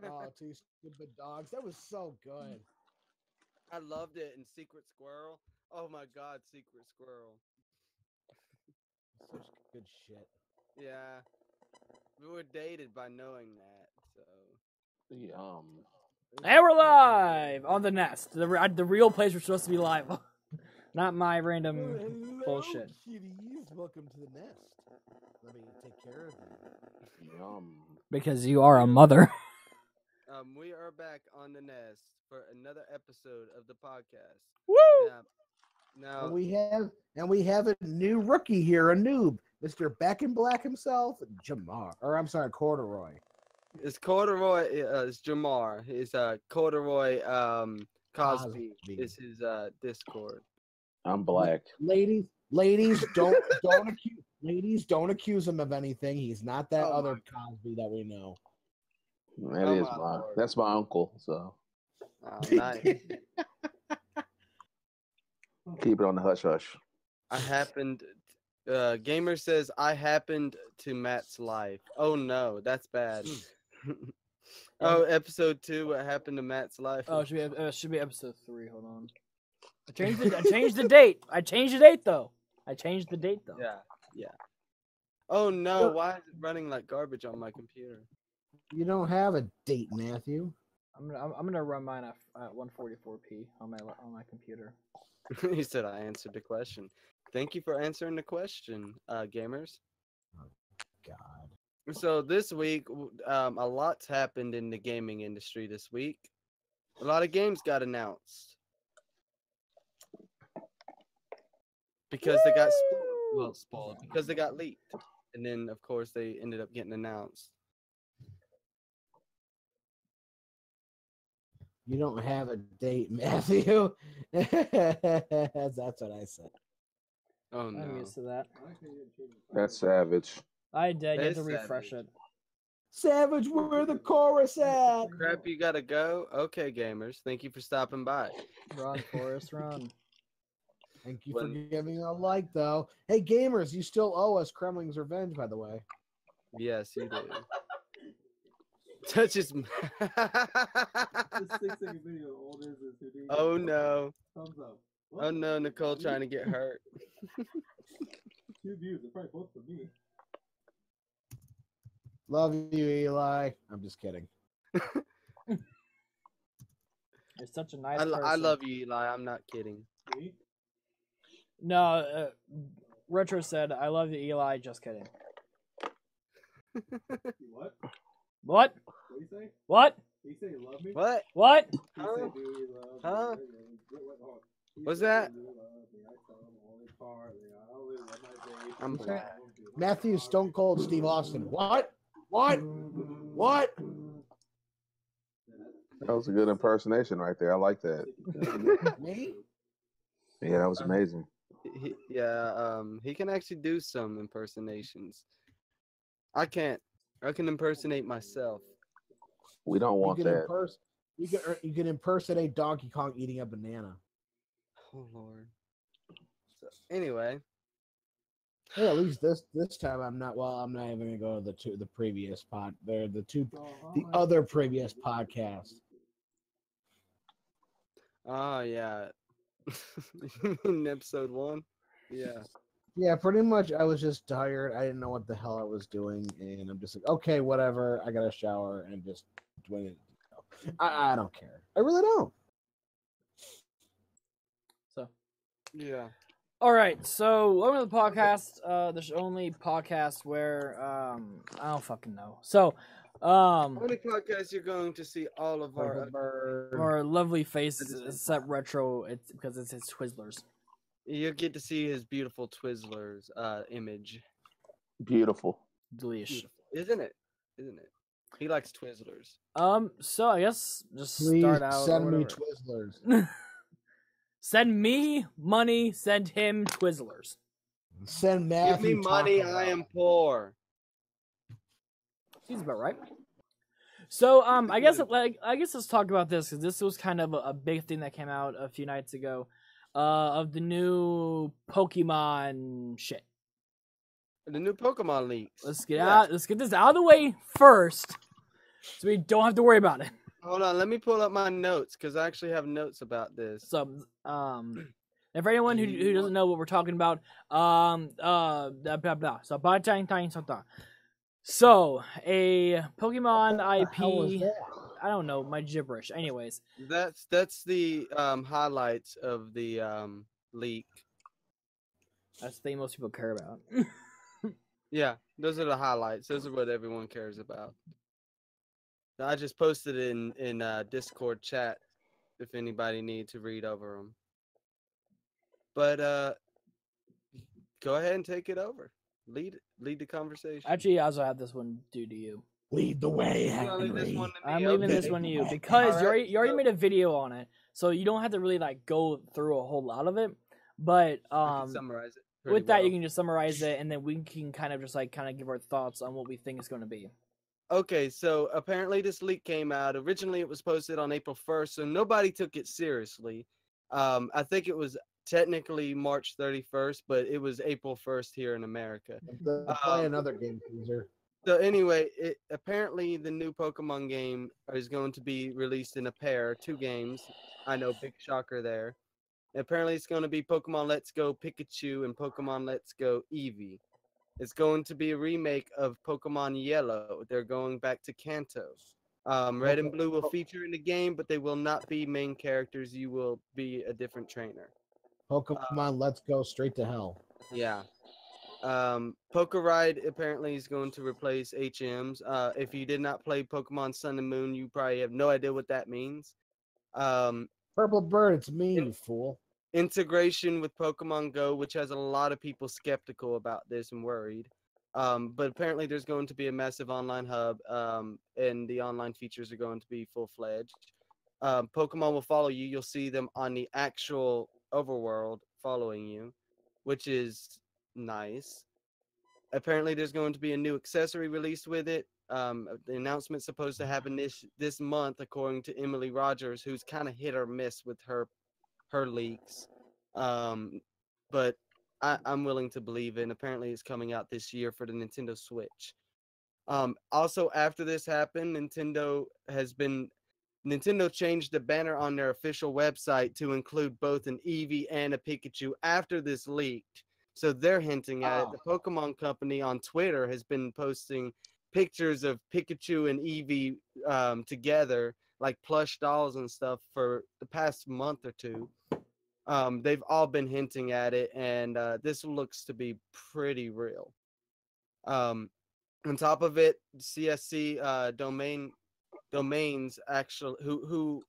Oh, two stupid dogs. That was so good. I loved it in Secret Squirrel. Oh my God, Secret Squirrel. Such good shit. Yeah, we were dated by knowing that. So And we're live on the Nest, the real place we're supposed to be live. Not my random Hello, bullshit. kitties. Welcome to the nest. Let me take care of you. Because you are a mother. we are back on the Nest for another episode of the podcast. Woo! Now And we have a new rookie here, a noob, Mr. Back in Black himself, Corduroy. it's Corduroy. It's Jamar. It's Corduroy. Cosby is his Discord. I'm black. Ladies, don't accuse him of anything. He's not that other Cosby that we know. That's my uncle. So Nice. keep it on the hush hush. Gamer says I happened to Matt's life. Oh no, that's bad. Episode 2. What happened to Matt's life? Oh, it should be episode 3. Hold on. I changed the date. I changed the date though. Yeah. Oh no, why is it running like garbage on my computer? You don't have a date, Matthew. I'm gonna run mine at 144p on my computer. He said I answered the question. Thank you for answering the question, gamers. Oh, God. So this week, a lot's happened in the gaming industry this week. A lot of games got announced because they got spoiled because they got leaked, and then of course they ended up getting announced. You don't have a date, Matthew. That's what I said. Oh no! I'm used to that. That's savage. I did. You have to refresh it. Savage, where the chorus at? Crap, you gotta go. Okay, gamers, thank you for stopping by. Run, Forrest, run. Thank you for giving a like, though. Hey, gamers, you still owe us Kremling's Revenge, by the way. Yes, you do. Touches. Oh no! Oh no, Nicole trying to get hurt. 2 views. They're probably both for me. Love you, Eli. I'm just kidding. You're such a nice person. I love you, Eli. I'm not kidding. Me? No, Retro said, I love you, Eli. Just kidding. What? What? What do you say? What? Did you say you love me? What? What? Huh? Huh? Huh? What's that? I'm What's black. Matthew Stone Cold Steve Austin. What? What? What? That was a good impersonation right there. I like that. Me? Yeah, that was amazing. He can actually do some impersonations. I can't. I can impersonate myself. We don't want that. You can impersonate Donkey Kong eating a banana. Oh Lord. So, anyway. Hey, at least this time I'm not. Well, I'm not even gonna go to the previous the other previous podcast. Oh yeah. In episode 1. Yeah. Yeah, pretty much. I was just tired. I didn't know what the hell I was doing, and I'm just like, okay, whatever. I got a shower and just doing it. I don't care. I really don't. So. Yeah. All right, so welcome to the podcast. There's only podcast where I don't fucking know. So, How many podcasts you're going to see all of our lovely faces except Retro? It's because it's his Twizzlers. You get to see his beautiful Twizzlers image. Beautiful. Delish. Isn't it? He likes Twizzlers. So I guess just Please start out. send me Twizzlers. Send me money. Send him Twizzlers. Send Matthew. Give me money. I am poor. Seems about right. So I guess let's talk about this because this was kind of a big thing that came out a few nights ago, of the new Pokemon shit. The new Pokemon leaks. Let's get this out of the way first. So we don't have to worry about it. Hold on, let me pull up my notes because I actually have notes about this. So, and for anyone who doesn't know what we're talking about, blah, blah, blah. So, so a Pokemon What the hell was IP. that? I don't know my gibberish. Anyways, That's the highlights of the leak. that's the thing most people care about. Yeah, those are the highlights. Those are what everyone cares about. I just posted it in Discord chat if anybody needs to read over them. But go ahead and take it over. Lead the conversation. Actually, I also have this one due to you. Lead the way, You're gonna leave this Henry. one to me, I'm leaving okay. this one to you because Alright, you already made a video on it, so you don't have to really like go through a whole lot of it. But I can summarize it. pretty with that, well. you can just summarize it, and then we can kind of give our thoughts on what we think it's going to be. Okay, so apparently this leak came out. Originally, it was posted on April 1st, so nobody took it seriously. I think it was technically March 31st, but it was April 1st here in America. Play another game, Caesar. So anyway, apparently the new Pokemon game is going to be released in a pair, 2 games. I know, big shocker there. Apparently it's going to be Pokemon Let's Go Pikachu and Pokemon Let's Go Eevee. It's going to be a remake of Pokemon Yellow. They're going back to Kanto. Red and Blue will feature in the game, but they will not be main characters. You will be a different trainer. Pokemon Let's Go Straight to Hell. Yeah. Poke Ride apparently is going to replace HMs. If you did not play Pokemon Sun and Moon, you probably have no idea what that means. Purple Bird, it's me, you fool. Integration with Pokemon Go, which has a lot of people skeptical about this and worried. But apparently there's going to be a massive online hub, and the online features are going to be full-fledged. Pokemon will follow you. You'll see them on the actual overworld following you, which is nice. Apparently there's going to be a new accessory released with it. The announcement's supposed to happen this month, according to Emily Rogers, who's kind of hit or miss with her leaks. But I'm willing to believe it, and apparently it's coming out this year for the Nintendo Switch. Also, after this happened, Nintendo changed the banner on their official website to include both an Eevee and a Pikachu after this leaked. So they're hinting at it. The Pokemon Company on Twitter has been posting pictures of Pikachu and Eevee together, like plush dolls and stuff, for the past month or two. They've all been hinting at it, and this looks to be pretty real. On top of it, CSC domains actually who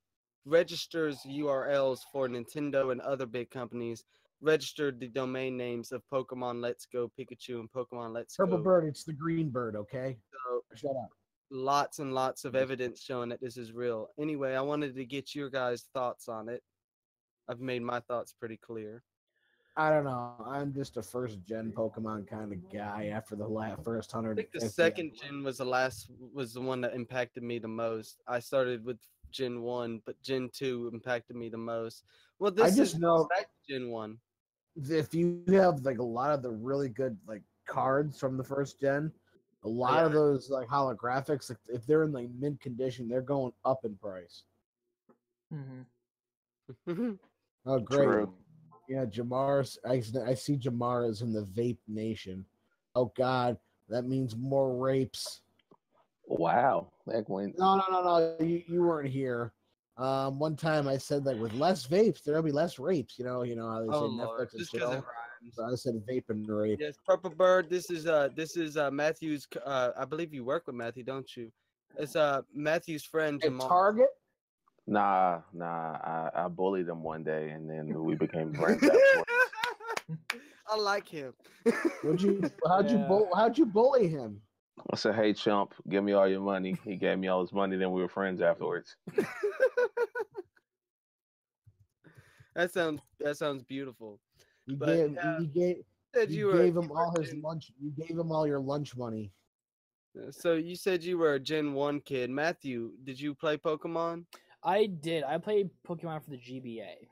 registers URLs for Nintendo and other big companies registered the domain names of Pokemon Let's Go Pikachu and Pokemon Let's Purple Go. Bird, it's the green bird, okay? So shut up. Lots and lots of evidence showing that this is real. Anyway, I wanted to get your guys' thoughts on it. I've made my thoughts pretty clear. I don't know. I'm just a first gen Pokemon kind of guy. After the first 100, I think the second gen was the one that impacted me the most. I started with Gen 1, but Gen 2 impacted me the most. Well, this is Gen 1. If you have like a lot of the really good like cards from the first gen, a lot of those like holographics, like, if they're in like mint condition, they're going up in price. Mm-hmm. Oh, great. True. Yeah, Jamar's. I see Jamar is in the vape nation. Oh God, that means more rapes. Wow, that went. No. You weren't here. One time I said like with less vapes, there'll be less rapes. You know how they say Netflix and just because it chill. rhymes. So I said vape and rape. Yes, Purple Bird. This is Matthew's. I believe you work with Matthew, don't you? It's Matthew's friend At Jamal. Target. Nah. I bullied him one day, and then we became friends afterwards. I like him. How'd you bully him? I said, "Hey, chump, give me all your money." He gave me all his money. Then we were friends afterwards. That sounds beautiful. You gave him all his Gen... lunch. You gave him all your lunch money. So you said you were a Gen 1 kid. Matthew, did you play Pokemon? I did. I played Pokemon for the GBA.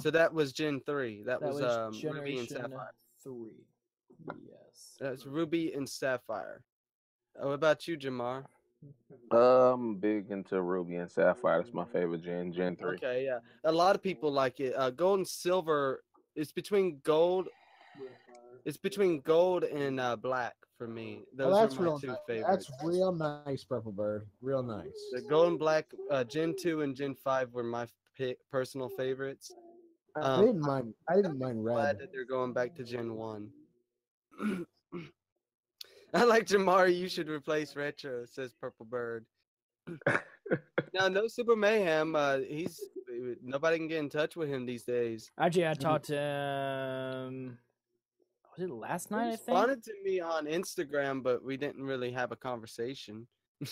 So that was Gen 3. That was Ruby and Sapphire. 3. Yes. That's Ruby and Sapphire. What about you, Jamar? Big into Ruby and Sapphire. That's my favorite Gen 3. Okay, yeah. A lot of people like it. Gold and silver. It's between gold. It's between gold and black for me. Well, Those are that's my real. two favorites. That's real nice, Purple Bird. Real nice. The gold and black Gen 2 and Gen 5 were my personal favorites. I didn't mind. I didn't mind red. Glad that they're going back to Gen 1. I like Jamari. You should replace Retro, says Purple Bird. Now, no Super Mayhem. He's nobody can get in touch with him these days. Actually, I talked to him. Was it last He night? I think. responded to me on Instagram, but we didn't really have a conversation. I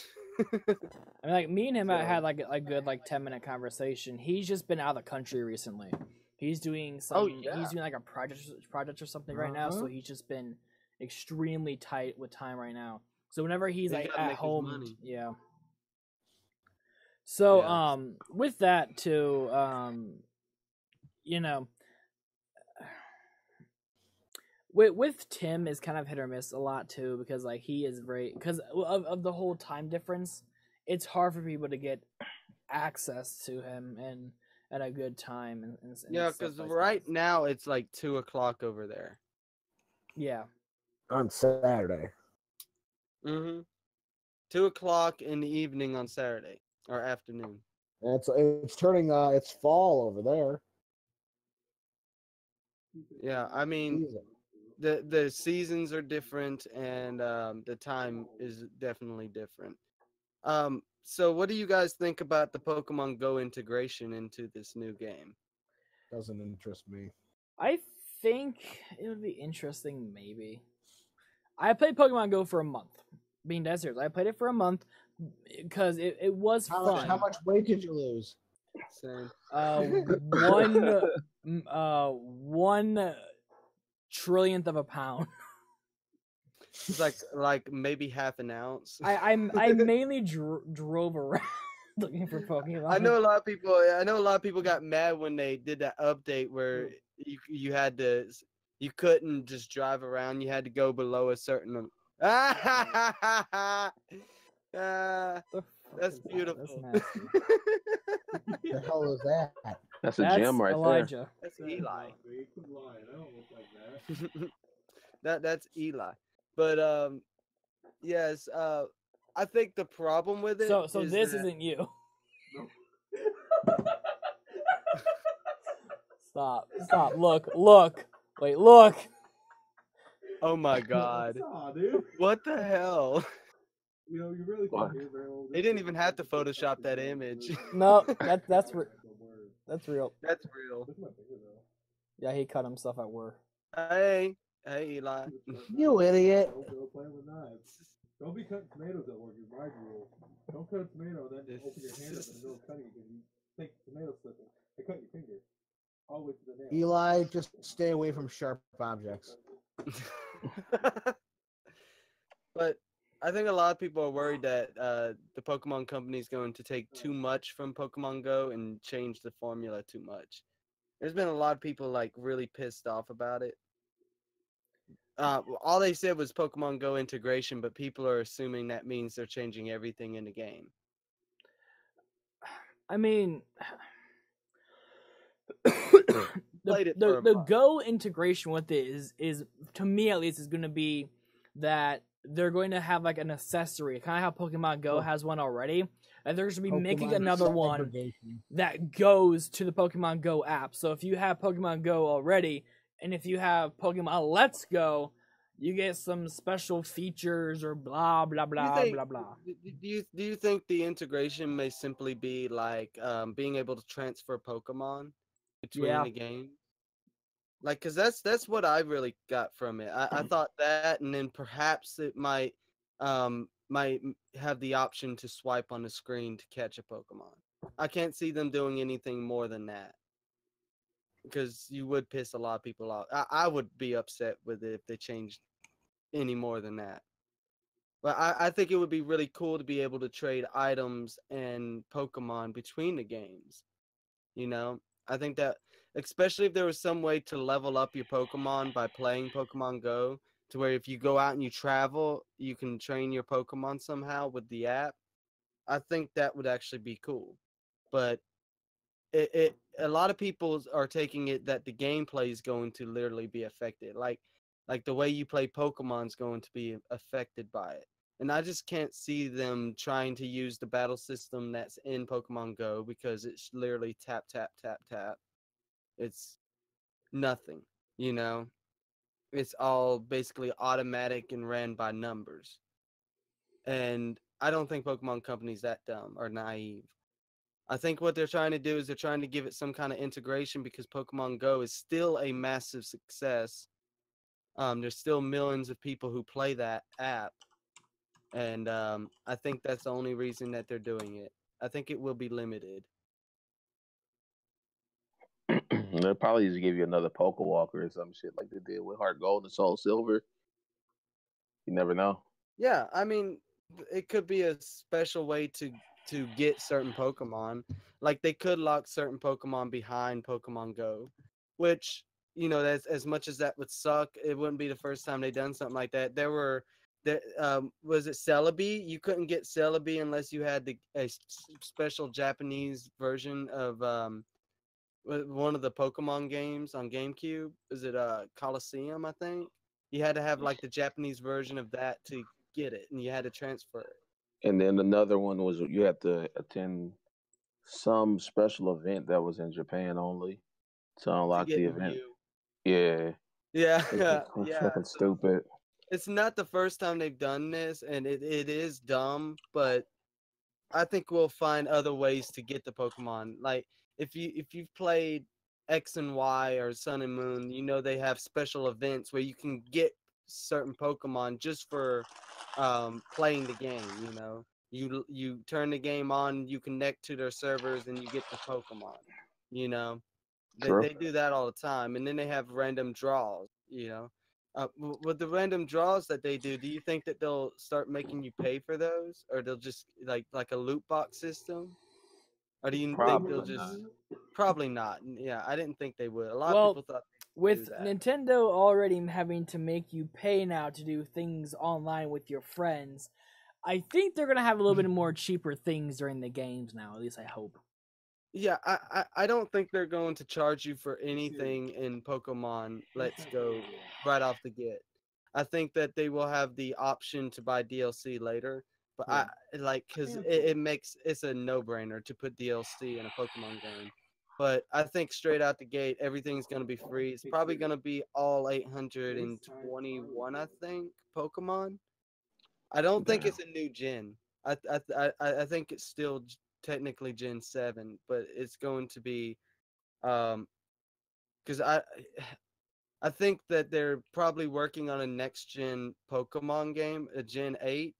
mean, like me and him So- had like a good 10-minute conversation. He's just been out of the country recently. He's doing some. Oh, yeah. He's doing like a project or something right now. So he's just been extremely tight with time right now. So whenever he's He's like gotta at make his home, money. yeah. So Yeah. with that too, you know, with Tim is kind of hit or miss a lot too, because like he is very, because of the whole time difference. It's hard for people to get access to him and at a good time and Yeah, stuff because like right that. now it's like 2:00 over there. Yeah. On Saturday. 2:00 in the evening on Saturday or afternoon. And it's turning. It's fall over there. Yeah, I mean Season. the seasons are different and the time is definitely different. So what do you guys think about the Pokemon Go integration into this new game? Doesn't interest me. I think it would be interesting, maybe. I played Pokemon Go for a month. Being dead serious, I played it for a month because it was fun. How much weight did you lose? Same. 1 trillionth of a pound. It's like maybe half an ounce. I mainly drove around looking for Pokemon. I know a lot of people. I know a lot of people got mad when they did that update where you had to, you couldn't just drive around. You had to go below a certain. That's beautiful. That's nasty. The hell is that? That's a That's gem right Elijah. That's Eli. Quit lying. I don't look like that. That's Eli. But yes. I think the problem with it. So is this that- isn't you. Stop. Look. Wait, look. Oh my God! Aw, dude. What the hell? You know, you really What? can't hear very old. They didn't even have to Photoshop that image. No, that's real. That's real. That's real. Look at my finger though. Yeah, he cut himself at work. Hey, Eli. You idiot! Go play with knives. Don't be cutting tomatoes at work. It's my rule. Don't cut a tomato and then open your hand up in the middle of cutting it because you think tomato slipping. I cut your finger all the way to the nail. Eli, just stay away from sharp objects. But I think a lot of people are worried that the Pokemon Company is going to take too much from Pokemon Go and change the formula too much. There's been a lot of people like really pissed off about it. All they said was Pokemon Go integration, but people are assuming that means they're changing everything in the game. I mean, Played it for a the month. Go integration with it is to me at least is going to be that they're going to have like an accessory, kind of how Pokemon Go has one already, and they're going to be making Pokemon another one segregation. that goes to the Pokemon Go app. So if you have Pokemon Go already, and if you have Pokemon Let's Go, you get some special features or blah blah blah think- blah blah. Do you think the integration may simply be like being able to transfer Pokemon between Yeah. the game? Like, cause that's what I really got from it. I thought that, and then perhaps it might have the option to swipe on the screen to catch a Pokemon. I can't see them doing anything more than that, because you would piss a lot of people off. I would be upset with it if they changed any more than that. But I think it would be really cool to be able to trade items and Pokemon between the games. You know, I think that, especially if there was some way to level up your Pokemon by playing Pokemon Go, to where if you go out and you travel, you can train your Pokemon somehow with the app. I think that would actually be cool. But a lot of people are taking it that the gameplay is going to literally be affected. Like the way you play Pokemon is going to be affected by it. And I just can't see them trying to use the battle system that's in Pokemon Go because it's literally tap, tap, tap, tap. It's nothing, you know? It's all basically automatic and ran by numbers. And I don't think Pokemon Company's that dumb or naive. I think what they're trying to do is they're trying to give it some kind of integration because Pokemon Go is still a massive success. There's still millions of people who play that app. And I think that's the only reason that they're doing it. I think it will be limited. They'll probably just give you another Pokewalker or some shit like they did with Heart Gold and Soul Silver. You never know. Yeah, I mean, it could be a special way to get certain Pokemon. Like they could lock certain Pokemon behind Pokemon Go, which as much as that would suck, it wouldn't be the first time they've done something like that. Was it Celebi? You couldn't get Celebi unless you had a special Japanese version of one of the Pokemon games on GameCube. Is it Coliseum? I think you had to have like the Japanese version of that to get it, and you had to transfer it. And then another one was you had to attend some special event that was in Japan only to To unlock get the the event. Mew. Yeah, Yeah, it's yeah. fucking stupid. It's not the first time they've done this, and it is dumb, but I think we'll find other ways to get the Pokemon. Like if you've played X and Y or Sun and Moon, they have special events where you can get certain Pokemon just for playing the game. You turn the game on, you connect to their servers, and you get the Pokemon. You know, True. they do that all the time, and then they have random draws. With the random draws that they do you think that they'll start making you pay for those, or they'll just like a loot box system, or do you think they'll Probably just not. probably not? Yeah, I didn't think they would. A lot of Well, people thought they would with do that. Nintendo already having to make you pay now to do things online with your friends, I think they're gonna have a little bit more cheaper things during the games now. At least I hope. Yeah, I don't think they're going to charge you for anything in Pokemon Let's Go right off the get. I think that they will have the option to buy DLC later, but because it's a no-brainer to put DLC in a Pokemon game. But I think straight out the gate, everything's going to be free. It's probably going to be all 821, I think, Pokemon. I don't think it's a new gen. I think it's still technically Gen 7, but it's going to be because I think that they're probably working on a next gen Pokemon game, a Gen 8,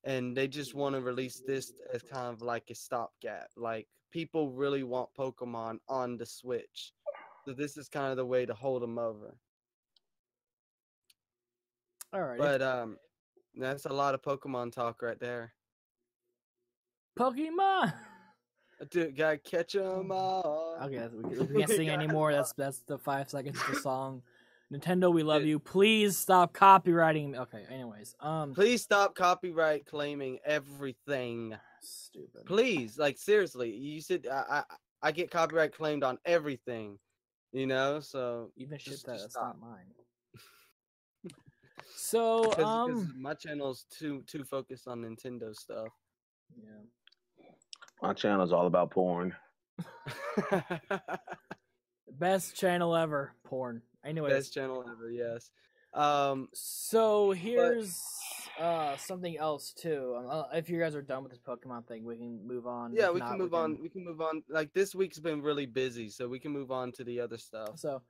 and they just want to release this as kind of like a stopgap. Like people really want Pokemon on the Switch. So this is kind of the way to hold them over. Alrighty. But that's a lot of Pokemon talk right there. Pokemon. Dude, gotta catch 'em all. Okay, we can't sing anymore. That's the 5 seconds of the song. Nintendo, we love you. Please stop copywriting. Okay, anyways, please stop copyright claiming everything. Stupid. Please, like seriously, you said I get copyright claimed on everything, so even shit that's stop. not mine. So because my channel's too focused on Nintendo stuff. Yeah. My channel's all about porn. Best channel ever, porn. Anyways. Best channel ever, yes. So here's something else too. If you guys are done with this Pokemon thing, we can move on. Yeah, we can move on. We can move on. Like this week's been really busy, so we can move on to the other stuff. So,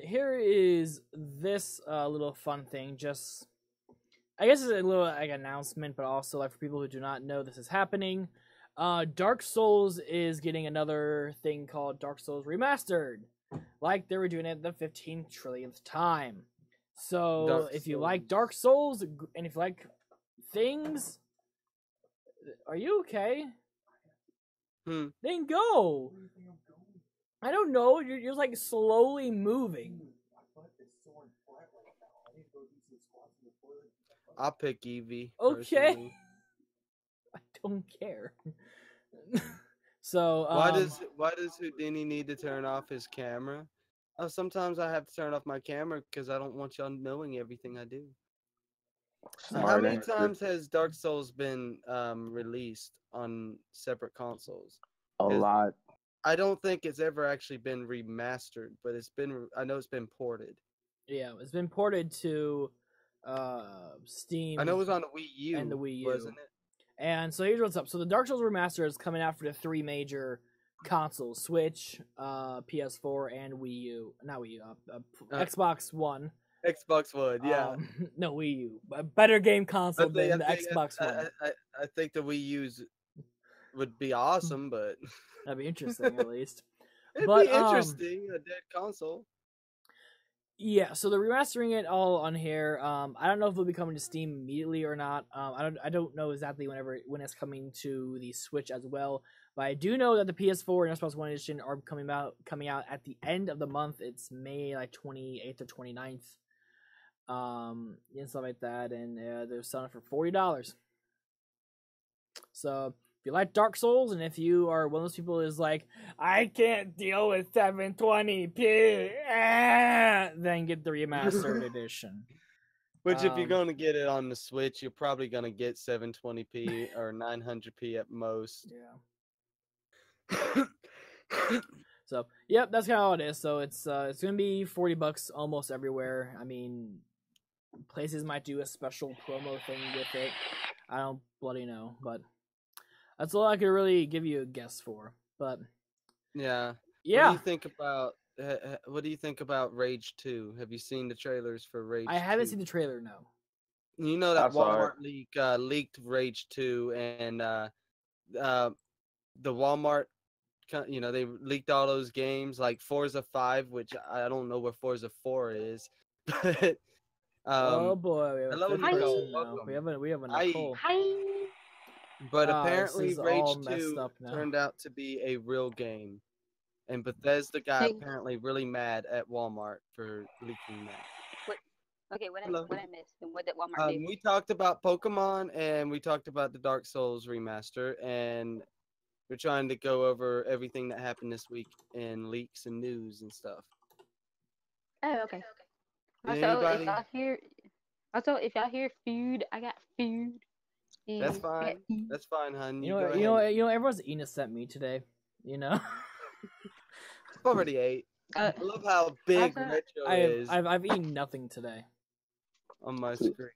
here is this little fun thing. Just, I guess it's a little like announcement, but also like for people who do not know this is happening. Dark Souls is getting another thing called Dark Souls Remastered, like they were doing it the 15 trillionth time. So if you like Dark Souls and if you like things, are you okay? Then go. I don't know. You're like slowly moving. I'll pick Eevee. Okay. Personally. I don't care. So why does Houdini need to turn off his camera? Oh, sometimes I have to turn off my camera because I don't want y'all knowing everything I do. So how Smart many answer. times has Dark Souls been released on separate consoles? A lot. I don't think it's ever actually been remastered, but I know it's been ported. yeah, it's been ported to Steam I know it was on the Wii U and the Wii U. wasn't it? And so here's what's up. So the Dark Souls Remaster is coming out for the three major consoles: Switch, PS4, and Wii U. Not Wii U. Xbox One. Xbox One, yeah. No, Wii U. A better game console than the Xbox One. I think the Wii U's would be awesome, but that'd be interesting at least. It'd be interesting, a dead console. Yeah, so they're remastering it all on here. I don't know if it'll be coming to Steam immediately or not. I don't know exactly when it's coming to the Switch as well. But I do know that the PS4 and Xbox One edition are coming out at the end of the month. It's May 28th or 29th. And stuff like that, and they're selling for $40. So if you like Dark Souls, and if you are one of those people who's like, I can't deal with 720p, then get the remastered edition. Which, if you're gonna get it on the Switch, you're probably gonna get 720p or 900p at most. Yeah. So, yep, that's kind of how it is. So it's gonna be $40 almost everywhere. I mean, places might do a special promo thing with it. I don't bloody know, but that's all I could really give you a guess for. But yeah. What do you think about Rage 2? Have you seen the trailers for Rage 2? I haven't seen the trailer, no. You know that Walmart leaked Rage 2, and the Walmart, they leaked all those games like Forza 5, which I don't know where Forza 4 is. But oh boy, we have hello, a Nicole. now. We have a Nicole. Hi. But apparently Rage 2 now. turned out to be a real game. And Bethesda got apparently really mad at Walmart for leaking that. What I missed and what did Walmart do? We talked about Pokemon and we talked about the Dark Souls remaster, and we're trying to go over everything that happened this week in leaks and news and stuff. Oh, okay. Also, if y'all hear food, I got food. That's fine. That's fine, hun. You know, everyone's eating a set meat today. You know. I've already ate. I love how big Retro is. I've eaten nothing today. On my screen.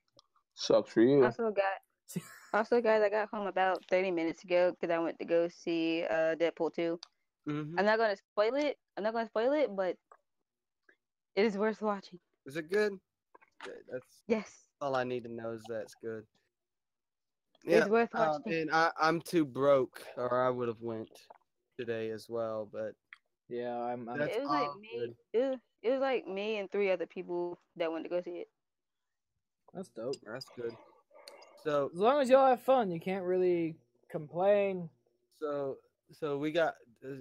Sucks for you. Also, guys, I got home about 30 minutes ago because I went to go see Deadpool 2. Mm-hmm. I'm not gonna spoil it, but it is worth watching. Is it good? Yes. All I need to know is that's good. It's worth watching. And I'm too broke, or I would have went today as well. But yeah, it was like me. It was like me and 3 other people that went to go see it. That's dope. That's good. So as long as y'all have fun, you can't really complain. So we got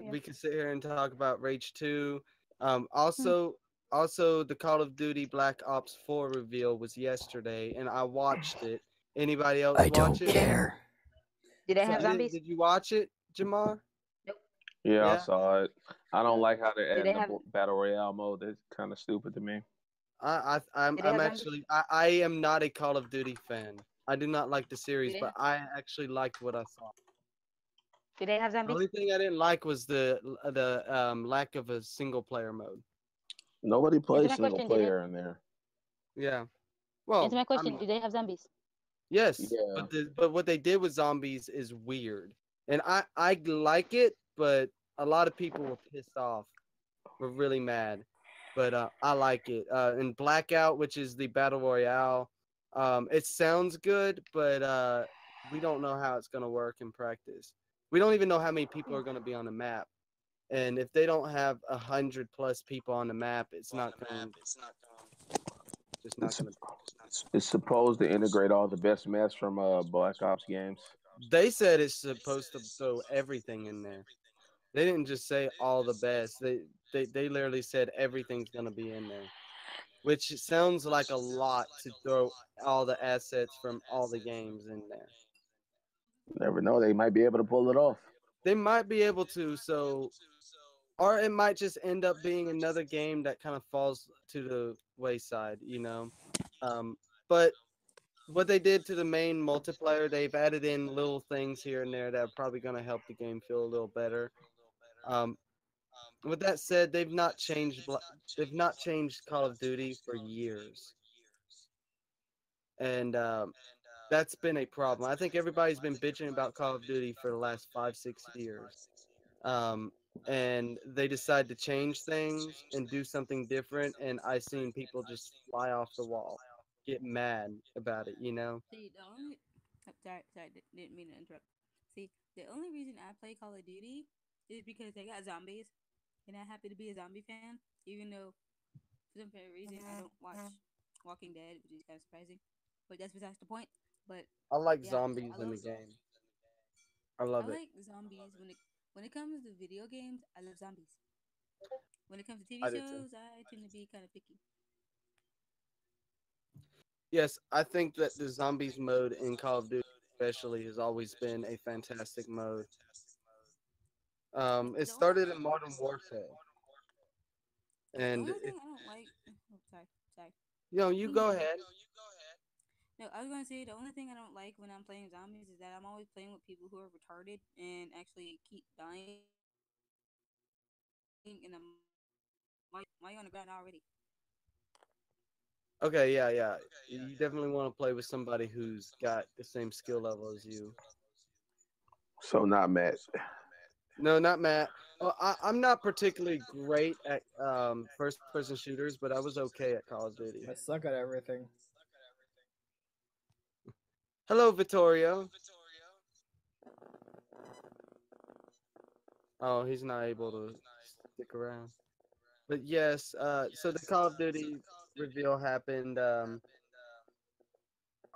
we can sit here and talk about Rage 2. Also the Call of Duty Black Ops 4 reveal was yesterday, and I watched it. Anybody else watch it? I don't care. Did they have zombies? Did you watch it, Jamar? Nope. Yeah, I saw it. I don't like how they're adding the battle royale mode. That's kind of stupid to me. I am not a Call of Duty fan. I do not like the series, but I actually liked what I saw. Did they have zombies? The only thing I didn't like was the lack of a single player mode. Nobody plays single player in there. Yeah. Well, answer my question. Do they have zombies? Yes. Yeah. But what they did with zombies is weird, and I like it, but a lot of people were pissed off, were really mad. But I like it. And Blackout, which is the battle royale, it sounds good, but we don't know how it's gonna work in practice. We don't even know how many people are gonna be on the map, and if they don't have 100+ people on the map, it's not gonna. It's supposed to integrate all the best maps from Black Ops games. They said it's supposed to throw everything in there. They didn't just say all the best. They literally said everything's gonna be in there, which sounds like a lot to throw all the assets from all the games in there. Never know. They might be able to pull it off. They might be able to, or it might just end up being another game that kind of falls to the wayside, But what they did to the main multiplayer, they've added in little things here and there that are probably going to help the game feel a little better. Um, with that said, they've not changed Call of Duty for years, and that's been a problem. I think everybody's been bitching about Call of Duty for the last 5-6 years. And they decide to change things and do something different, and I've seen people just fly off the wall, get mad about it. See, the only sorry, didn't mean to interrupt. See, the only reason I play Call of Duty is because they got zombies, and I happen to be a zombie fan, even though for some reason I don't watch Walking Dead, which is kind of surprising. But that's besides the point. But I like yeah, zombies in the game. I love it. like zombies when it comes to video games. I love zombies. When it comes to TV I do too. shows, I tend to be kind of picky. Yes, I think that the zombies mode in Call of Duty especially has always been a fantastic mode. It The only started thing, in Modern Warfare, the and only thing I don't like. Oh, sorry. you go ahead. No, I was gonna say the only thing I don't like when I'm playing zombies is that I'm always playing with people who are retarded and actually keep dying, and I'm why you on the ground already? Okay, yeah. You definitely want to play with somebody who's got the same skill level as you. So not Matt. No, not Matt. Well, I'm not particularly great at first-person shooters, but I was okay at Call of Duty. I suck at everything. Hello, Vittorio. Oh, he's not able to stick around. But yes, so the Call of Duty reveal happened.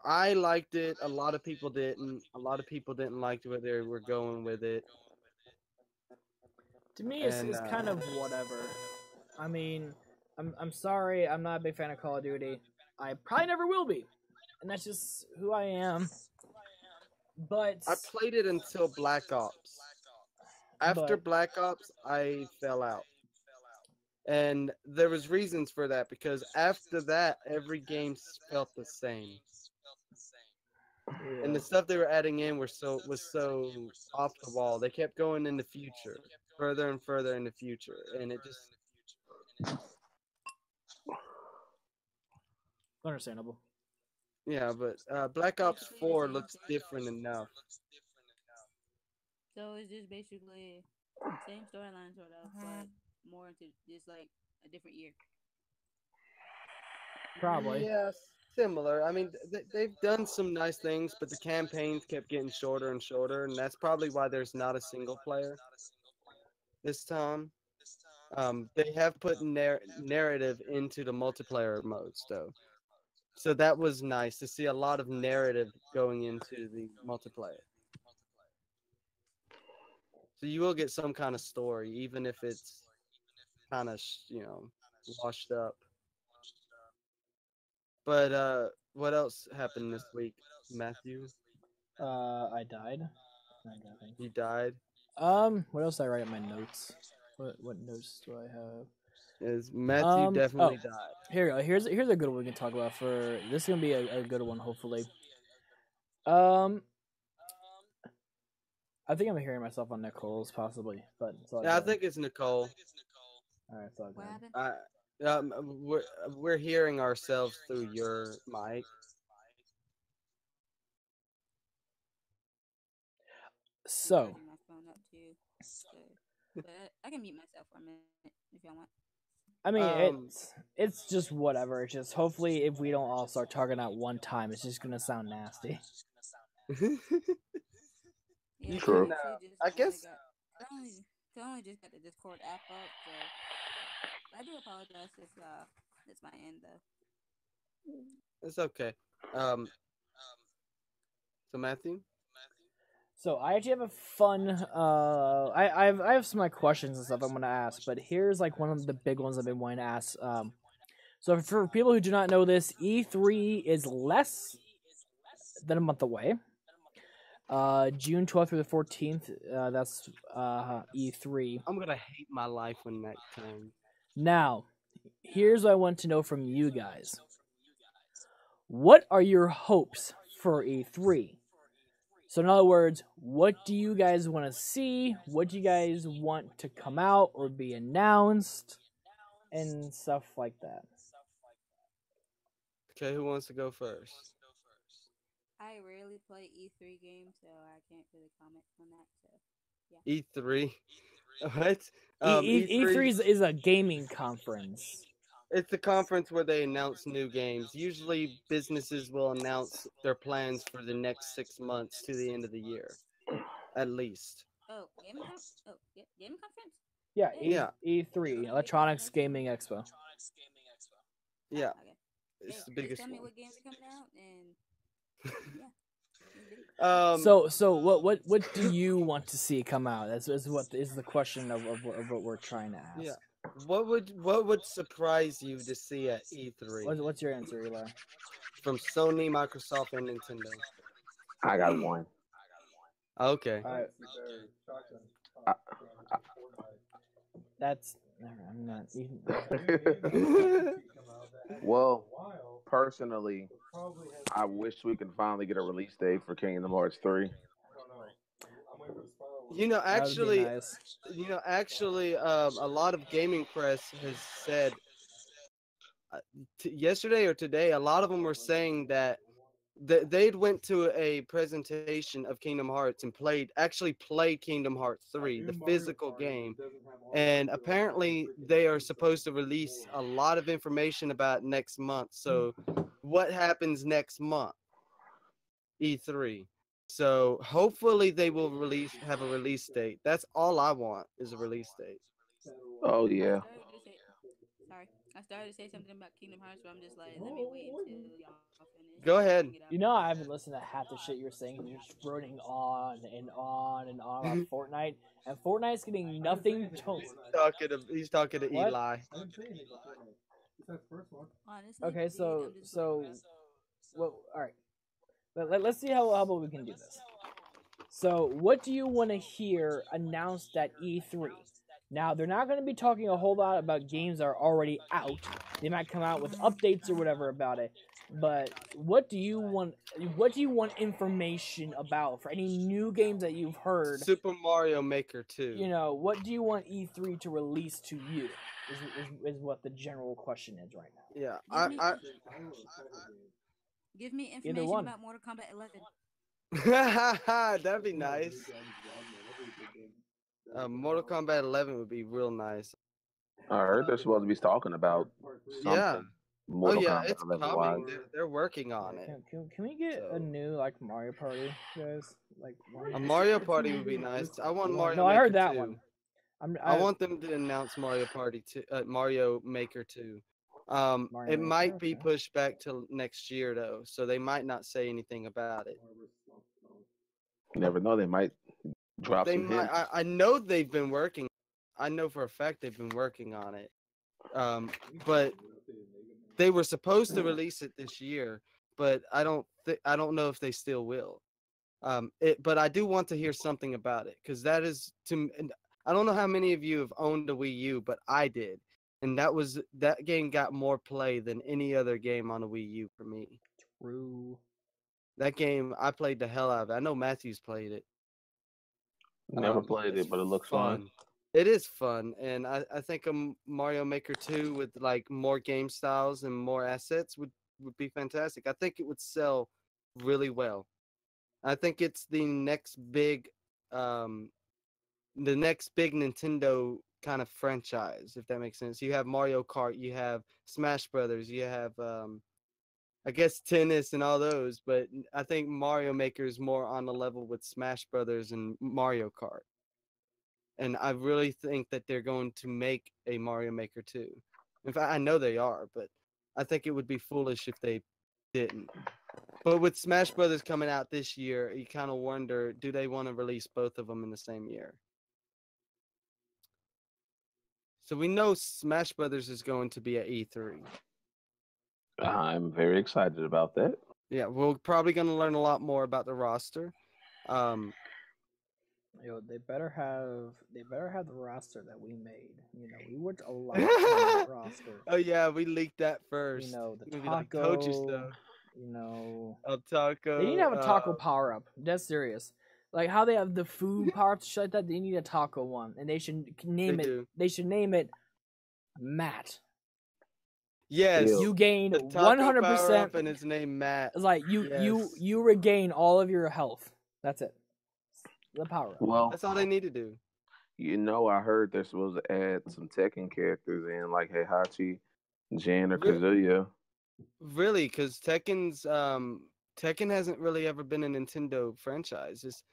I liked it. A lot of people didn't. A lot of people didn't like where they were going with it. To me, And it's kind of whatever. I mean, I'm sorry, I'm not a big fan of Call of Duty. I probably never will be, and that's just who I am. But I played it until Black Ops. After but Black Ops, I fell out. And there was reasons for that because after that, every game felt the same. And yeah. the stuff they were adding in was so off the wall. They kept going in the future, further and further in the future, and it just Understandable. yeah. But Black Ops 4 looks different enough. So it's just basically same storyline sort of, but more into just like a different year. Probably. Yes, similar. I mean, they've done some nice things, but the campaigns kept getting shorter and shorter, and that's probably why there's not a single player this time. They have put narrative into the multiplayer modes, though. So that was nice to see a lot of narrative going into the multiplayer. So you will get some kind of story, even if it's kind of, washed up. But what else happened this week, Matthew? I died. You died. What else did I write in my notes? What notes do I have? Is Matthew definitely died? Here we go. Here's a good one we can talk about. For this is gonna be a good one, hopefully. I think I'm hearing myself on Nicole's possibly, but it's all Yeah, I good. think it's Nicole. All right, it's all What good. happened? We're hearing ourselves through your mic. So, Charging my phone up too. But I can mute myself for a minute if y'all want. I mean, it's just whatever. It's just hopefully if we don't all start talking at one time, it's just gonna sound nasty. Yeah, You True. can, I I guess. I only just got the Discord app up, so I do apologize if that's my end though. It's okay. So Matthew, So I actually have a fun. I have some like questions and stuff I'm gonna ask, but here's like one of the big ones I've been wanting to ask. So for people who do not know this, E3 is less than a month away. June 12th through the 14th. That's E3. I'm gonna hate my life when that comes. Now, here's what I want to know from you guys. What are your hopes for E3? So, in other words, what do you guys want to see? What do you guys want to come out or be announced? And stuff like that. Okay, who wants to go first? I rarely play E3 games, so I can't really comment on that. So, yeah. E3. What? E3 is a gaming conference. It's the conference where they announce new games. Usually, businesses will announce their plans for the next 6 months to the end of the year, at least. Oh, gaming conference? Yeah, Yeah. E3, Electronics Gaming Expo. Yeah, Okay. it's the Just biggest tell me one. what games are coming out, and yeah. Let's do it. So what do you want to see come out? That's what is the question of what we're trying to ask. Yeah. What would surprise you to see at E3 What's your answer, Eli? from Sony, Microsoft, and Nintendo? I got one. Okay. I- That's I'm not even. Well, personally, I wish we could finally get a release date for Kingdom Hearts 3. You know, That would be actually, a lot of gaming press has said yesterday or today. A lot of them were saying that they'd went to a presentation of Kingdom Hearts and actually played Kingdom Hearts 3, the physical game, and apparently they are supposed to release a lot of information about next month. So, what happens next month? E3. So hopefully they will have a release date. That's all I want is a release date. Oh yeah. I started to say something about Kingdom Hearts, but I'm just like, let me wait until y'all finish. Go and ahead. bring it up. You know, I haven't listened to half the shit you're saying. You're just running on and on and on about Fortnite, and Fortnite's getting nothing. He's talking to What? Eli. I didn't say anything about Fortnite. It's that first one. Honestly, Okay, dude, I'm just well, all right. Let's see how about we can do this. So, what do you want to hear announced at E3? Now, they're not going to be talking a whole lot about games that are already out. They might come out with updates or whatever about it. But what do you want? What do you want information about for any new games that you've heard? Super Mario Maker 2. You know, what do you want E3 to release to you? Is what the general question is right now. Yeah, give me Either information one. about Mortal Kombat 11. That'd be nice. Mortal Kombat 11 would be real nice. I heard they're supposed to be talking about something. Yeah. Mortal yeah, Kombat it's 11 coming. wise. They're working on it. Can we get a So- new like Mario Party, guys? Like A Mario Party would be nice. I want Mario No, I Maker heard that 2. one. I want them to announce Mario Party 2, Mario Maker 2. Mario It Maker, might be okay. pushed back till next year though, so they might not say anything about it. You never know, they might drop They some might. hints. I know they've been working. I know for a fact they've been working on it. But they were supposed to release it this year, but I don't know if they still will. But I do want to hear something about it because that is and I don't know how many of you have owned a Wii U, but I did, and that game got more play than any other game on a Wii U for me. True. That game, I played the hell out of it. I know Matthew's played it. Never played It's it, but it looks fun. It is fun, and I think a Mario Maker 2 with like more game styles and more assets would be fantastic. I think it would sell really well. I think it's the next big Nintendo kind of franchise, if that makes sense. You have Mario Kart, you have Smash Brothers, you have I guess tennis and all those, but I think Mario Maker is more on the level with Smash Brothers and Mario Kart. And I really think that they're going to make a Mario Maker 2. In fact, I know they are, but I think it would be foolish if they didn't. But with Smash Brothers coming out this year, you kind of wonder, do they want to release both of them in the same year? So we know Smash Brothers is going to be at E3. I'm very excited about that. Yeah, we're probably going to learn a lot more about the roster. Um, Yo, they better have the roster that we made. You know, we worked a lot on that roster. oh yeah, we leaked that You first. know, the It's gonna be like, told you taco. so. You know, El Taco. they need to have a taco power up. That's serious. Like how they have the food power up, shit like that. They need a taco one, and they should name They it. do. They should name it Matt. Yes. Ew. You gain The taco power 100%. up and his name Matt. It's like Yes. you regain all of your health. That's it. The power up. Well, That's all they need to do. I heard they're supposed to add some Tekken characters in, like Heihachi, Jin, or Re- Kazuya. Really, because Tekken hasn't really ever been a Nintendo franchise.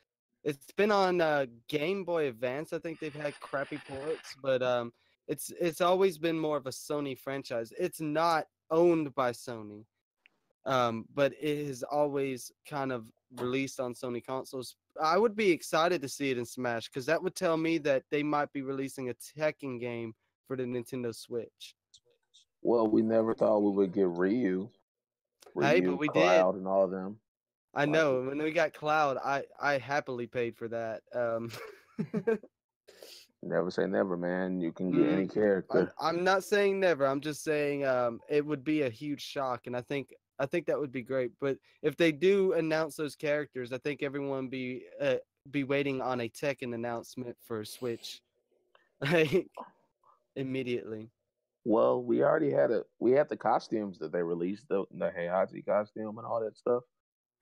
It's been on Game Boy Advance. I think they've had crappy ports, but it's always been more of a Sony franchise. It's not owned by Sony, but it has always kind of released on Sony consoles. I would be excited to see it in Smash because that would tell me that they might be releasing a Tekken game for the Nintendo Switch. Well, we never thought we would get Hey, but we did. Cloud, and all of them. I Like, know. When we got Cloud, I happily paid for that. never say never, man. You can get any character. I'm not saying never. I'm just saying it would be a huge shock, and I think that would be great. But if they do announce those characters, I think everyone be waiting on a Tekken announcement for Switch, like immediately. Well, we already had the costumes that they released, the Heihachi costume and all that stuff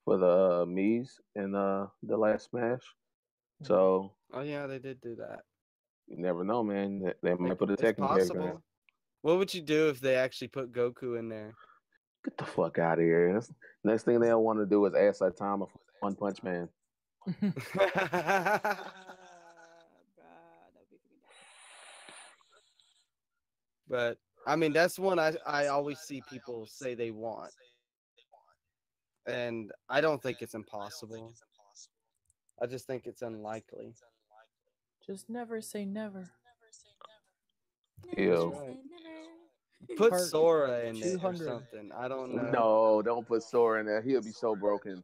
for the Mii's in the last Smash. So Oh yeah, they did do that. you never know, man. They might put a It's Tekken character in. possible. What would you do if they actually put Goku in there? Get the fuck out of here. Next thing they'll want to do is ask Saitama for One Punch Man. But I mean, that's one I always see people say they want, and I don't think it's impossible. I just think it's unlikely. Just never say never. Ew. Right. Put Part Sora in there or 200. something. I don't know. No, don't put Sora in there. He'll be so broken.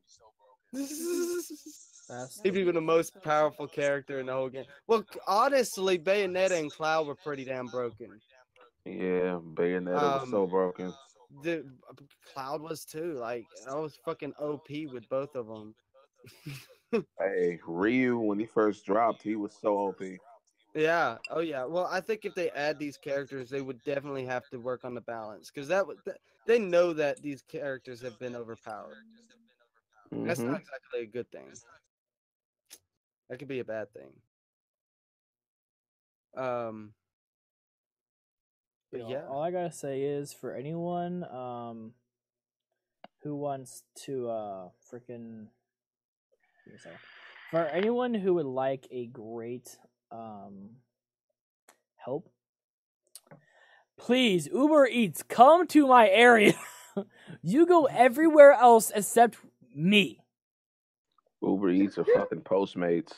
That's He'd be the most powerful character in the whole game. Well, honestly, Bayonetta and Cloud were pretty damn broken. Yeah, Bayonetta was so broken. The Cloud was too. Like I was fucking OP with both of them. Hey, Ryu, when he first dropped, he was so OP. Yeah. Oh yeah. Well, I think if they add these characters, they would definitely have to work on the balance because they know that these characters have been overpowered. That's not exactly a good thing. That could be a bad thing. But yeah. All I gotta say is for anyone who wants to freaking for anyone who would like a great help, please Uber Eats, come to my area. You go everywhere else except me. Uber Eats or fucking Postmates.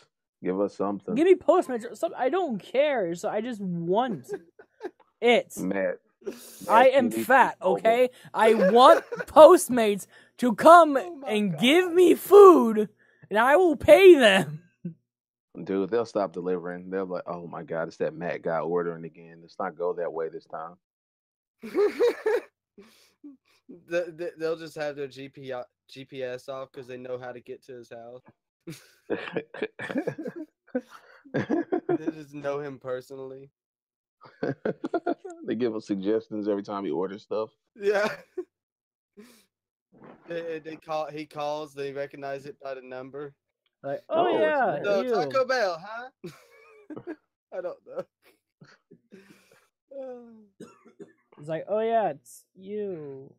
Give us something. Give me Postmates or something. I don't care. So I just want it. Matt, I am fat, okay? I want Postmates to come and give me food, and I will pay them. Dude, they'll stop delivering. They'll be like, oh my God, it's that Matt guy ordering again. Let's not go that way this time. They'll just have their GPS off because they know how to get to his house. They just know him personally. They give him suggestions every time he orders stuff. Yeah. They call. He calls. They recognize it by the number. Like, Oh, oh yeah, The you. Taco Bell, huh? I don't know. It's like, oh yeah, it's you.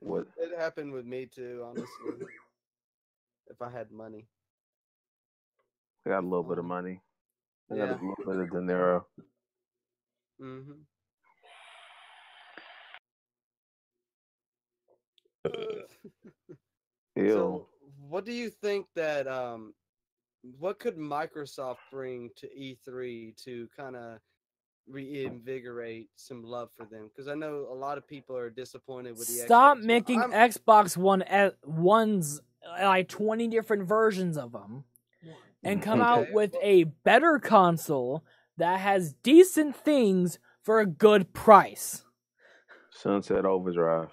What? It happened with me too, honestly. If I had money. I got a little bit of money. I got Yeah. a little bit of dinero. Mm-hmm. Ew. So, what do you think that what could Microsoft bring to E3 to kind of reinvigorate some love for them, because I know a lot of people are disappointed with the Stop Xbox One. making Xbox One ones like 20 different versions of them, and come out Okay, with well- a better console that has decent things for a good price. Sunset Overdrive.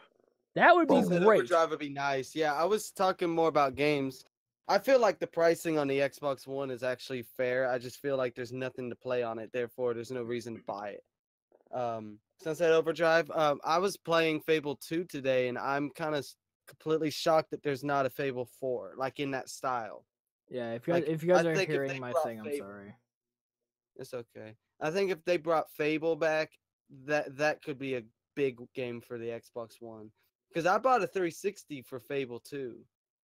That would be Boom. Sunset great. Overdrive would be nice. Yeah, I was talking more about games. I feel like the pricing on the Xbox One is actually fair. I just feel like there's nothing to play on it, therefore there's no reason to buy it. Sunset Overdrive. I was playing Fable 2 today, and I'm kind of completely shocked that there's not a Fable 4, like in that style. Yeah, if Like, you guys I are think if hearing they my brought thing, I'm Fable- sorry. It's okay. I think if they brought Fable back, that could be a big game for the Xbox One. Because I bought a 360 for Fable 2.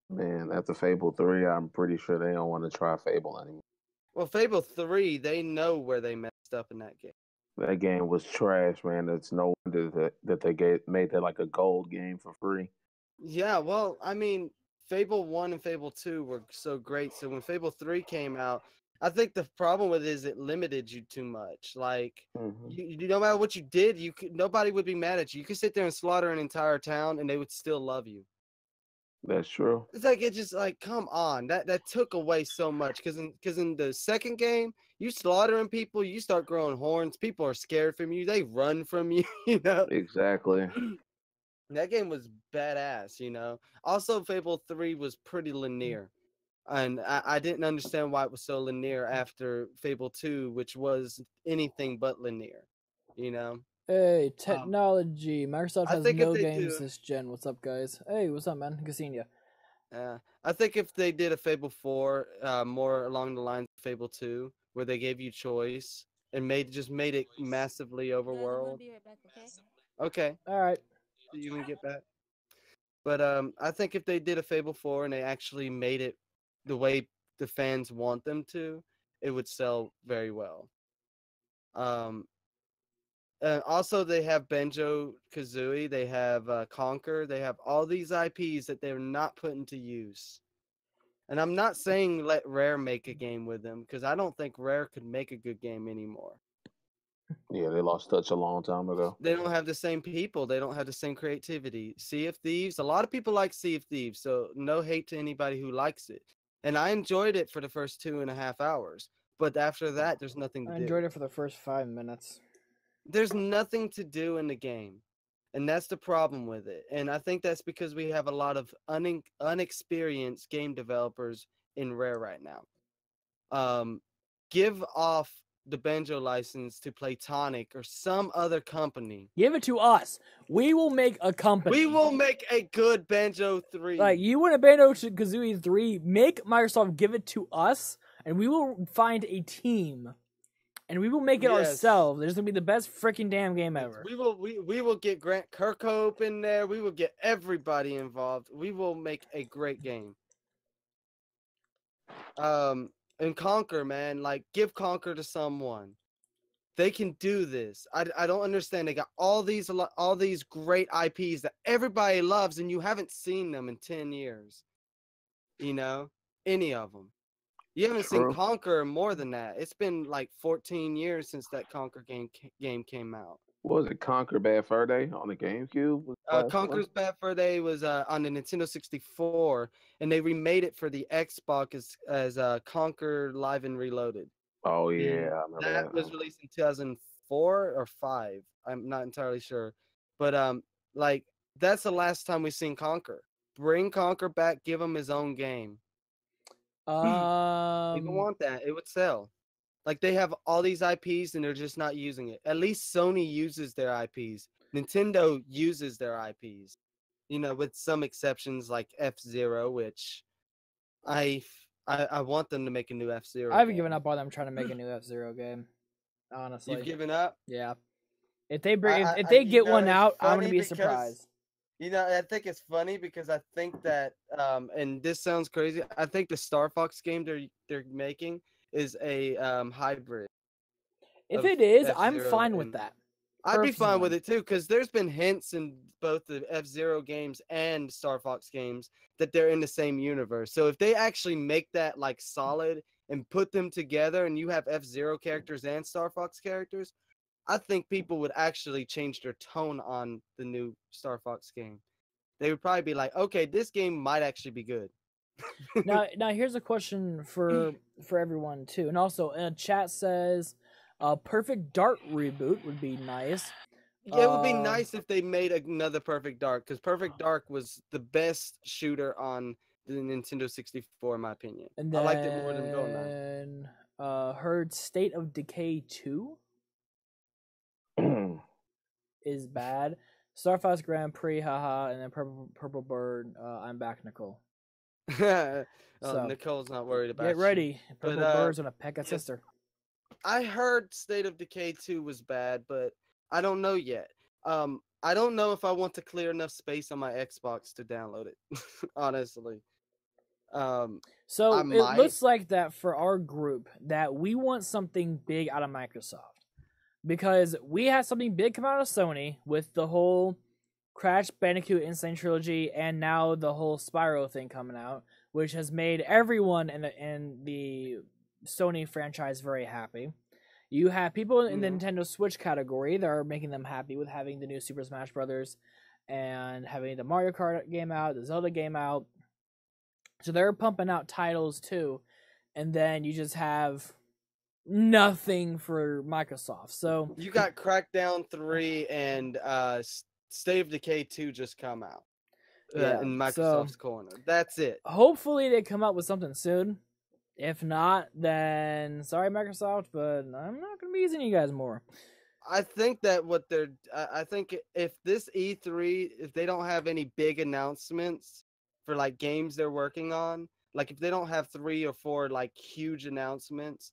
Man, after Fable 3, I'm pretty sure they don't want to try Fable anymore. Well, Fable 3, they know where they messed up in that game. That game was trash, man. It's no wonder that they made that like a gold game for free. Yeah, well, I mean, Fable 1 and Fable 2 were so great. So when Fable 3 came out, I think the problem with it is it limited you too much. Like, no matter what you did, nobody would be mad at you. You could sit there and slaughter an entire town, and they would still love you. That's true. It's like come on, that took away so much. Because in the second game, you slaughtering people, you start growing horns. People are scared from you. They run from you. You know. Exactly. That game was badass, you know. Also, Fable 3 was pretty linear. And I didn't understand why it was so linear after Fable 2, which was anything but linear, you know. Hey, technology. Microsoft I has think if no they games do- this gen. What's up, guys? Hey, what's up, man? Good seeing you. I think if they did a Fable 4, more along the lines of Fable 2, where they gave you choice and made it massively Guys, I'm gonna overworld. be right back, okay? Okay, All right. so you can get back. But I think if they did a Fable 4 and they actually made it the way the fans want them to, it would sell very well. Also, they have Banjo Kazooie, they have Conquer, they have all these IPs that they're not putting to use. And I'm not saying let Rare make a game with them, because I don't think Rare could make a good game anymore. Yeah, they lost touch a long time ago. They don't have the same people. They don't have the same creativity. Sea of Thieves, a lot of people like Sea of Thieves, so no hate to anybody who likes it. And I enjoyed it for the first 2.5 hours. But after that, there's nothing to I do. enjoyed it for the first 5 minutes. There's nothing to do in the game. And that's the problem with it. And I think that's because we have a lot of unexperienced game developers in Rare right now. Give off the Banjo license to Playtonic or some other company. Give it to us. We will make a company. We will make a good Banjo 3. Like, you want a Banjo Kazooie 3, make Microsoft give it to us, and we will find a team. And we will make it Yes. ourselves. It's gonna be the best freaking damn game ever. We will get Grant Kirkhope in there. We will get everybody involved. We will make a great game. And Conquer, man, like give Conquer to someone. They can do this. I don't understand. They got all these great IPs that everybody loves, and you haven't seen them in 10 years. You know, any of them. You haven't seen True. Conquer more than that. It's been like 14 years since that Conquer game came out. What was it? Conquer Bad Fur Day on the GameCube? Was the last one? Conquer's Bad Fur Day was on the Nintendo 64, and they remade it for the Xbox as Conquer Live and Reloaded. Oh And yeah, I remember that was released in 2004 or 5. I'm not entirely sure, but like that's the last time we've seen Conquer. Bring Conquer back. Give him his own game. People want that. It would sell. Like they have all these IPs and they're just not using it. At least Sony uses their IPs. Nintendo uses their IPs. You know, with some exceptions like F-Zero, which I want them to make a new F-Zero. I've given up on them trying to make a new F-Zero game. Honestly. You've given up? Yeah. If they if they get one out, I'm gonna be because, surprised. You know, I think it's funny because I think that and this sounds crazy. I think the Star Fox game they're making is a hybrid. If of it is, I'm F-Zero fine with and- that. I'd be fine with personally. it too, because there's been hints in both the F-Zero games and Star Fox games that they're in the same universe. So if they actually make that like solid and put them together and you have F-Zero characters and Star Fox characters, I think people would actually change their tone on the new Star Fox game. They would probably be like, okay, this game might actually be good. Now here's a question for everyone too, and also chat says, Perfect Dark reboot would be nice. Yeah, it would be nice if they made another Perfect Dark, because Perfect Dark was the best shooter on the Nintendo 64, in my opinion. And I liked it more than GoldenEye. then heard State of Decay 2 is bad. Star Fox Grand Prix, haha, and then Purple Bird. I'm back, Nicole. So, Nicole's not worried about Get ready, Purple Bird's gonna peck a yes. sister. I heard State of Decay 2 was bad, but I don't know yet. I don't know if I want to clear enough space on my Xbox to download it, honestly. So I it might. looks like that for our group that we want something big out of Microsoft, because we had something big come out of Sony with the whole Crash Bandicoot Insane Trilogy, and now the whole Spyro thing coming out, which has made everyone in the Sony franchise very happy. You have people in the Nintendo Switch category that are making them happy with having the new Super Smash Brothers and having the Mario Kart game out, the Zelda game out. So they're pumping out titles too, and then you just have nothing for Microsoft. So you got Crackdown 3 and State of Decay 2 just come out. In Microsoft's corner. That's it. Hopefully they come out with something soon. If not, then sorry Microsoft, but I'm not gonna be using you guys more. I think that I think if this E3, if they don't have any big announcements for like games they're working on, like if they don't have 3 or 4 like huge announcements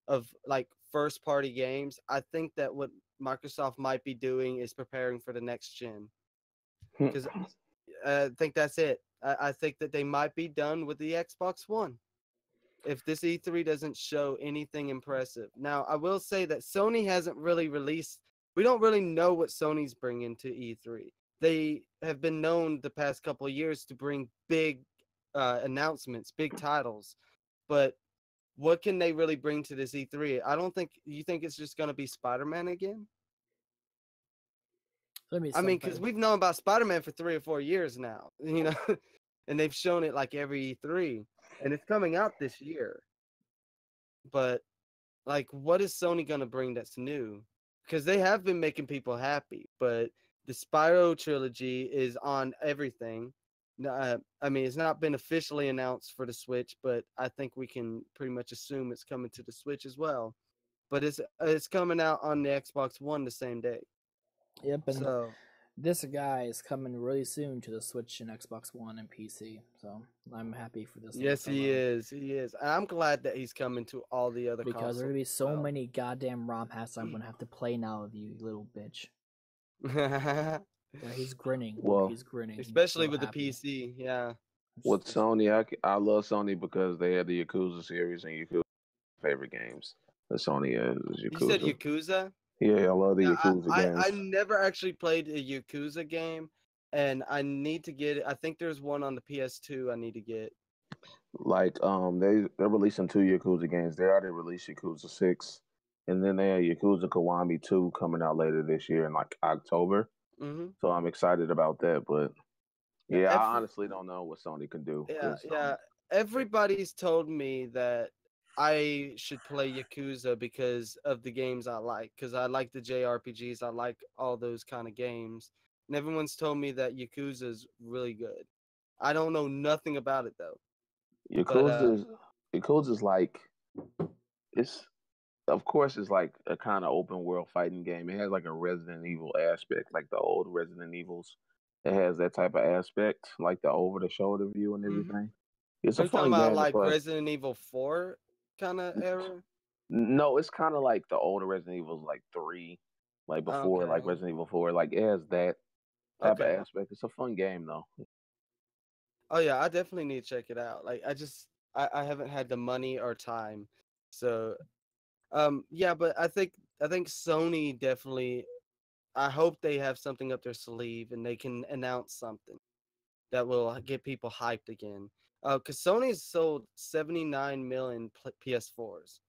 of like first party games, I think that what Microsoft might be doing is preparing for the next gen. Because I think that's it. I think that they might be done with the Xbox One if this E3 doesn't show anything impressive. Now, I will say that Sony hasn't really released. We don't really know what Sony's bringing to E3. They have been known the past couple of years to bring big announcements, big titles. But what can they really bring to this E3? I don't think. You think it's just going to be Spider-Man again? I mean, because we've known about Spider-Man for 3 or 4 years now, you know, and they've shown it like every E3, and it's coming out this year. But, like, what is Sony going to bring that's new? Because they have been making people happy, but the Spyro trilogy is on everything. I mean, it's not been officially announced for the Switch, but I think we can pretty much assume it's coming to the Switch as well. But it's coming out on the Xbox One the same day. Yep, and so this guy is coming really soon to the Switch and Xbox One and PC. So I'm happy for this. Yes, he is. He is. And I'm glad that he's coming to all the other because there are gonna be so many goddamn ROM hacks I'm gonna have to play now with you, little bitch. Yeah, he's grinning. Well, he's grinning, especially with happy. The PC. Yeah. With Sony, I love Sony because they had the Yakuza series and Yakuza favorite games. The Sony is Yakuza. You said Yakuza? Yeah, I love the Yakuza games. I never actually played a Yakuza game, and I need to get it. I think there's one on the PS2 I need to get. Like they're releasing 2 Yakuza games. They already released Yakuza 6, and then they have Yakuza Kiwami 2 coming out later this year in like October. Mm-hmm. So I'm excited about that. But yeah, I honestly don't know what Sony can do. Yeah. Everybody's told me that I should play Yakuza because of the games I like. Because I like the JRPGs. I like all those kind of games. And everyone's told me that Yakuza is really good. I don't know nothing about it though. Yakuza's like of course it's like a kind of open world fighting game. It has like a Resident Evil aspect, like the old Resident Evils. It has that type of aspect, like the over the shoulder view and everything. Mm-hmm. It's a fun game. Like Resident Evil 4 kind of era? No, it's kind of like the older Resident Evils, like 3, like before, like Resident Evil 4. Like it has that type of aspect. It's a fun game though. Oh yeah, I definitely need to check it out. Like I haven't had the money or time. So yeah, but I think Sony definitely, I hope they have something up their sleeve and they can announce something that will get people hyped again. Because Sony's sold 79 million PS4s.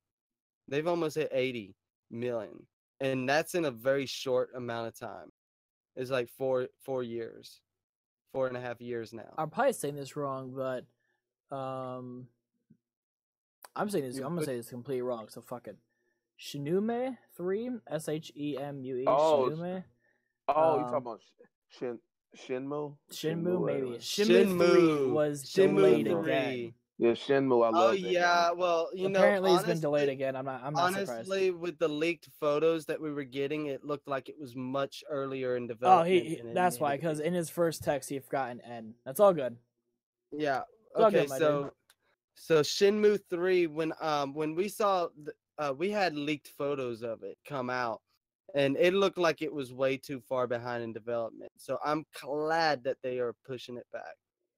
They've almost hit 80 million. and that's in a very short amount of time. It's like 4 years, 4.5 years now. I'm probably saying this wrong, but I'm gonna say this completely wrong. So fuck it. Shenmue 3, Shemue. Shenmue. Oh, you talking about Shenmue? Shenmue, maybe. Shenmue 3 was delayed again. Yeah, Shenmue. I love Oh that yeah, game. well, Apparently honestly, it's been delayed again. I'm not surprised. Honestly, with the leaked photos that we were getting, it looked like it was much earlier in Oh, development. that's why, because in his first text he forgot an N. That's all good. Yeah. all Okay. good, my dude. So Shenmue 3, when we saw, we had leaked photos of it come out, and it looked like it was way too far behind in development. So I'm glad that they are pushing it back,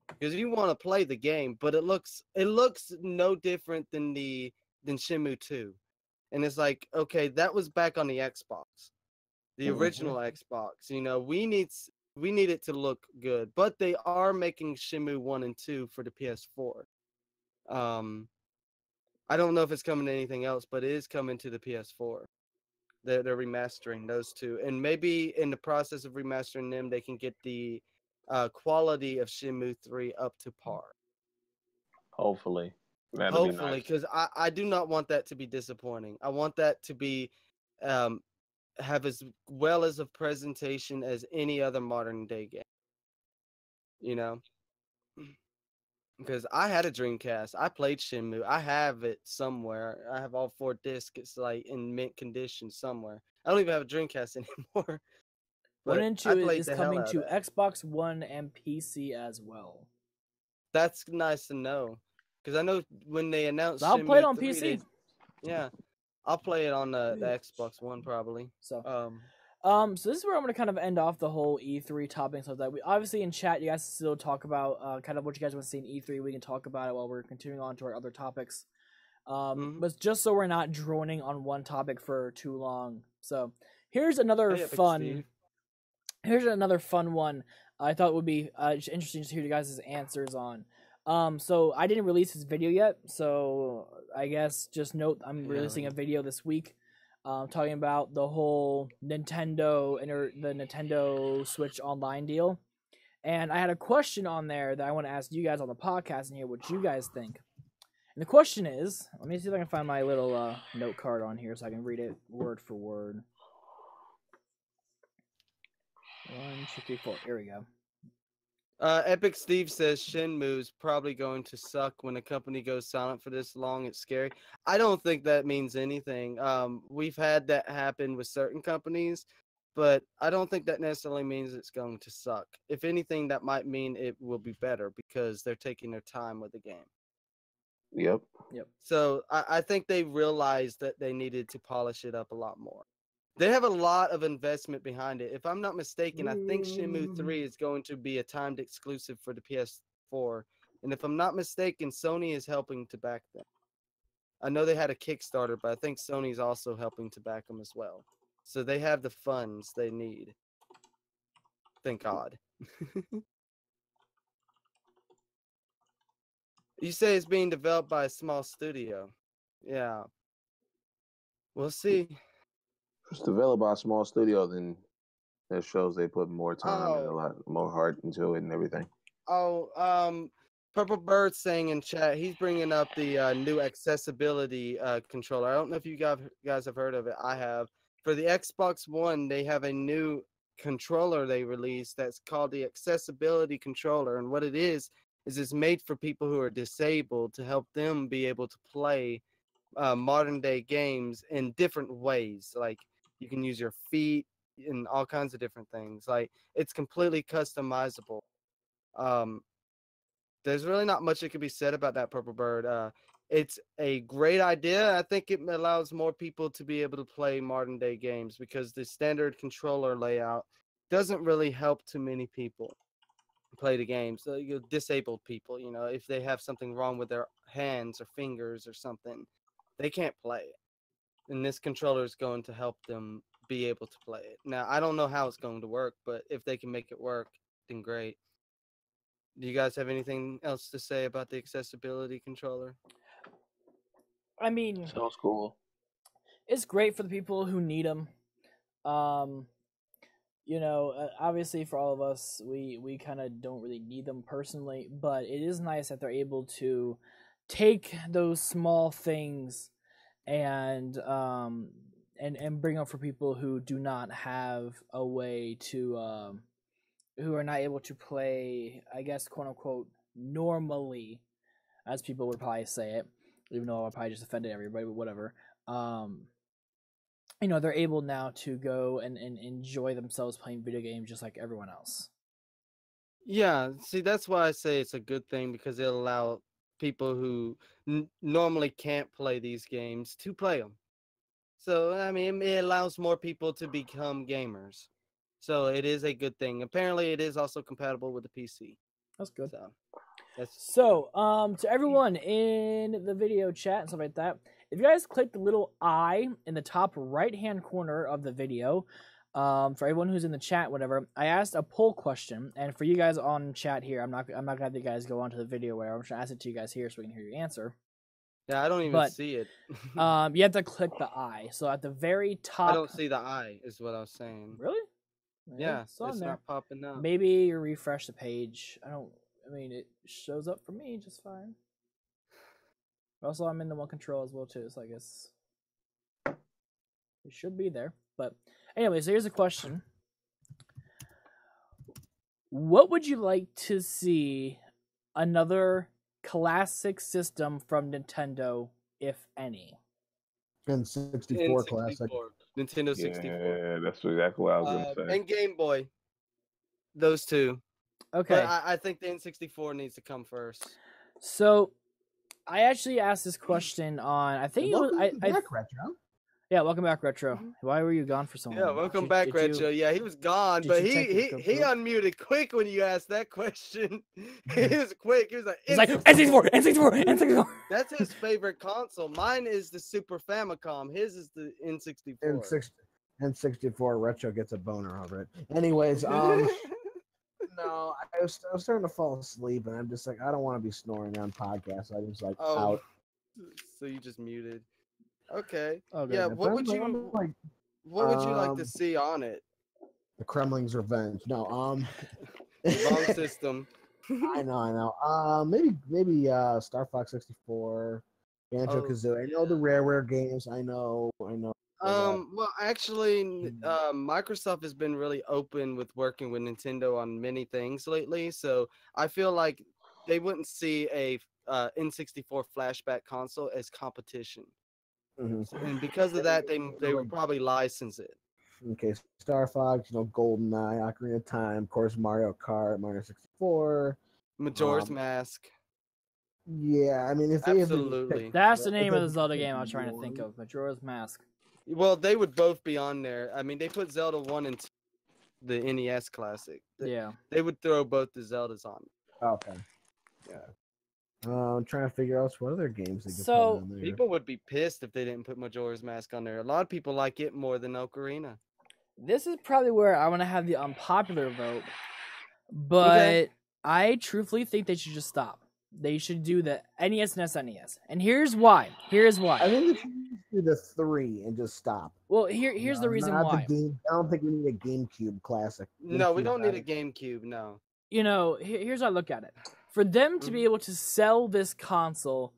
because you want to play the game, but it looks no different than Shenmue 2, and it's like, okay, that was back on the Xbox, the original Xbox. We need it to look good, but they are making Shenmue 1 and 2 for the PS4. I don't know if it's coming to anything else, but it is coming to the PS4. They're remastering those two, and maybe in the process of remastering them, they can get the quality of Shenmue 3 up to par. Hopefully, that'd be Hopefully, nice. because I do not want that to be disappointing. I want that to be have as well as a presentation as any other modern day game. Because I had a Dreamcast. I played Shenmue. I have it somewhere. I have all 4 discs. It's like in mint condition somewhere. I don't even have a Dreamcast anymore. But One and I 2 played is the hell coming out of to that. Xbox One and PC as well. That's nice to know. Because I know when they announced So I'll play it Shenmue on 3, PC. yeah, I'll play it on the Xbox One probably. So so this is where I'm going to kind of end off the whole E3 topic and stuff that we obviously in chat you guys still talk about kind of what you guys want to see in E3. We can talk about it while we're continuing on to our other topics. But just so we're not droning on one topic for too long. So here's another fun one I thought would be interesting to hear you guys' answers on. So I didn't release this video yet, so I guess just note I'm releasing a video this week. Talking about the whole the Nintendo Switch Online deal, and I had a question on there that I want to ask you guys on the podcast and hear what you guys think. And the question is, let me see if I can find my little note card on here so I can read it word for word. 1, 2, 3, 4. Here we go. Epic Steve says Shenmue's probably going to suck when a company goes silent for this long. It's scary. I don't think that means anything. We've had that happen with certain companies, but I don't think that necessarily means it's going to suck. If anything, that might mean it will be better because they're taking their time with the game. Yep. So I think they realized that they needed to polish it up a lot more. They have a lot of investment behind it. If I'm not mistaken, I think Shenmue 3 is going to be a timed exclusive for the PS4. And if I'm not mistaken, Sony is helping to back them. I know they had a Kickstarter, but I think Sony's also helping to back them as well. So they have the funds they need. Thank God. You say it's being developed by a small studio. Yeah. We'll see. If it's developed by a small studio, then that shows they put more time and a lot more heart into it and everything. Purple Bird saying in chat, he's bringing up the new accessibility controller. I don't know if you guys have heard of it. I have. For the Xbox One, they have a new controller they released that's called the accessibility controller. And what it is it's made for people who are disabled to help them be able to play modern day games in different ways. Like you can use your feet and all kinds of different things. Like it's completely customizable. There's really not much that can be said about that, Purple Bird. It's a great idea. I think it allows more people to be able to play modern day games because the standard controller layout doesn't really help too many people play the games. Disabled people, if they have something wrong with their hands or fingers or something, they can't play it. And this controller is going to help them be able to play it. Now, I don't know how it's going to work, but if they can make it work, then great. Do you guys have anything else to say about the accessibility controller? I mean, sounds cool. It's great for the people who need them. Obviously for all of us, we kind of don't really need them personally, but it is nice that they're able to take those small things and bring up for people who do not have a way to who are not able to play, I guess, quote unquote, normally, as people would probably say it, even though I probably just offended everybody, but whatever. They're able now to go and enjoy themselves playing video games just like everyone else. Yeah, see, that's why I say it's a good thing, because it'll allow people who normally can't play these games to play them. So, I mean, it allows more people to become gamers. So it is a good thing. Apparently, it is also compatible with the PC. That's good. So, to everyone in the video chat and stuff like that, if you guys click the little eye in the top right-hand corner of the video, for everyone who's in the chat, whatever, I asked a poll question, and for you guys on chat here, I'm not gonna have you guys go onto the video, whatever. I'm just gonna ask it to you guys here so we can hear your answer. Yeah, I don't even see it. You have to click the eye. So at the very top, I don't see the eye, is what I was saying. Really? Yeah, it's not popping up. Maybe you refresh the page. It shows up for me just fine. Also, I'm in the one control as well too, so I guess it should be there. But anyway, so here's a question: what would you like to see another classic system from Nintendo, if any? N64 classic. Nintendo 64. Yeah, that's exactly what I was going to say. And Game Boy. Those two. Okay. But I think the N64 needs to come first. So, I actually asked this question on, I think welcome it was... back, Retro. Yeah, welcome back, Retro. Why were you gone for so long? Yeah, welcome back, Retro. Yeah, he was gone, but he unmuted quick when you asked that question. He was quick. He was like, N64. That's his favorite console. Mine is the Super Famicom. His is the N64. N64 Retro gets a boner over it. Anyways, no, I was starting to fall asleep, and I'm just like, I don't want to be snoring on podcasts. I was like, out. So you just muted. Okay. Okay. Yeah. What would you like to see on it? The Kremling's Revenge. No. Wrong system. I know. Maybe Star Fox 64, Banjo Kazooie. I know the rare games. I know. Well, actually, Microsoft has been really open with working with Nintendo on many things lately, so I feel like they wouldn't see a N64 flashback console as competition. Mm-hmm. And because of that, they would probably license it. Okay, Star Fox, GoldenEye, Ocarina of Time, of course, Mario Kart, Mario 64, Majora's Mask. Yeah, I mean, if they absolutely, that's the name of the Zelda game I was trying to think of, Majora's Mask. Well, they would both be on there. I mean, they put Zelda 1 and 2, the NES classic. They would throw both the Zeldas on. Okay. Yeah. I'm trying to figure out what other games they could put on there. People would be pissed if they didn't put Majora's Mask on there. A lot of people like it more than Ocarina. This is probably where I want to have the unpopular vote, but I truthfully think they should just stop. They should do the NES and SNES. And here's why. I think they should do the 3 and just stop. Well, here's the reason why. I don't think we need a GameCube classic. No, we don't need a GameCube, no. Here's how I look at it. For them to be able to sell this console,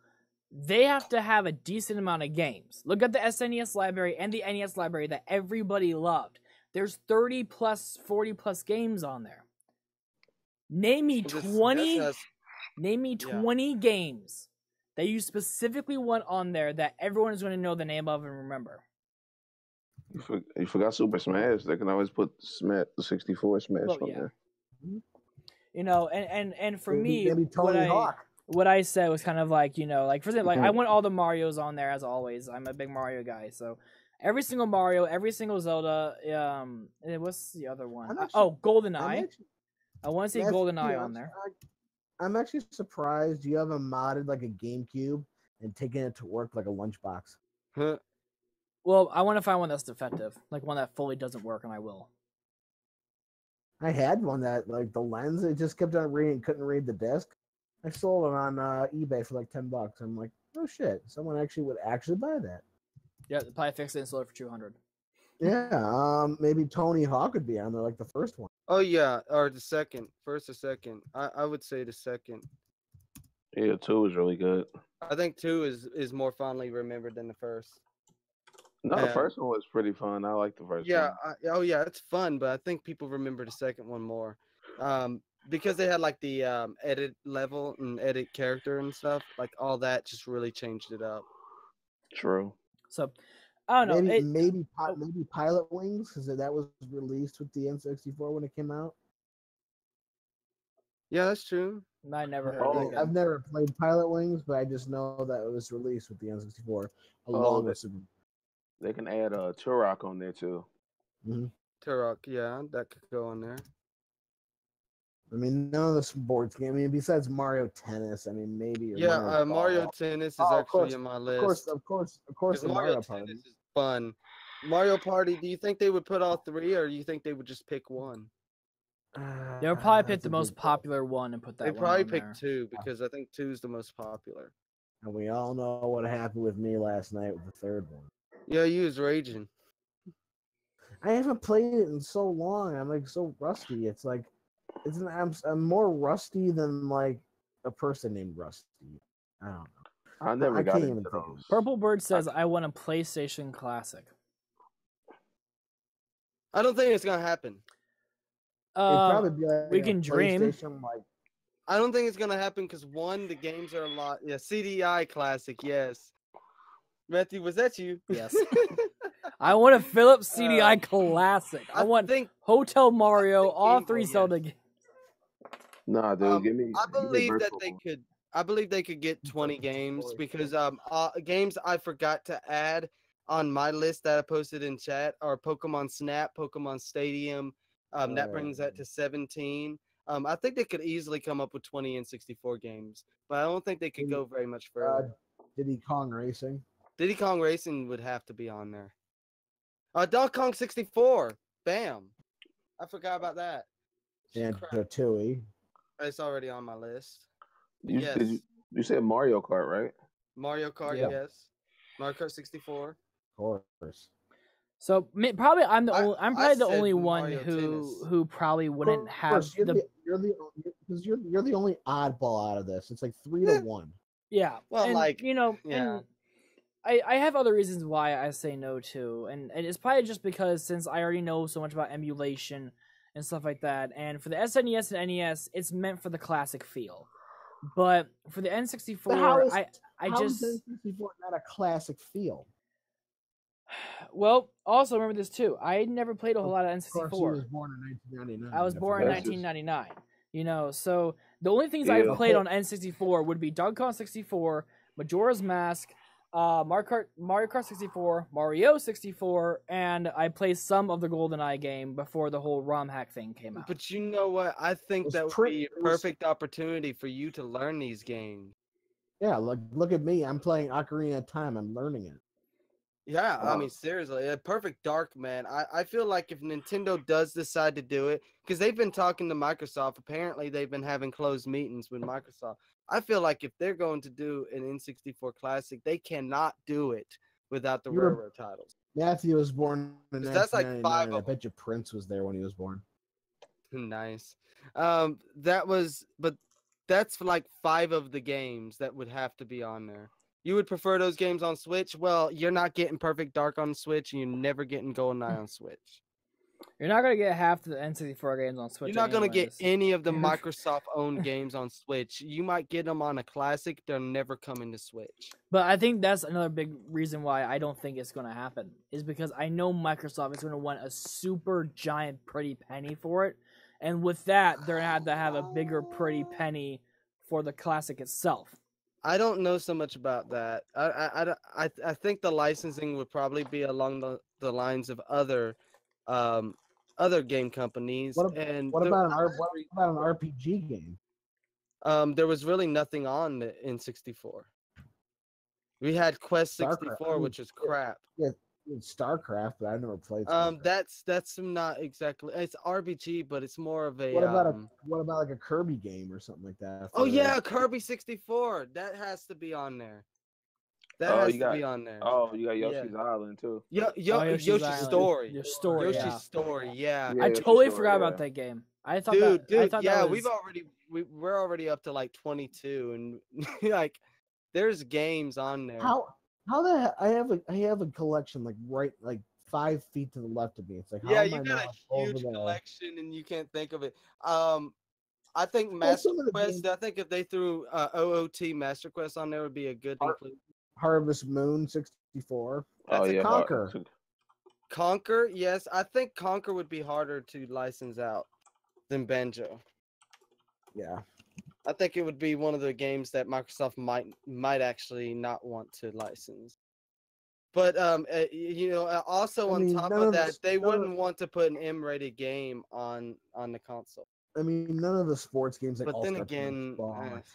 they have to have a decent amount of games. Look at the SNES library and the NES library that everybody loved. There's 30 plus, 40 plus games on there. Name me 20 games that you specifically want on there that everyone is going to know the name of and remember. You forgot Super Smash. They can always put the 64 Smash on there. And for me, what I said was kind of like, for example, I want all the Marios on there as always. I'm a big Mario guy, so every single Mario, every single Zelda. What's the other one? GoldenEye. I want to see GoldenEye on there. I'm actually surprised you haven't modded like a GameCube and taken it to work like a lunchbox. Well, I want to find one that's defective, like one that fully doesn't work, and I will. I had one that, like, the lens, it just kept on reading, couldn't read the disc. I sold it on eBay for like $10. I'm like, oh shit, someone would actually buy that. Yeah, they probably fixed it and sold it for $200. Yeah, maybe Tony Hawk would be on there like the first one. Oh yeah, or the second, first or second. I would say the second. Yeah, 2 is really good. I think 2 is more fondly remembered than the first. No, the And first one was pretty fun. I like the first yeah, one. oh yeah, it's fun, but I think people remember the second one more, because they had like the edit level and edit character and stuff. Like all that just really changed it up. True. So I don't know. Maybe Pilot Wings, because that was released with the N64 when it came out. Yeah, that's true. I never heard Oh, of that. I've never played Pilot Wings, but I just know that it was released with the N64 along with Super. They can add a Turok on there too. Mm-hmm. Turok, yeah, that could go on there. I mean, none of the sports game. I mean, besides Mario Tennis, I mean, maybe. Yeah, Mario Tennis is actually in my list. Of course, the Mario Party. Tennis is fun. Mario Party. Do you think they would put all 3, or do you think they would just pick one? They'll probably pick the most popular one and put that. They one probably on pick there. 2 because I think 2 is the most popular. And we all know what happened with me last night with the third one. Yeah, you was raging. I haven't played it in so long. I'm like so rusty. It's like, I'm more rusty than like a person named Rusty. I don't know. I never got can't into even those. Purple Bird says, "I want a PlayStation Classic." I don't think it's gonna happen. It'd probably be like we a can dream. PlayStation, like, I don't think it's gonna happen because one, the games are a lot. Yeah, CDI Classic, yes. Matthew, was that you? Yes. I want a Philips CDI Classic. I want Hotel Mario, all 3 Zelda games. Nah, dude, give me. I believe that they could. I believe they could get 20 games because games I forgot to add on my list that I posted in chat are Pokemon Snap, Pokemon Stadium. That brings that to 17. I think they could easily come up with 20 and 64 games, but I don't think they could go very much further. Diddy Kong Racing. Diddy Kong Racing would have to be on there. Donkey Kong 64. Bam. I forgot about that. And Tui. It's already on my list. Yes. You said Mario Kart, right? Mario Kart, yes. Mario Kart 64. Of course. So probably I'm the only one who probably wouldn't have you're the only oddball out of this. It's like 3 to 1. Yeah. Well, and, and I have other reasons why I say no to, and it's probably just because since I already know so much about emulation and stuff like that, and for the SNES and NES, it's meant for the classic feel. But for the N64, how is the N64 not a classic feel? Well, also remember this too. I never played a whole lot of N64. Of course, he was born in 1999. I was born in 1999. So the only things I've played on N64 would be Donkey Kong 64, Majora's Mask, Mario Kart 64, Mario 64, and I played some of the GoldenEye game before the whole ROM hack thing came out. But you know what? I think that would be a perfect opportunity for you to learn these games. Yeah, look at me. I'm playing Ocarina of Time. I'm learning it. Yeah, I mean, seriously, a perfect dark, man. I feel like if Nintendo does decide to do it, because they've been talking to Microsoft, apparently they've been having closed meetings with Microsoft. I feel like if they're going to do an N64 Classic, they cannot do it without the railroad titles. Matthew was born in 1999. That's like 5 of them. I bet you Prince was there when he was born. Nice. But that's for like 5 of the games that would have to be on there. You would prefer those games on Switch? Well, you're not getting Perfect Dark on Switch, and you're never getting GoldenEye on Switch. You're not gonna get half the N64 games on Switch. You're not gonna get any of the Microsoft-owned games on Switch. You might get them on a Classic. They're never coming to Switch. But I think that's another big reason why I don't think it's gonna happen. Is because I know Microsoft is gonna want a super giant pretty penny for it, and with that, they're gonna have to have a bigger pretty penny for the Classic itself. I don't know so much about that. I think the licensing would probably be along the lines of other game companies. What about an RPG game? There was really nothing on the N64. We had Quest 64, which is crap. Yeah, StarCraft, but I've never played. That's not exactly. It's RPG, but it's more of a. What about like a Kirby game or something like that? Oh yeah, Kirby 64. That has to be on there. That has to be on there. Oh, you got Yoshi's Island too. Yoshi's Island. Story. Your story. Yoshi's Yeah. Story. Yeah. I totally forgot about that game. I thought dude, I thought yeah, that was... we're already up to like 22, and like, there's games on there. How the I have a collection like right like 5 feet to the left of me. It's like, how Yeah, am you I got not a huge over there? collection, and you can't think of it. I think Well, Master some of the Quest. games- I think if they threw OOT Master Quest on there, would be a good inclusion. Harvest Moon 64. That's a Conquer. Conquer, yes. I think Conquer would be harder to license out than Banjo. Yeah. I think it would be one of the games that Microsoft might actually not want to license. But also on top of that, they wouldn't want to put an M-rated game on the console. I mean, none of the sports games like But then All-Star again,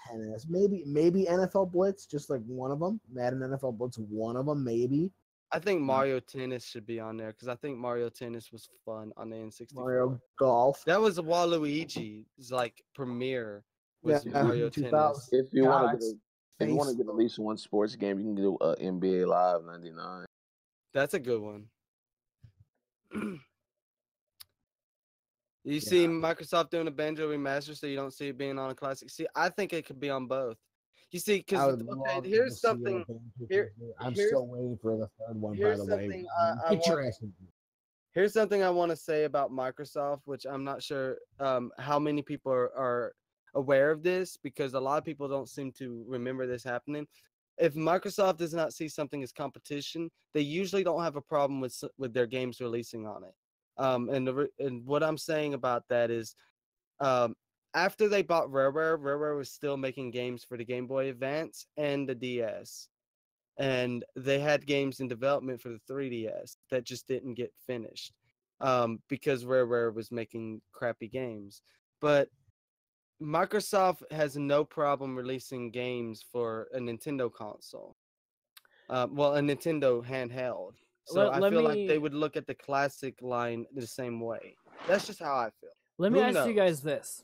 Tennis, maybe NFL Blitz, just like one of them. Madden NFL Blitz, one of them, maybe. I think Mario Tennis should be on there because I think Mario Tennis was fun on the N64. Mario Golf. That was Waluigi's like premiere was Mario Tennis. If you want to get at least one sports game, you can do NBA Live 99. That's a good one. You see Microsoft doing a Banjo remaster, so you don't see it being on a classic. See, I think it could be on both. You see, because here's something. I'm still waiting for the third one. By the way, here's something I want to say about Microsoft, which I'm not sure how many people are aware of this, because a lot of people don't seem to remember this happening. If Microsoft does not see something as competition, they usually don't have a problem with their games releasing on it. And what I'm saying about that is, after they bought Rareware was still making games for the Game Boy Advance and the DS. And they had games in development for the 3DS that just didn't get finished because Rareware was making crappy games. But Microsoft has no problem releasing games for a Nintendo console. A Nintendo handheld. So I feel like they would look at the classic line the same way. That's just how I feel. Let me ask you guys this.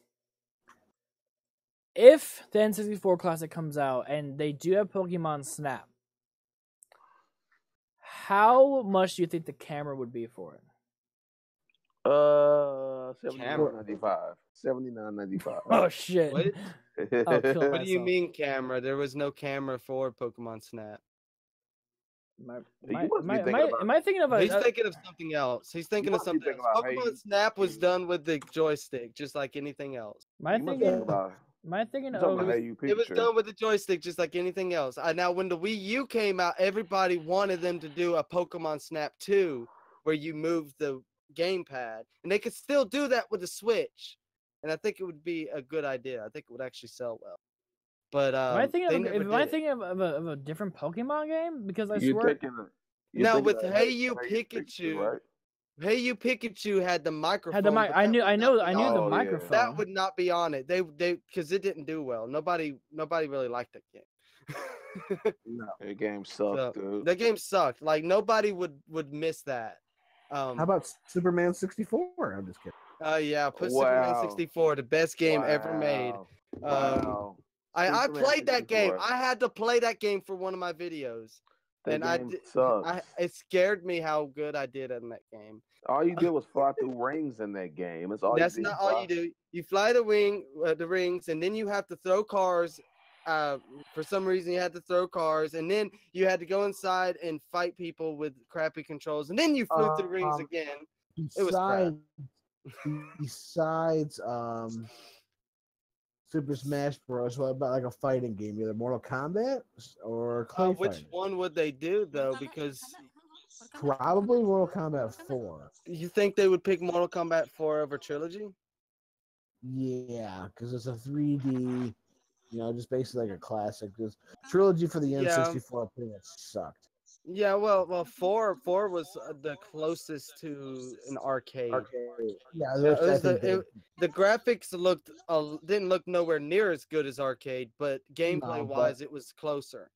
If the N64 Classic comes out and they do have Pokemon Snap, how much do you think the camera would be for it? $79.95. $79.95. Oh shit! What? What do you mean camera? There was no camera for Pokemon Snap. Am I thinking of He's thinking of something else. He's thinking of something else. Pokemon Snap was done with the joystick, just like anything else. It was done with the joystick, just like anything else. Now, when the Wii U came out, everybody wanted them to do a Pokemon Snap 2, where you move the gamepad, and they could still do that with the Switch. And I think it would be a good idea. I think it would actually sell well. But am I thinking of a different Pokemon game? Because I swear. With Hey You Pikachu, right? Hey You Pikachu had the microphone. I knew the microphone. That would not be on it. They because it didn't do well. Nobody really liked that game. No, the game sucked, dude. The game sucked. Like nobody would miss that. How about Superman 64? I'm just kidding. Yeah, put Superman 64, the best game ever made. Wow. I played that game. I had to play that game for one of my videos. It scared me how good I did in that game. All you did was fly through rings in that game. That's not all you do. You fly the rings, and then you have to throw cars. For some reason, you had to throw cars, and then you had to go inside and fight people with crappy controls, and then you flew through rings again. It was crap. Besides Super Smash Bros. What about like a fighting game, either Mortal Kombat or Clay Which Fighting? one would they do though? Because probably Mortal Kombat 4. You think they would pick Mortal Kombat 4 over Trilogy? Yeah, because it's a 3D, just basically like a classic. Because Trilogy for the N64 pretty much sucked. Yeah, well, 4 was the closest to an arcade. Yeah, the graphics didn't look nowhere near as good as arcade, but gameplay wise, it was closer.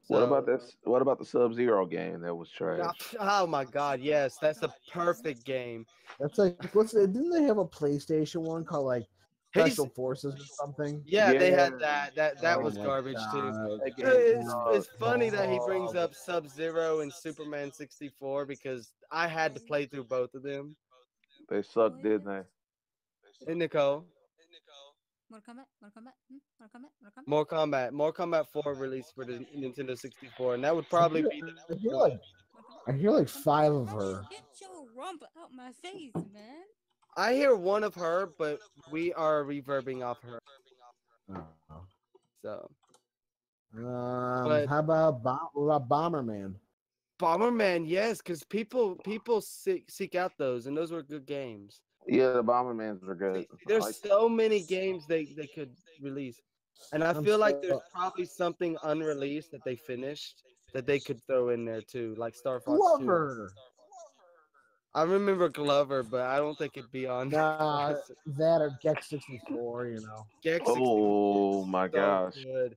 What about this? What about the Sub-Zero game that was trash? Oh my God, yes, that's a perfect game. That's like didn't they have a PlayStation one called like Special Forces or something. Yeah, they had Yeah. that Oh was my garbage too. God. That game It's sucked. funny that he brings up Sub-Zero and Superman 64 because I had to play through both of them. They sucked, didn't they? Hey Nicole, Mortal Kombat? Mortal Kombat? Mortal Kombat? Mortal Kombat? Mortal Kombat 4 released for the Nintendo 64, and that would I probably hear, be the I hear like I hear like 5 of her. Get your rump out my face, man. I hear one of her, but we are reverbing off her. Oh. So, but How about what about Bomberman? Bomberman, yes, because people seek out those, and those were good games. Yeah, the Bombermans are good. See, there's so many games they could release, and I feel like there's probably something unreleased that they finished that they could throw in there too, like Star Fox 2. Glover. I remember Glover, but I don't think it'd be on. Nah, that or Gex 64. Gex 64 Oh my so gosh. good.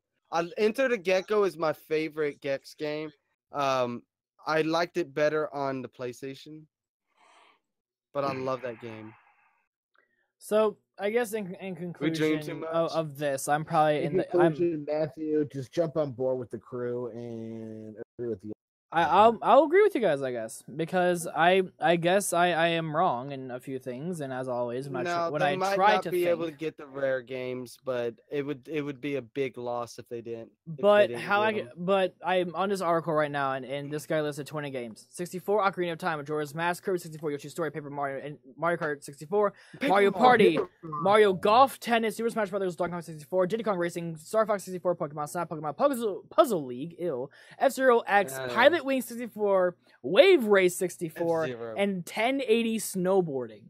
Enter the Gecko is my favorite Gex game. I liked it better on the PlayStation, but I love that game. So I guess in We dream too conclusion much. of this, I'm probably In conclusion, Matthew, just jump on board with the crew and agree with you. I'll agree with you guys, I guess, because I guess I am wrong in a few things, and as always, when They I might try not to be think, able to get the rare games, but it would be a big loss if they didn't. but I'm on this article right now, and this guy listed 20 games: 64 Ocarina of Time, Majora's Mask, Kirby 64, Yoshi's Story, Paper Mario, and Mario Kart 64, Mario Party, Mario Golf, Tennis, Super Smash Bros., Donkey Kong 64, Diddy Kong Racing, Star Fox 64, Pokemon Snap, Pokemon Puzzle League, F-Zero X, Pilot Wing 64, Wave Race 64, F-Zero. and 1080 snowboarding.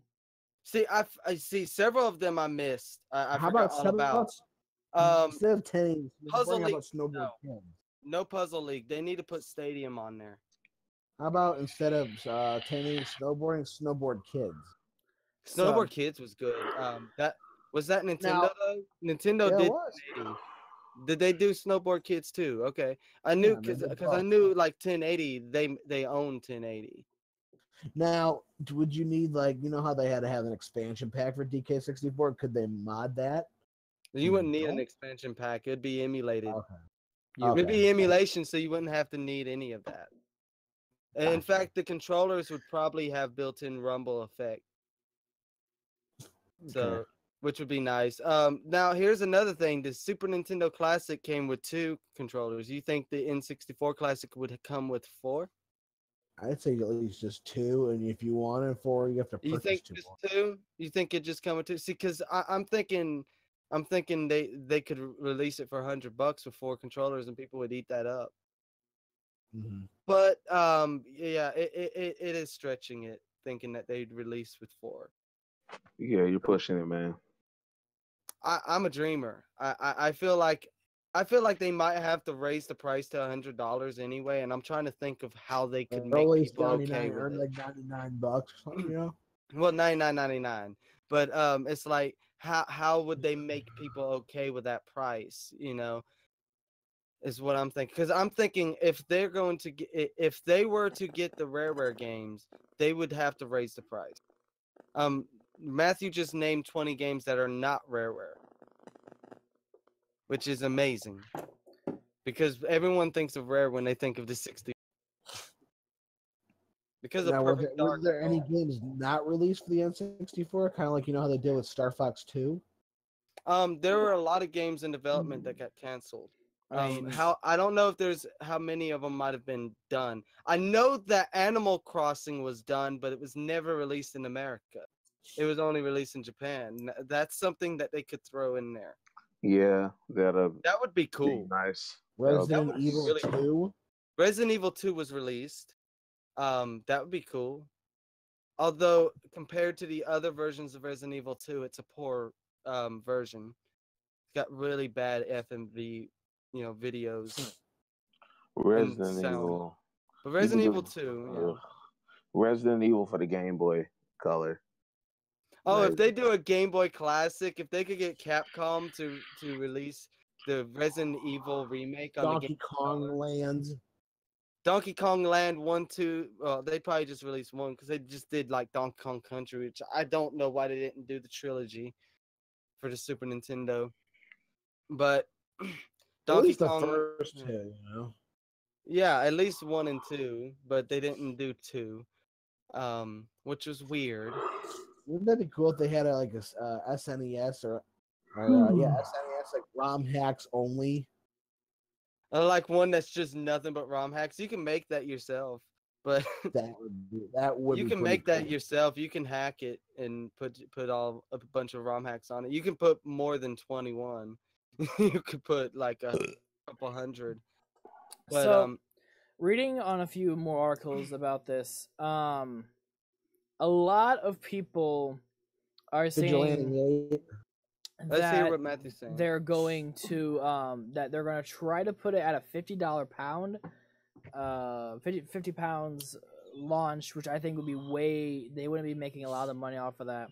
See, I see several of them I missed. I How forgot about all about. instead of 10, Puzzle how League, about Snowboard Kids? No Puzzle League. They need to put Stadium on there. How about instead of 1080 snowboarding, Snowboard Kids? Snowboard Kids was good. That Nintendo though. Nintendo Yeah, it did was. 1080. Did they do Snowboard Kids too? Okay, I knew because I knew like 1080. They own 1080. Now, would you need how they had to have an expansion pack for DK64? Could they mod that? You wouldn't need an expansion pack. It'd be emulated. Okay. It'd be emulation, so you wouldn't have to need any of that. And in fact, the controllers would probably have built-in rumble effect. So, which would be nice. Now here's another thing. The Super Nintendo Classic came with 2 controllers. You think the N64 Classic would come with 4? I'd say at least just 2, and if you wanted 4, you have to purchase 2. You think just 2? You think it just come with 2? See, because I'm thinking they could release it for $100 with 4 controllers, and people would eat that up. Mm-hmm. But yeah, it is stretching it, thinking that they'd release with 4. Yeah, you're pushing it, man. I'm a dreamer. I feel like they might have to raise the price to $100 anyway, and I'm trying to think of how they could make people okay with earn it. like $99, Well, $99.99, but it's like how would they make people okay with that price? Is what I'm thinking. Because I'm thinking if they were to get the rare games, they would have to raise the price. Matthew just named 20 games that are not rare, which is amazing. Because everyone thinks of rare when they think of the 60. Because of Perfect Dark. Were there any games not released for the N64? Kind of like how they did with Star Fox 2? There were a lot of games in development that got canceled. I don't know if how many of them might have been done. I know that Animal Crossing was done, but it was never released in America. It was only released in Japan. That's something that they could throw in there. Yeah, that would be cool. Nice. Resident Evil 2. Cool. Resident Evil 2 was released. That would be cool. Although compared to the other versions of Resident Evil 2, it's a poor version. It's got really bad FMV, videos. Resident Evil. But Resident Evil 2. Resident Evil for the Game Boy Color. Oh, if they do a Game Boy Classic, if they could get Capcom to release the Resident Evil remake on Donkey Kong Land. Donkey Kong Land 1, 2. Well, they probably just released 1 because they just did like Donkey Kong Country, which I don't know why they didn't do the trilogy for the Super Nintendo. But At Donkey least the Kong, first two, you know. yeah, at least 1 and 2, but they didn't do 2, which was weird. Wouldn't that be cool if they had like a SNES or SNES like ROM hacks only? I like one that's just nothing but ROM hacks. You can make that yourself, but That would you be can pretty make that cool. yourself. You can hack it and put a bunch of ROM hacks on it. You can put more than 21. You could put like a couple hundred. But So, reading on a few more articles about this, a lot of people are Vigilante saying 8. let's hear that what Matthew's saying. they're going to that they're going to try to put it at a $50 pound, 50 pounds launch, which I think would be they wouldn't be making a lot of money off of that.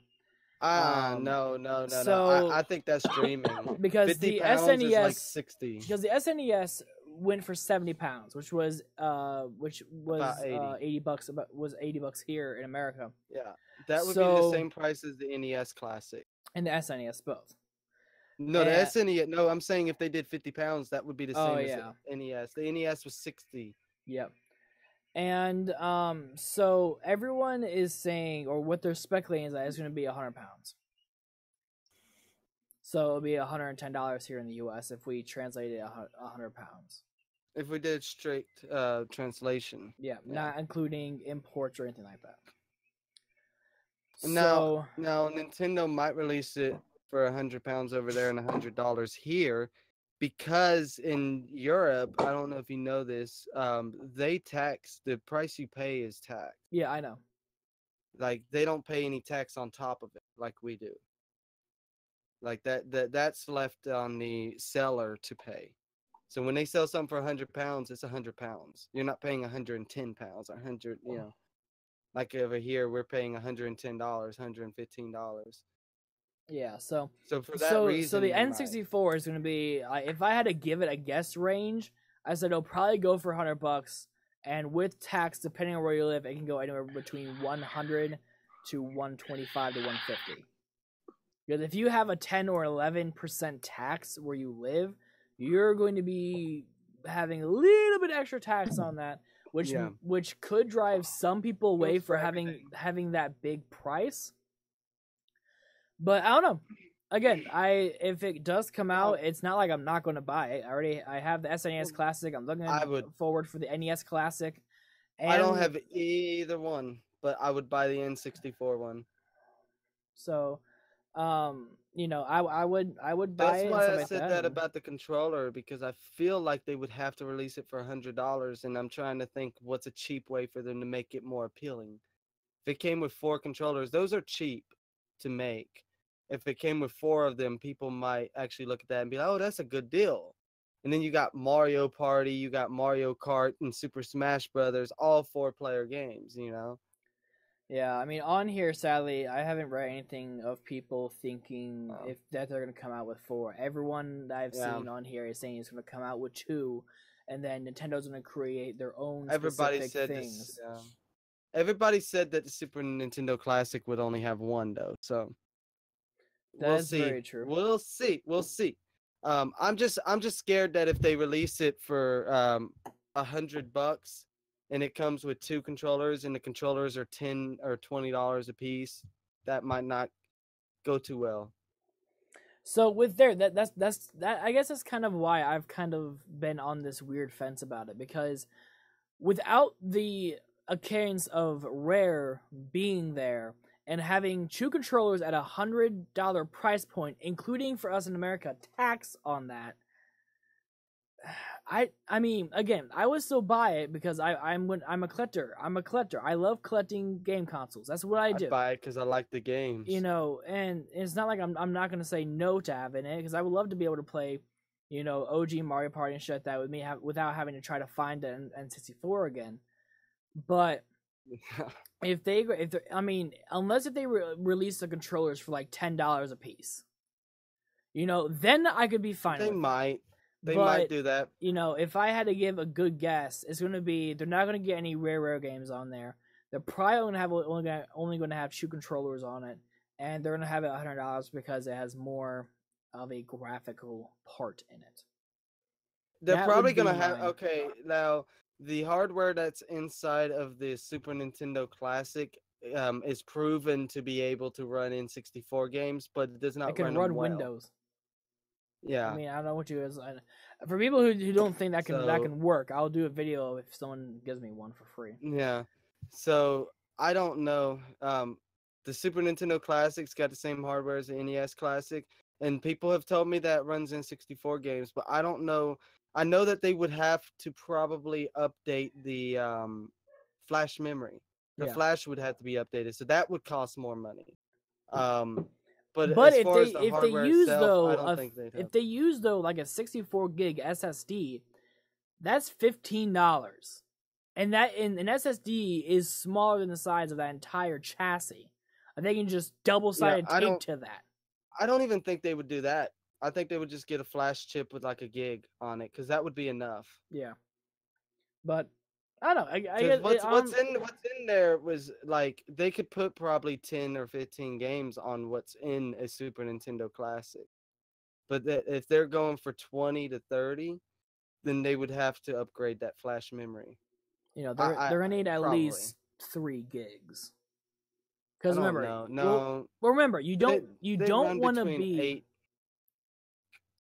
No. So I think that's dreaming. because 50 the pounds SNES is like 60. because the SNES went for 70 pounds, which was About 80. $80 was $80 here in America. Yeah, that would be the same price as the NES Classic. And the SNES both. No, the SNES. No, I'm saying if they did 50 pounds, that would be the same as the NES. The NES was 60. Yep. And so everyone is saying, or what they're speculating is that it's going to be 100 pounds. So it'll be $110 here in the U.S. if we translate it 100 pounds. If we did straight translation. Yeah, not including imports or anything like that. Now Nintendo might release it for 100 pounds over there and $100 here, because in Europe, I don't know if you know this, they tax the price you pay is tax. Yeah, I know. Like they don't pay any tax on top of it like we do. Like that's left on the seller to pay. So when they sell something for 100 pounds, it's 100 pounds. You're not paying 110 pounds or 100, you know. Like over here, we're paying $110, $115. Yeah, so for that reason, so the N64 is going to be. If I had to give it a guess range, I said it'll probably go for $100, and with tax, depending on where you live, it can go anywhere between 100 to 125 to 150. Because if you have a 10 or 11% tax where you live, you're going to be having a little bit extra tax on that, which could drive some people away for having that big price. But I don't know. Again, if it does come out, it's not like I'm not going to buy it. I have the SNES Classic. I'm looking forward for the NES Classic. And I don't have either one, but I would buy the N64 one. So, you know, I would buy it. That's why I said that about the controller, because I feel like they would have to release it for $100, and I'm trying to think what's a cheap way for them to make it more appealing. If it came with 4 controllers, those are cheap to make. If it came with 4 of them, people might actually look at that and be like, oh, that's a good deal. And then you got Mario Party, you got Mario Kart, and Super Smash Brothers, all 4-player games, you know? Yeah, I mean, on here, sadly, I haven't read anything of people thinking that they're going to come out with 4. Everyone that I've seen on here is saying it's going to come out with 2, and then Nintendo's going to create their own specific things. Everybody said that the Super Nintendo Classic would only have 1, though, so... That's very true. We'll see. I'm just scared that if they release it for $100 and it comes with 2 controllers and the controllers are $10 or $20 a piece, that might not go too well. So with that I guess that's kind of why I've kind of been on this weird fence about it, because without the occurrence of Rare being there and having 2 controllers at $100 price point, including for us in America tax on that, I mean, again, I would still buy it because I'm a collector. I love collecting game consoles. That's what I do. I buy it because I like the games. You know, and it's not like I'm not gonna say no to having it, because I would love to be able to play, you know, OG Mario Party and shit like that with me without having to try to find an N64 again. But if they unless they release the controllers for like $10 a piece, you know, then I could be fine. They might do that. You know, if I had to give a good guess, it's going to be they're not going to get any rare games on there. They're probably only going to have 2 controllers on it, and they're gonna have it $100 because it has more of a graphical part in it. They're That probably would be gonna have mine. okay now. The hardware that's inside of the Super Nintendo Classic is proven to be able to run N64 games, but it does It not can run them run well. Windows. Yeah. I mean, I don't know what you guys. For people who don't think that So- can work, I'll do a video if someone gives me one for free. Yeah. So I don't know. The Super Nintendo Classic's got the same hardware as the NES Classic, and people have told me that runs N64 games, but I don't know. I know that they would have to probably update the flash memory. The Yeah. flash would have to be updated, so that would cost more money. But But as if far they as the if they hardware use itself, though I don't think they'd have. if they use though like a 64 gig SSD, that's $15, and that an SSD is smaller than the size of that entire chassis. And they can just double-sided I tape don't- to that. I don't even think they would do that. I think they would just get a flash chip with like a gig on it, because that would be enough. Yeah, but I don't know. I 'Cause guess what's in there was like they could put probably 10 or 15 games on what's in a Super Nintendo Classic. But if they're going for 20 to 30, then they would have to upgrade that flash memory. they're I- gonna need at probably. least 3 gigs. I Because don't remember, know. No, well, remember you don't they don't run want to between be 8.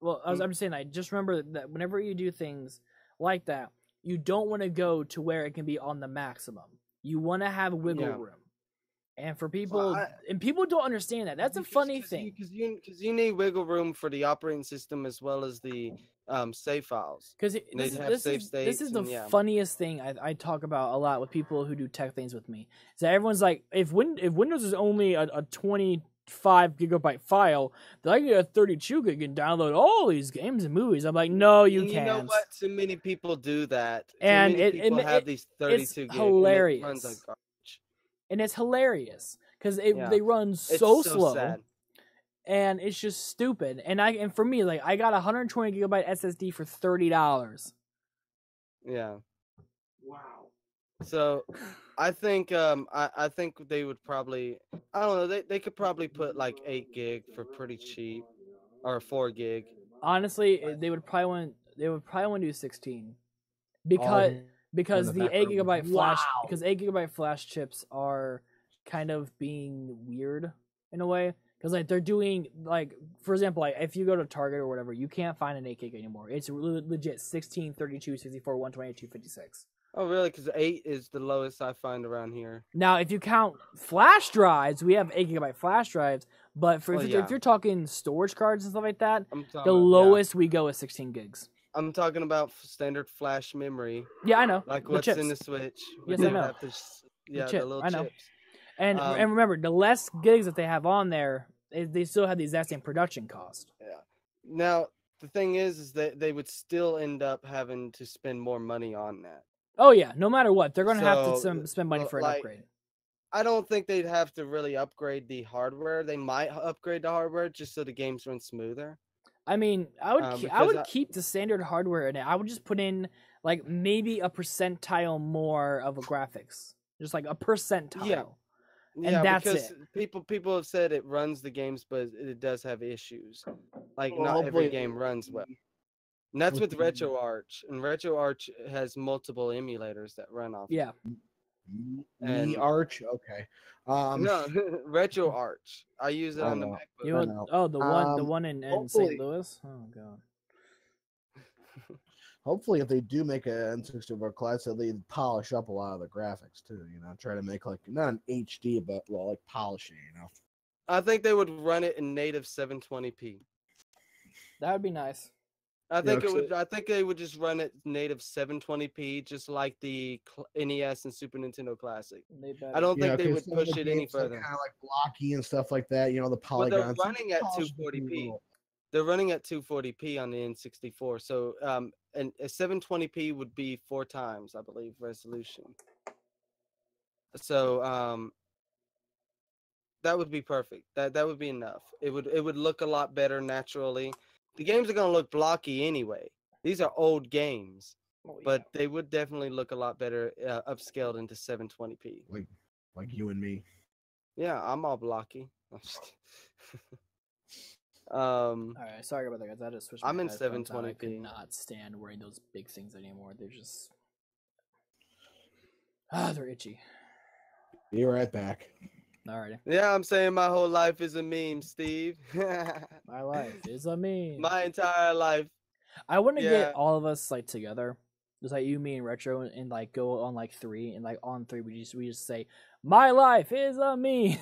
Well, I'm saying that just remember that whenever you do things like that, you don't want to go to where it can be on the maximum. You want to have wiggle Yeah. room. And for people, Well, and people don't understand that. That's a funny thing. Because you need wiggle room for the operating system as well as the save files. Because They'd have this save is states the and, yeah. funniest thing I talk about a lot with people who do tech things with me. Is that everyone's like, if Windows is only a 25 gigabyte file, then I get a 32 gig and download all these games and movies. I'm like, no, you can't. You know what? Too many people do that. And Too many people have these 32 it's gig. hilarious. And it runs like garbage. And it's hilarious because Yeah. they run It's so slow, sad. and it's just stupid. And for me, like I got a 120 gigabyte SSD for $30. Yeah. Wow. So I think I think they would probably, I don't know, they could probably put like 8 gig for pretty cheap, or 4 gig. Honestly, they would probably want to do 16 because in the the back 8 room. gigabyte flash Wow. because 8 gigabyte flash chips are kind of being weird in a way. Because like they're doing like, for example, like if you go to Target or whatever, you can't find an 8 gig anymore. It's legit 16, 32, 64, 128, 256. Oh really? Because 8 is the lowest I find around here. Now, if you count flash drives, we have 8 gigabyte flash drives. But Well, if yeah. you're talking storage cards and stuff like that, I'm talking the about, lowest we go is 16 gigs. I'm talking about standard flash memory, Yeah, I know. like The what's chips. in the Switch. Yes, They I know. have the chip, little I know. chips. And remember, the less gigs that they have on there, they still have the exact same production cost. Yeah. Now the thing is that they would still end up having to spend more money on that. Oh yeah, no matter what, they're gonna have to So, spend money for an like, upgrade. I don't think they'd have to really upgrade the hardware. They might upgrade the hardware just so the games run smoother. I mean, I would because keep the standard hardware in it. I would just put in like maybe a percentile more of a graphics, just like a percentile. Yeah. And Yeah, that's because it. people have said it runs the games, but it does have issues. Like Well, not every hopefully- game runs well. And that's with Hopefully- RetroArch, and RetroArch has multiple emulators that run off. Yeah. And- Arch. Okay. No, RetroArch. I use it I on the know. MacBook. You I know, know. the one in hopefully- St. Louis. Oh god. Hopefully, if they do make an N64 Classic, they polish up a lot of the graphics too. Try to make like not an HD, but like polishing. I think they would run it in native 720p. That would be nice. I think so- I think they would just run it native 720p, just like the NES and Super Nintendo Classic. They better. I don't think they 'cause would some of push the it any games are further. Kind of like blocky and stuff like that. The Well, polygons. they're running at Polish them a 240p. little. They're running at 240p on the N64. So, and a 720p would be 4 times, I believe, resolution. So, that would be perfect. That would be enough. It would look a lot better naturally. The games are gonna look blocky anyway. These are old games, Oh, but they would definitely look a lot better upscaled into 720p. Like you and me. Yeah, I'm all blocky. I'm just kidding. All right, sorry about that, guys. I had to switch my I'm in headphones out. I could 720p. not stand wearing those big things anymore. They're just they're itchy. Be right back. Alrighty. Yeah, I'm saying my whole life is a meme, Steve. My life is a meme. My entire life. I want to Yeah. get all of us like together, just like you, me, and Retro, and like go on like 3, and like on 3 we just say, "My life is a meme."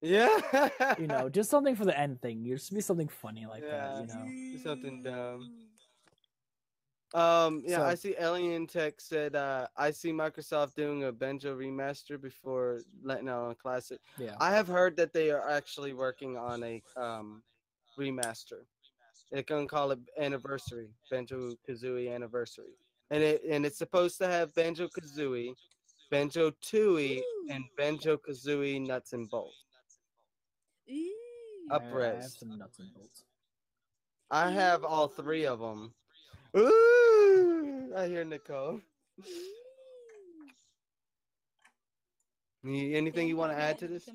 Yeah. You know, just something for the end thing. Just be something funny like that. Yeah. You know. Something dumb. Yeah, So- I see Alien Tech said, I see Microsoft doing a Benjo remaster before letting out on Classic. Yeah. I have heard that they are actually working on a remaster. They're gonna call it Anniversary, Banjo Kazooie Anniversary, and it's supposed to have Banjo Kazooie, Banjo Tooie, and Banjo Kazooie Nuts and Bolts. I have Upres. some nuts and bolts. I have all 3 of them. Ooh, I hear Nicole. Anything you want to add to this?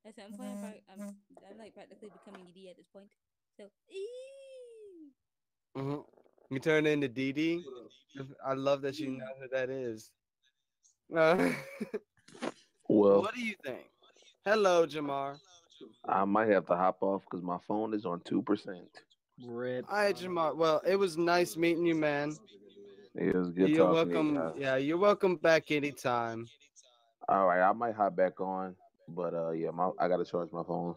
At some point, I'm like practically becoming DD at this point. So, You turn into DD. I love that you know who that is. Well, What do you think? Hello, Jamar. I might have to hop off because my phone is on 2%. Rip. Hi, Jamar. Well, it was nice meeting you, man. It was good You're talking to you welcome. guys. Yeah, you're welcome back anytime. All right, I might hop back on, but yeah, I gotta charge my phone.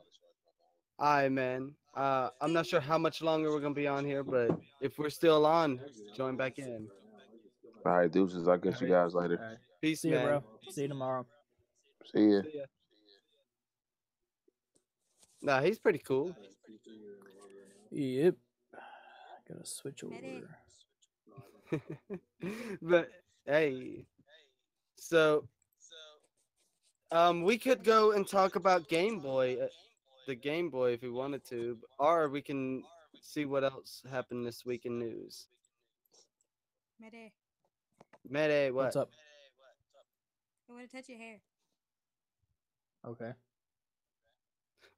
All right, man. I'm not sure how much longer we're gonna be on here, but if we're still on, join back in. All right, deuces. I'll catch you guys later. All right. Peace, See you, man. bro. See you tomorrow. See ya. See ya. Nah, he's pretty cool. Yep. Gotta switch over. But hey, so we could go and talk about Game Boy, the Game Boy, if we wanted to, or we can see what else happened this week in news. Mayday, what? What's up? I want to touch your hair. Okay.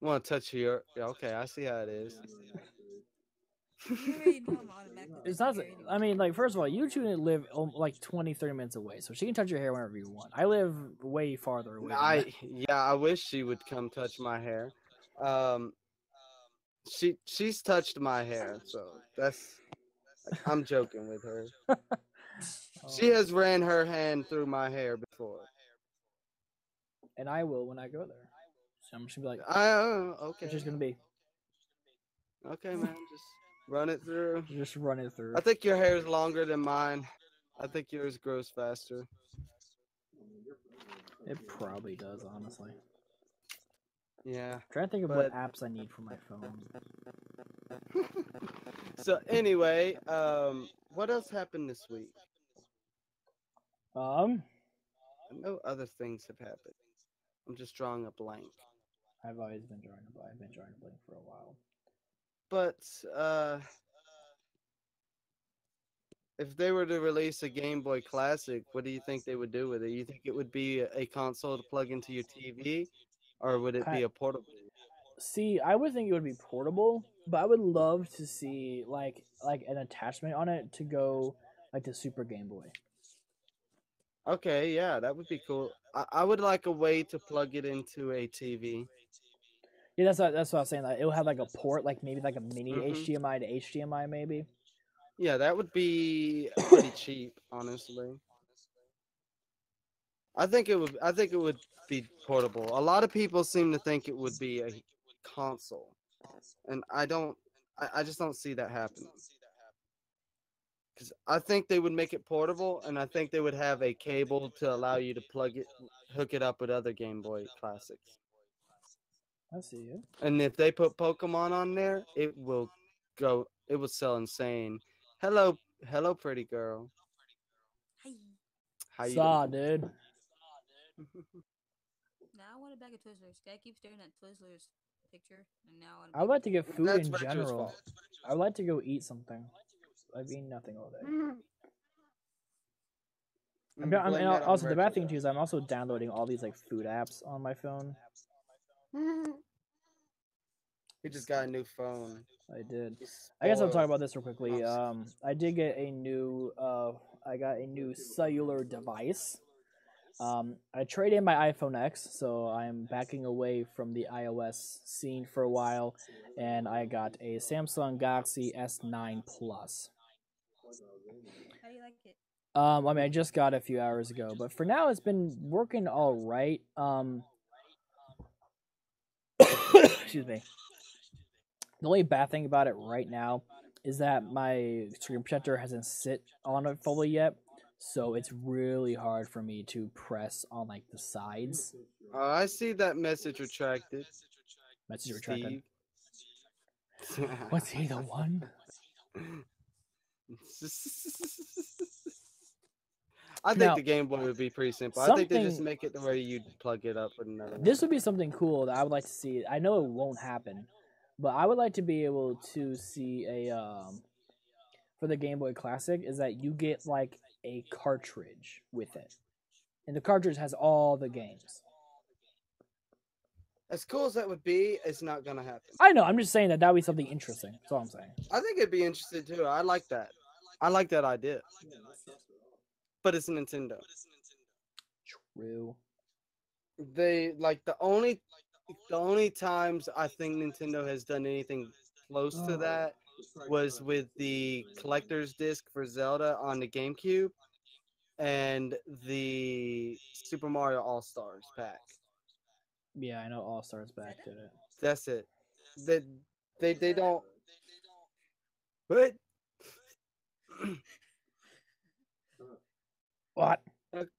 Want to touch your? Yeah, okay, I see how it is. You already know I'm automatically. It's touching not. your hair I anyway. mean, like, first of all, you two live like 20, 30 minutes away, so she can touch your hair whenever you want. I live way farther away. than that. I wish she would come touch my hair. She's touched my hair, so that's. I'm joking with her. She has ran her hand through my hair before. And I will when I go there. So I'm just gonna be like, Okay. it's just gonna be. Okay, man. Just run it through. Just run it through. I think your hair is longer than mine. I think yours grows faster. It probably does, honestly. Yeah. I'm trying to think of what apps I need for my phone. So anyway, what else happened this week? I know other things have happened. I'm just drawing a blank. I've always been drawing a blank. I've been drawing a blank for a while. But if they were to release a Game Boy Classic, what do you think they would do with it? You think it would be a console to plug into your TV, or would it be a portable? See, I would think it would be portable, but I would love to see like an attachment on it to go like the Super Game Boy. Okay, yeah, that would be cool. I would like a way to plug it into a TV. Yeah, that's what I was saying. Like, it will have like a port, like maybe like a mini HDMI to HDMI, maybe. Yeah, that would be pretty cheap, honestly. I think it would be portable. A lot of people seem to think it would be a console, and I just don't see that happening. Because I think they would make it portable, and I think they would have a cable to allow you to hook it up with other Game Boy classics. I see it. And if they put Pokemon on there, it will sell insane. Hello, pretty girl. Hi. How you Saw, doing? dude. Now I want a bag of Twizzlers. I keep staring at Twizzlers picture, and now I would like to get food That's in Retro's general. fault. I would like to go eat something. I've eaten nothing all day. And Blame that on also the bad Retro. thing too is I'm also downloading all these like food apps on my phone. He just got a new phone. I did. He's I guess I'll talk spoiled. about this real quickly. I did get a new I got a new cellular device. I traded in my iPhone X, so I'm backing away from the iOS scene for a while, and I got a Samsung Galaxy S9 Plus. How do you like it? I mean, I just got it a few hours ago, but for now, it's been working all right. Excuse me. The only bad thing about it right now is that my screen protector hasn't sit on it fully yet, so it's really hard for me to press on like the sides. I see that message retracted. Message retracted. Steve. Was he the one? I think Now, the Game Boy would be pretty simple. I think they just something- make it the way you plug it up with another one. This would be something cool that I would like to see. I know it won't happen, but I would like to be able to see for the Game Boy Classic is that you get like a cartridge with it, and the cartridge has all the games. As cool as that would be, it's not gonna happen. I know. I'm just saying that would be something interesting. That's all I'm saying. I think it'd be interesting too. I like that. I like that idea. But it's Nintendo. True. They like the only times I think Nintendo has done anything close to that was with the collector's disc for Zelda on the GameCube and the Super Mario All Stars pack. Yeah, I know All Stars back did it. That's it. They don't. What? What?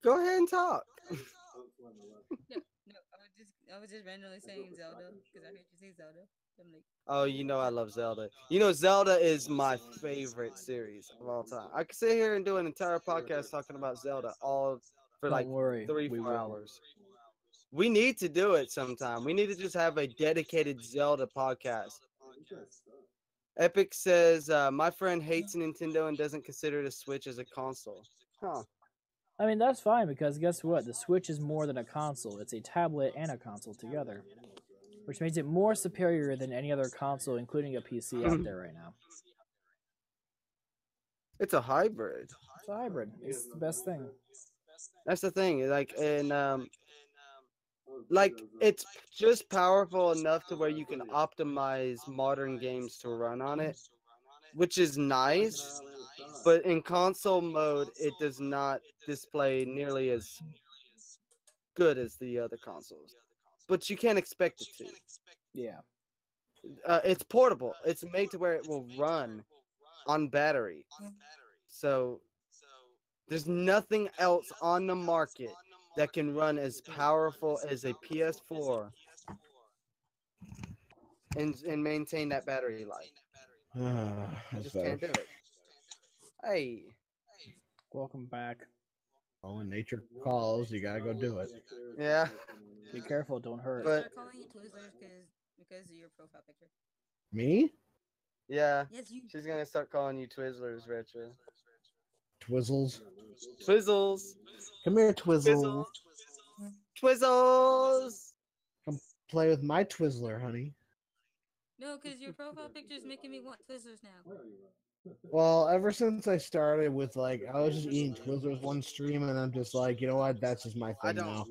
Go ahead and talk. No, I was just randomly saying Zelda because I heard you say Zelda. I'm like, Oh, you know I love Zelda. You know Zelda is my favorite series of all time. I could sit here and do an entire podcast talking about Zelda all for Don't like worry, 3 we 4 will. hours. We need to do it sometime. We need to just have a dedicated Zelda podcast. Epic says my friend hates Nintendo and doesn't consider the Switch as a console. Huh. I mean, that's fine because guess what? The Switch is more than a console. It's a tablet and a console together, which makes it more superior than any other console, including a PC out there right now. It's a hybrid. It's a hybrid. It's the best thing. That's the thing. Like it's just powerful enough to where you can optimize modern games to run on it, which is nice. But in console mode, it does not display nearly as good as the other consoles. But you can't expect it to. Yeah. It's portable. It's made to where it will run on battery. So there's nothing else on the market that can run as powerful as a PS4 and maintain that battery life. You just can't do it. Hey. Welcome back. Oh, when nature calls, you gotta go do it. Yeah. Be careful, don't hurt. But- start calling you Twizzlers because of your profile picture. Me? Yeah. Yes, you. She's gonna start calling you Twizzlers, Retro. Twizzles. Twizzles. Come here, Twizzle. Twizzles. Play with my Twizzler, honey. No, because your profile picture is making me want Twizzlers now. Well, ever since I started with I was just eating Twizzlers one stream, and I'm just like, you know what? That's just my I thing don't- now.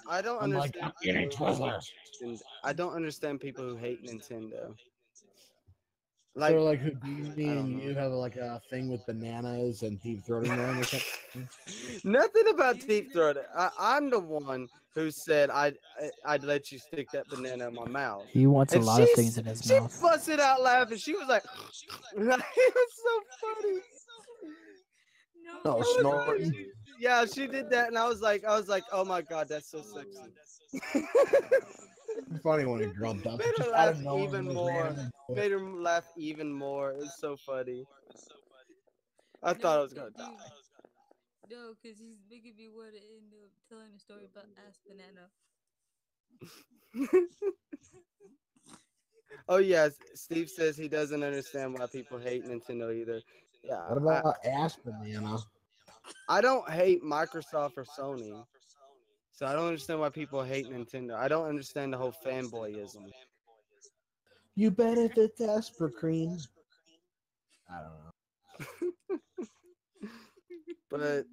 I don't I'm like, understand. I'm eating Twizzlers. I don't understand people who hate Nintendo. Like, so Like, Houdini I don't and know. you have a thing with bananas and deep throating them or something. nothing about deep throat. I'm the one who said I'd let you stick that banana in my mouth. He wants And a lot of she- things in his She mouth. busted out laughing. She was like, it was so funny. No, Oh, you're snorting. right. Yeah, she did that, and I was like, oh my god, that's so sexy. It's funny when a girl does Made it. her Just out laugh of nowhere, even just more. randomly do it. Made her laugh even more. It was so funny. I No, thought I was gonna dude. die. No, because he's making me want to end up telling a story about Ass Banana. Oh yes, Steve says he doesn't understand why people hate Nintendo either. Yeah, What about ass banana? I don't hate Microsoft or Sony, so I don't understand why people hate Nintendo. I don't understand the whole fanboyism. You benefit Vesper Cream. I don't know. But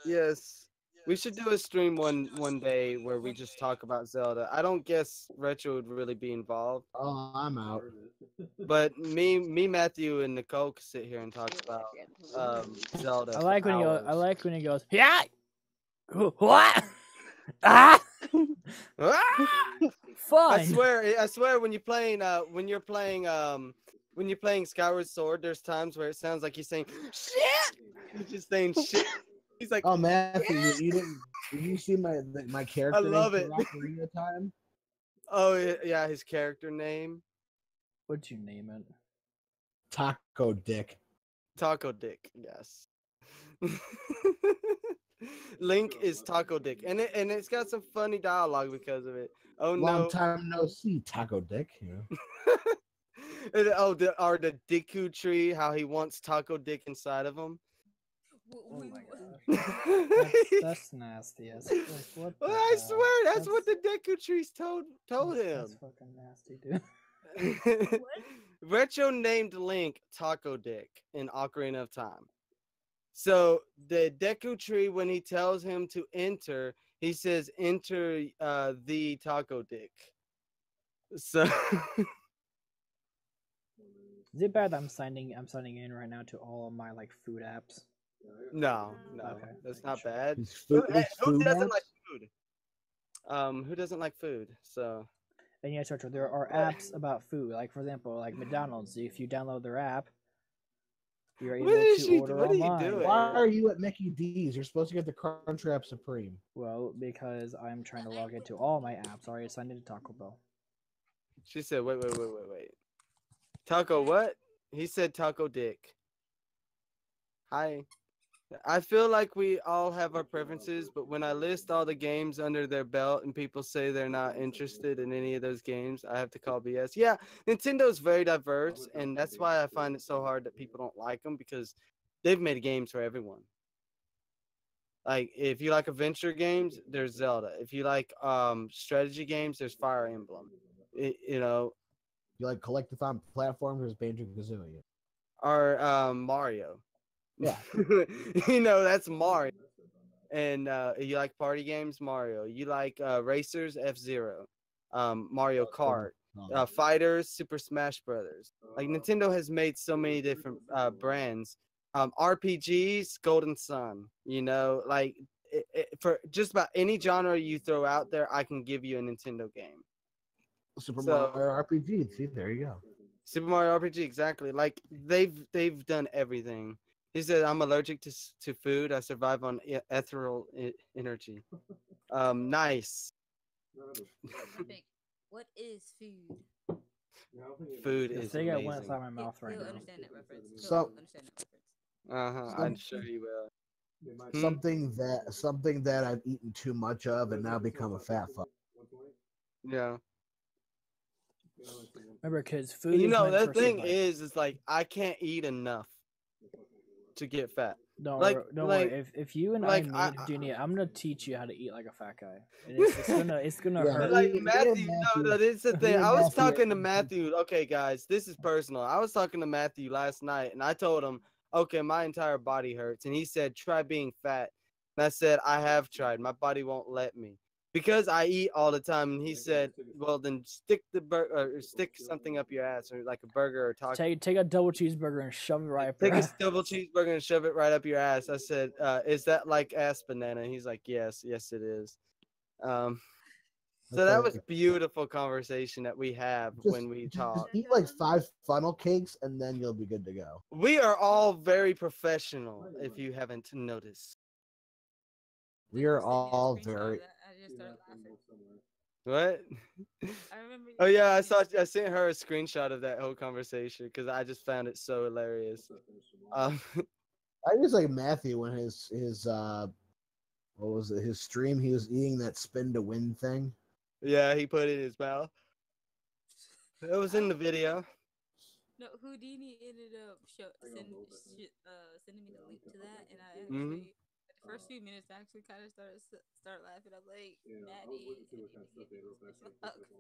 yes, we should do a stream one day where we just talk about Zelda. I don't guess Retro would really be involved, Oh, I'm out. but me, Matthew, and Nicole could sit here and talk about Zelda. I like for when he goes. hours. I like when he goes. Yeah. What? Ah. Ah! Fine. I swear, when you're playing Skyward Sword, there's times where it sounds like he's saying shit. He's just saying shit. He's like, Oh, Matthew, you didn't? Did you see my character? I love name it. for Ocarina of Time? oh yeah, his character name, What'd you name it? Taco Dick. Taco Dick. Yes. Link is Taco Dick, and it's got some funny dialogue because of it. Oh Long no. time no see, Taco Dick. You know? the Deku tree, how he wants Taco Dick inside of him. Oh my gosh. That's nasty. Like, what Well, the I hell? swear that's what the Deku trees told That's him. fucking nasty, dude. Retro named Link Taco Dick in Ocarina of Time. So the Deku tree, when he tells him to enter, he says, "Enter the Taco Dick." So Is it bad that I'm signing in right now to all of my like food apps? no, Okay, that's making not sure. bad. It's Who, food, it's who food doesn't apps? like food? Who doesn't like food? So And yes, Archer, there are apps about food. Like for example, like McDonald's. If you download their app, you're able to order what are you online. doing? Why are you at Mickey D's? You're supposed to get the Crunchwrap Supreme. Well, because I'm trying to log into all my apps. I already signed into Taco Bell. She said, wait. Taco what? He said Taco Dick. Hi. I feel like we all have our preferences, but when I list all the games under their belt and people say they're not interested in any of those games, I have to call BS. Yeah, Nintendo's very diverse, and that's why I find it so hard that people don't like them, because they've made games for everyone. Like, if you like adventure games, there's Zelda. If you like strategy games, there's Fire Emblem. You know, You like collectathon platforms? There's Banjo Kazooie. or Mario. Yeah. You know, that's Mario. And you like party games, Mario. You like racers, F-Zero. Mario Kart. Fighters, Super Smash Brothers. Like, Nintendo has made so many different brands. RPGs, Golden Sun. You know, like, for just about any genre you throw out there, I can give you a Nintendo game. Super Mario RPG. See, there you go. Super Mario RPG, exactly. Like, they've done everything. He said, "I'm allergic to food. I survive on ethereal energy." Nice. What is food? Food The is thing I went amazing. inside my mouth right He'll now. understand that reference. So- Understand that reference. I'm sure you will. Something that I've eaten too much of and now become a fat fuck. Yeah. Remember, kids, food. You is know, meant the for thing survival. is like, I can't eat enough to get fat. Don't like- don't like- worry. If you and like, I meet, Dunia, I'm gonna teach you how to eat like a fat guy. And it's gonna Yeah, hurt. But like Me Matthew, and no, this is the thing. and I was Matthew- talking to Matthew. Okay, guys, this is personal. I was talking to Matthew last night, and I told him, okay, my entire body hurts, and he said, try being fat. And I said, I have tried. My body won't let me because I eat all the time. And he said, well, then stick something up your ass, or like a burger or taco. Take a double cheeseburger and shove it right up Take your a ass. double cheeseburger and shove it right up your ass. I said, is that like ass banana? He's like, yes, it is. So that was a beautiful conversation that we have when we talk. Eat like 5 funnel cakes and then you'll be good to go. We are all very professional, if you haven't noticed. We are Send me a all screenshot of very. that. I just started laughing. What? I remember. Oh yeah, I sent her a screenshot of that whole conversation because I just found it so hilarious. I just like Matthew when his what was it, his stream, he was eating that spin to win thing. Yeah, he put it in his mouth. It was in the video. No, Houdini ended up sending me the link to that, and I actually Mhm. first few minutes, I actually kind of start laughing. I'm like, Maddie.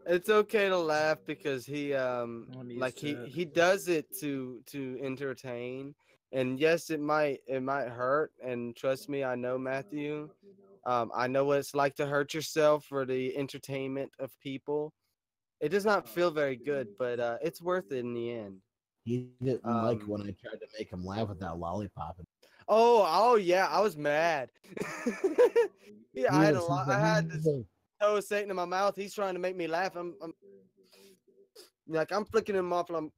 It's okay to laugh because he I'm like used to it. he does it to entertain. And yes, it might hurt. And trust me, I know Matthew. I know what it's like to hurt yourself for the entertainment of people. It does not feel very good, but it's worth it in the end. He didn't like Um, when I tried to make him laugh with that lollipop. oh yeah, I was mad. Yeah, I had a lot. I had this Like, toe Satan in my mouth. He's trying to make me laugh. I'm flicking him off. And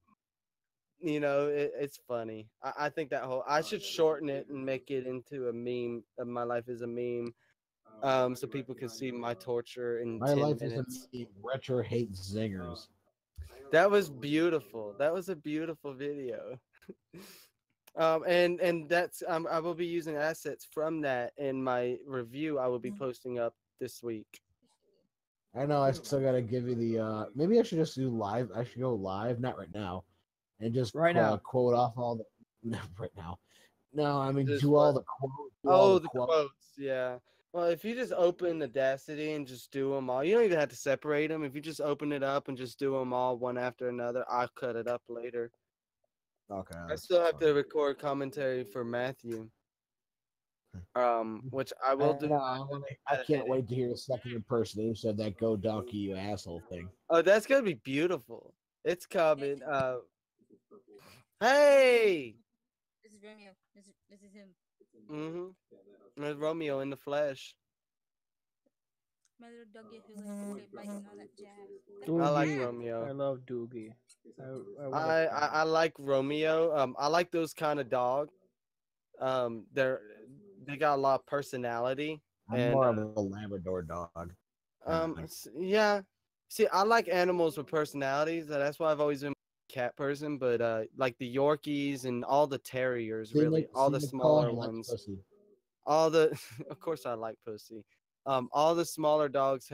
it's funny. I think that whole I should shorten it and make it into a meme. My life is a meme. So people can see my torture in my 10 life minutes. is a retro hate zingers. That was beautiful. That was a beautiful video. And that's I will be using assets from that in my review I will be posting up this week. I know I still gotta give you the maybe I should just do live. I should go live, not right now, and just Right now. quote off all the no, right now. No, I mean Just do what? all the quotes. Oh, the quotes. Yeah. Well, if you just open Audacity and just do them all, you don't even have to separate them. If you just open it up and just do them all one after another, I'll cut it up later. Okay. I still have to record commentary for Matthew. Which I will do. I can't wait to hear a second impersonation of that "Go Donkey, you asshole" thing. Oh, that's gonna be beautiful. It's coming. Hey. This is Romeo. This is him. There's Romeo in the flesh. My little doggy who likes to play bike and all that jazz. I like Doogie. Romeo. I love Doogie. I like Romeo. I like those kind of dog. They got a lot of personality. I'm more of a Labrador dog. Yeah. See, I like animals with personalities. That's why I've always been a cat person. But like the Yorkies and all the terriers, really, all the smaller ones. All the, of course, I like pussy. All the smaller dogs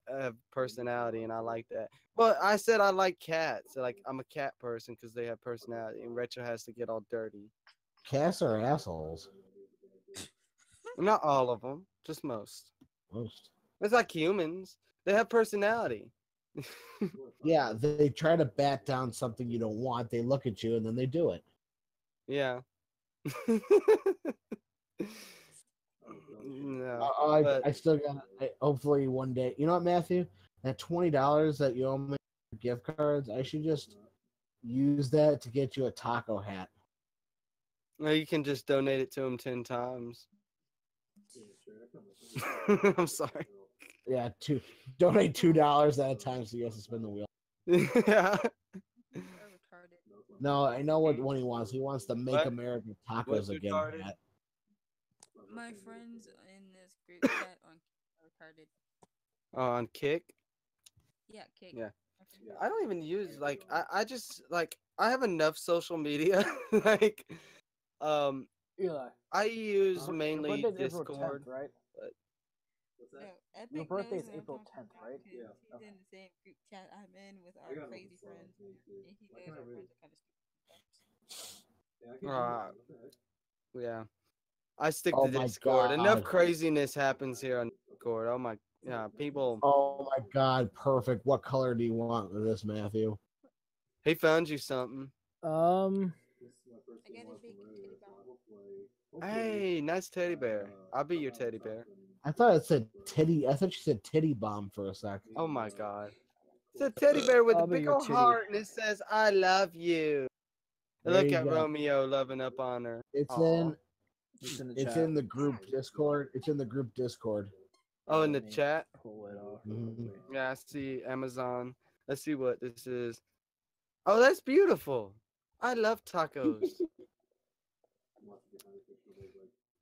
have personality, and I like that. But I said I like cats. Like I'm a cat person because they have personality, and Retro has to get all dirty. Cats are assholes. Not all of them, just most. Most. It's like humans; they have personality. Yeah, they try to bat down something you don't want. They look at you and then they do it. Yeah. No, I still got. Hopefully one day. You know what, Matthew? That $20 that you owe me for gift cards, I should just use that to get you a taco hat. no, you can just donate it to him 10 times. I'm sorry. Yeah, donate $2 at a time so you have to spin the wheel. Yeah. No, I know what one he wants. He wants to make What? America tacos What's again. retarded? Hat. My friends in this group chat are retarded. On Kick. Yeah, Kick. Yeah. I don't even use I just like I have enough social media. Like Eli. I use Your mainly birthday's April Discord. 10th, right? No, Epic Your birthday's knows what I'm April talking 10th, about right? because he's in the same group chat I'm in with our crazy friends, and he knows our friends are kind of stupid. Yeah. I stick Oh to my Discord. Enough God. craziness happens here on Discord. Oh my yeah, people. Oh my God, perfect. What color do you want with this, Matthew? He found you something. I got a big teddy bear. Hey, nice teddy bear. I'll be your teddy bear. I thought it said titty. I thought you said titty bomb for a sec. Oh my God. It's a teddy bear with I'll a be big your old titty. heart and it says, I love you. There Look you at go. Romeo loving up on her. It's Aw. It's in the It's chat. in the group Discord. It's in the group Discord. Oh, in the Let me chat? Pull it off. Mhm. Yeah, I see Amazon. Let's see what this is. Oh, that's beautiful. I love tacos.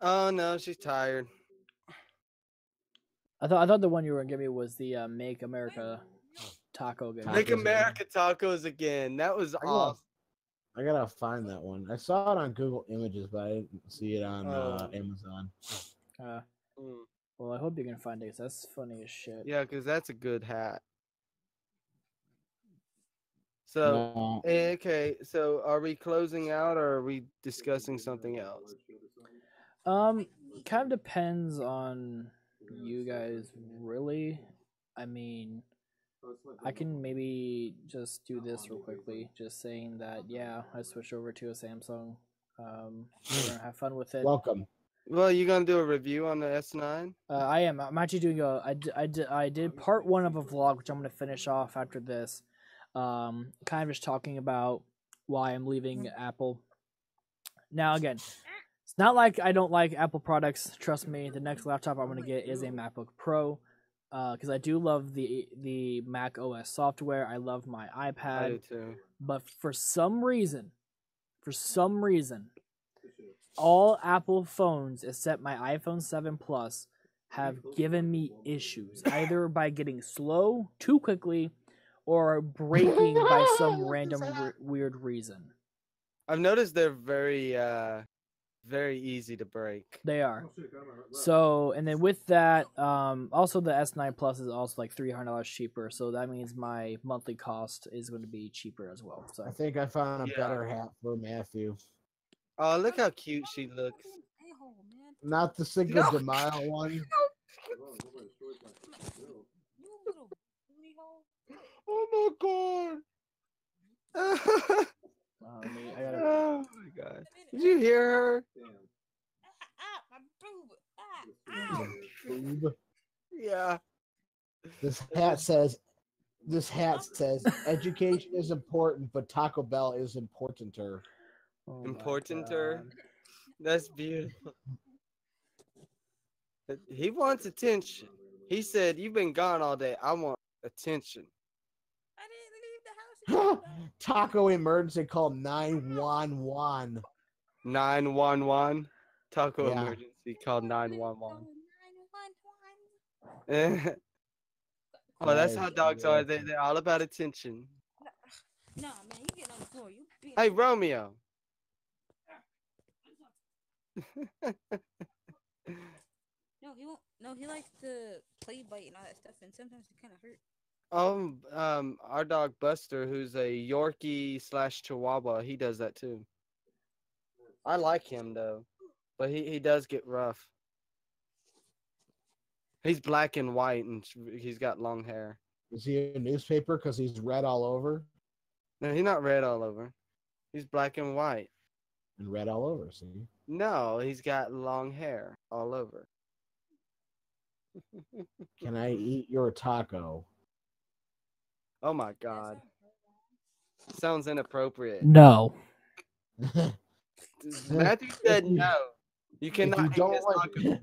Oh no, she's tired. I thought the one you were gonna give me was the Make America Taco game. Make Tacos America tacos again. That was awesome. I gotta find that one. I saw it on Google Images, but I didn't see it on Amazon. Well, I hope you can find it 'cause that's funny as shit. Yeah, because that's a good hat. So, No. okay, so are we closing out or are we discussing something else? kind of depends on you guys, really. I mean, I can maybe just do this real quickly, just saying that yeah, I switched over to a Samsung. We're gonna have fun with it. Welcome. Well, you gonna do a review on the S9? I am. I'm actually doing I did part one of a vlog, which I'm gonna finish off after this. Kind of just talking about why I'm leaving Apple. Now again, it's not like I don't like Apple products. Trust me, the next laptop I'm gonna get is a MacBook Pro, because I do love the Mac OS software. I love my I do iPad, too. but for some reason, all Apple phones except my iPhone 7 Plus have given me issues, either by getting slow too quickly or breaking by some random weird reason. I've noticed they're very easy to break. They are. So, and then with that, also the S9 Plus is also like $300 cheaper. So that means my monthly cost is going to be cheaper as well. So I think I found a Yeah. better hat for Matthew. Oh, look how cute she looks. A-hole, man. Not the Cinco No. de Mayo one. You little booty hole. Oh my god. I gotta, Oh my god. Did you hear her? My boob. Ow. Boob. Yeah. This hat says education is important, but Taco Bell is importanter. oh my Importanter. God. That's beautiful. He wants attention. He said, "You've been gone all day. I want attention." I didn't leave the house. Taco emergency call 911. 911. Taco Yeah. emergency called 911. 911. Oh, that's That how is dogs are. beautiful. They're all about attention. Nah, man, you get on the floor. You bitch. Hey, Romeo. No, he won't. No, he likes to play bite and all that stuff, and sometimes it kind of hurt. Our dog Buster, who's a Yorkie / Chihuahua, he does that too. I like him though, but he does get rough. He's black and white, and he's got long hair. Is he a newspaper because he's red all over? No, he's not red all over. He's black and white. And red all over, see? No, he's got long hair all over. Can I eat your taco? Oh my god. Sounds inappropriate. No. Matthew said no. You If cannot you eat don't his like, taco.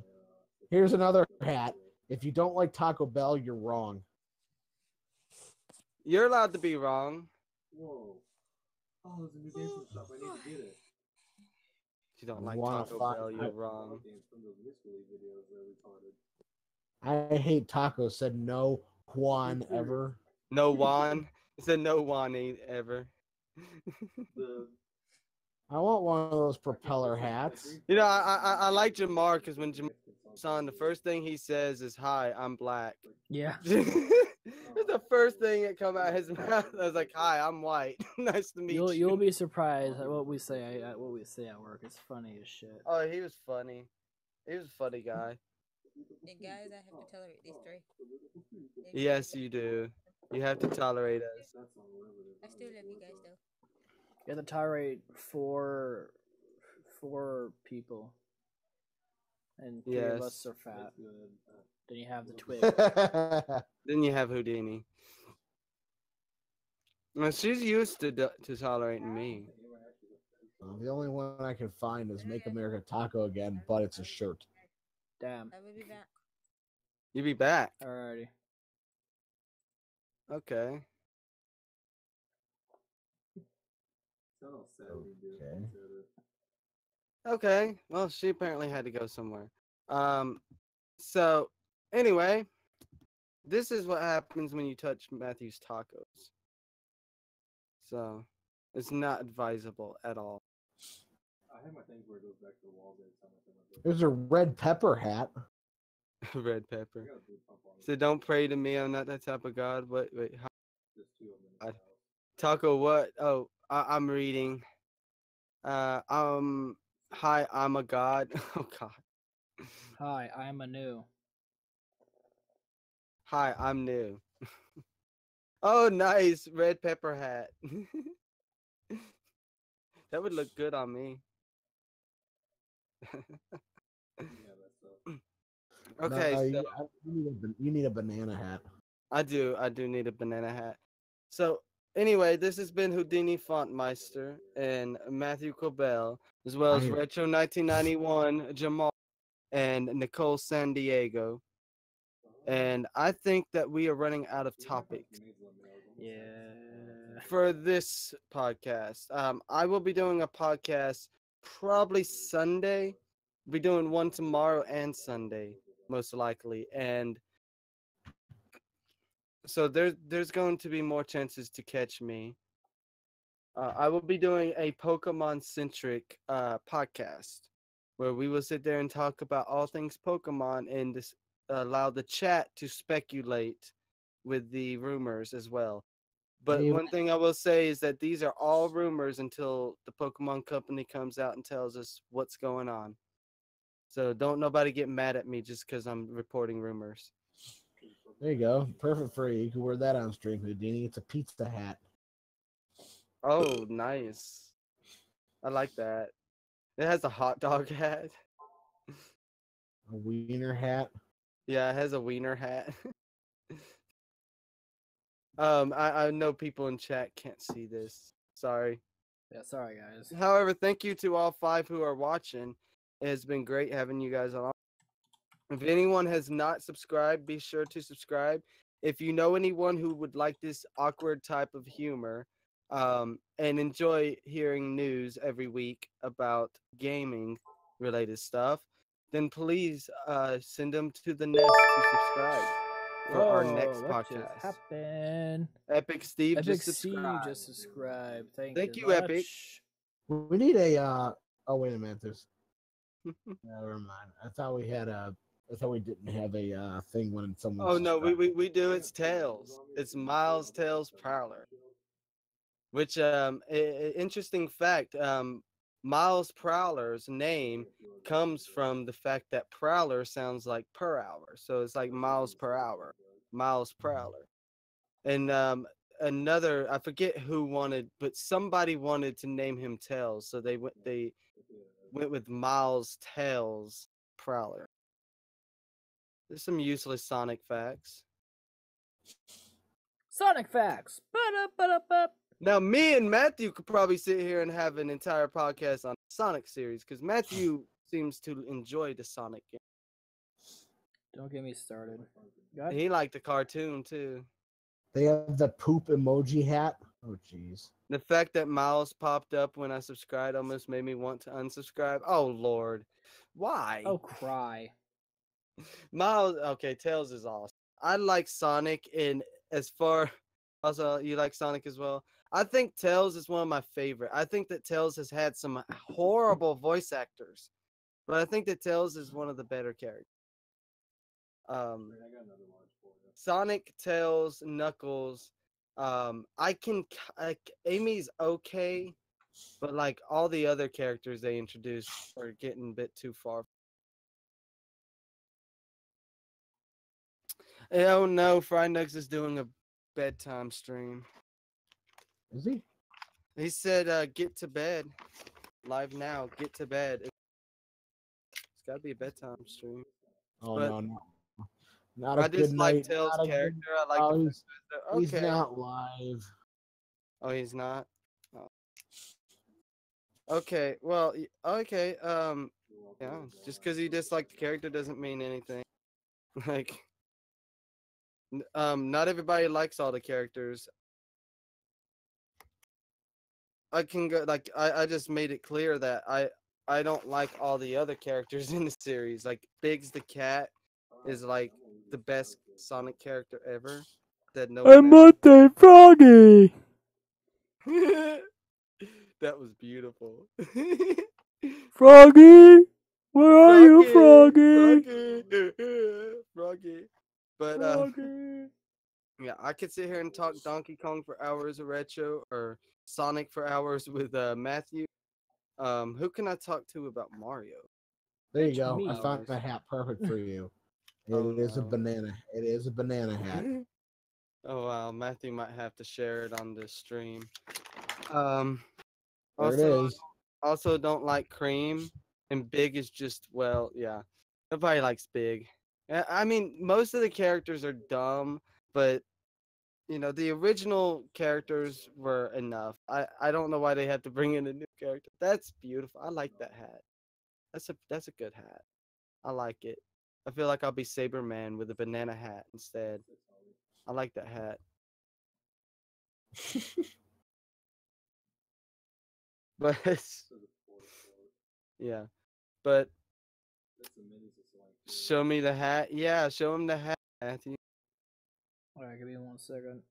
here's another hat. If you don't like Taco Bell, you're wrong. You're allowed to be wrong. Whoa. Oh, there's a new game from shop. I need to get it. If you don't You like wanna Taco find- Bell, you're wrong. Games from those mystery videos that are retarded. I hate tacos. Said no Juan ever. No Juan. He said no Juan ever. The I want one of those propeller hats. You know, I like Jamar because when Jamar's on, the first thing he says is, "Hi, I'm black." Yeah. That's the first thing that come out of his mouth. I was like, "Hi, I'm white. Nice to meet you." You'll be surprised at what we say at work. It's funny as shit. Oh, he was funny. He was a funny guy. And guys, I have to tolerate these three. Yes, you do. You have to tolerate us. I still love you guys though. You have to tolerate four people, and three of us Yes. are fat. Then you have the twig. Then you have Houdini. Well, she's used to tolerating me. The only one I can find is Make America Taco Again, but it's a shirt. Damn. I will be back. You be back. Alrighty. Okay. Okay. Okay. Well, she apparently had to go somewhere. So anyway, this is what happens when you touch Matthew's tacos. So it's not advisable at all. I have my things where it goes back to the walls every time I turn my There's a red pepper hat. Red pepper. I got a blue pump on it. So don't pray to me. I'm not that type of God. Wait. How, There's two of them in the house. taco what? Oh, I'm reading. Hi, I'm a God. Oh God. Hi, I'm Anu. Hi, I'm new. Oh, nice red pepper hat. That would look good on me. Okay, No, so you need a banana hat. I do need a banana hat. So anyway, this has been Houdini Fontmeister and Matthew Cobell, as well as I Retro 1991 Jamal and Nicole San Diego. And I think that we are running out of topics Yeah. for this podcast. I will be doing a podcast probably Sunday. Be doing one tomorrow and Sunday, most likely. And so there's going to be more chances to catch me. I will be doing a Pokemon centric podcast where we will sit there and talk about all things Pokemon and allow the chat to speculate with the rumors as well. But Hey, one thing I will say is that these are all rumors until the Pokemon Company comes out and tells us what's going on. So don't nobody get mad at me just because I'm reporting rumors. there you go. Perfect for you. You can wear that on stream, Houdini. It's a pizza hat. Oh, nice. I like that. It has a hot dog hat. A wiener hat. Yeah, it has a wiener hat. I know people in chat can't see this. Sorry. Yeah, sorry guys. However, thank you to all 5 who are watching. It has been great having you guys on. If anyone has not subscribed, be sure to subscribe. If you know anyone who would like this awkward type of humor, and enjoy hearing news every week about gaming related stuff, then please send them to the Nest to subscribe for our next What just podcast. happened? Epic Steve Epic just Steve subscribed. just subscribed. Thank you you, Epic. much. We need a. Oh wait a minute. There's. Never mind. I thought we had a. I thought we didn't have a thing when someone. Oh no, subscribed. we do. It's Tails. It's Miles Tails Prowler. Which interesting fact. Miles Prowler's name comes from the fact that Prowler sounds like per hour, so it's like miles per hour. Miles Prowler. And another, I forget who wanted, but somebody wanted to name him Tails, so they went with Miles Tails Prowler. There's some useless Sonic facts. Sonic facts. Ba-da-ba-da-ba. Now, me and Matthew could probably sit here and have an entire podcast on the Sonic series because Matthew seems to enjoy the Sonic game. Don't get me started. He liked the cartoon too. They have the poop emoji hat. Oh jeez. The fact that Miles popped up when I subscribed almost made me want to unsubscribe. Oh Lord, why? Oh, cry. Miles, okay, Tails is awesome. I like Sonic, and as far also you like Sonic as well. I think Tails is one of my favorite. I think that Tails has had some horrible voice actors, but I think that Tails is one of the better characters. Sonic, Tails, Knuckles. Amy's okay, but like all the other characters they introduced are getting a bit too far. Oh no, Fried Nugs is doing a bedtime stream. Is he? He said, "Get to bed, live now. Get to bed." It's got to be a bedtime stream. Oh But no, not a I good just like night. Tails' Not a character. good. I like Oh, the he's, fact that- he's okay. not live. Oh, he's not. Oh. Okay. Well. Okay. Yeah. Just because you dislike the character doesn't mean anything. Like. Not everybody likes all the characters. I can go like I just made it clear that I don't like all the other characters in the series. Like Biggs the cat is like the best Sonic character ever. That no one a froggy. ever. That was beautiful. Froggy, where are Froggy. Froggy. But yeah, I could sit here and talk Donkey Kong for hours of retro or Sonic for hours with Matthew. Who can I talk to about Mario? There you Bitch, go. me. I found a hat perfect for you. It Oh, is a no. banana. It is a banana hat. Oh wow, Matthew might have to share it on this stream. Um, There it also, is. also don't like cream, and big is just yeah. Nobody likes big. I mean, most of the characters are dumb, but the original characters were enough. I don't know why they had to bring in a new character. That's beautiful. I like that hat. That's a good hat. I like it. I feel like I'll be Saber Man with a banana hat instead. I like that hat. But yeah, but show me the hat. Yeah, show him the hat, Matthew. All right, give me 1 second.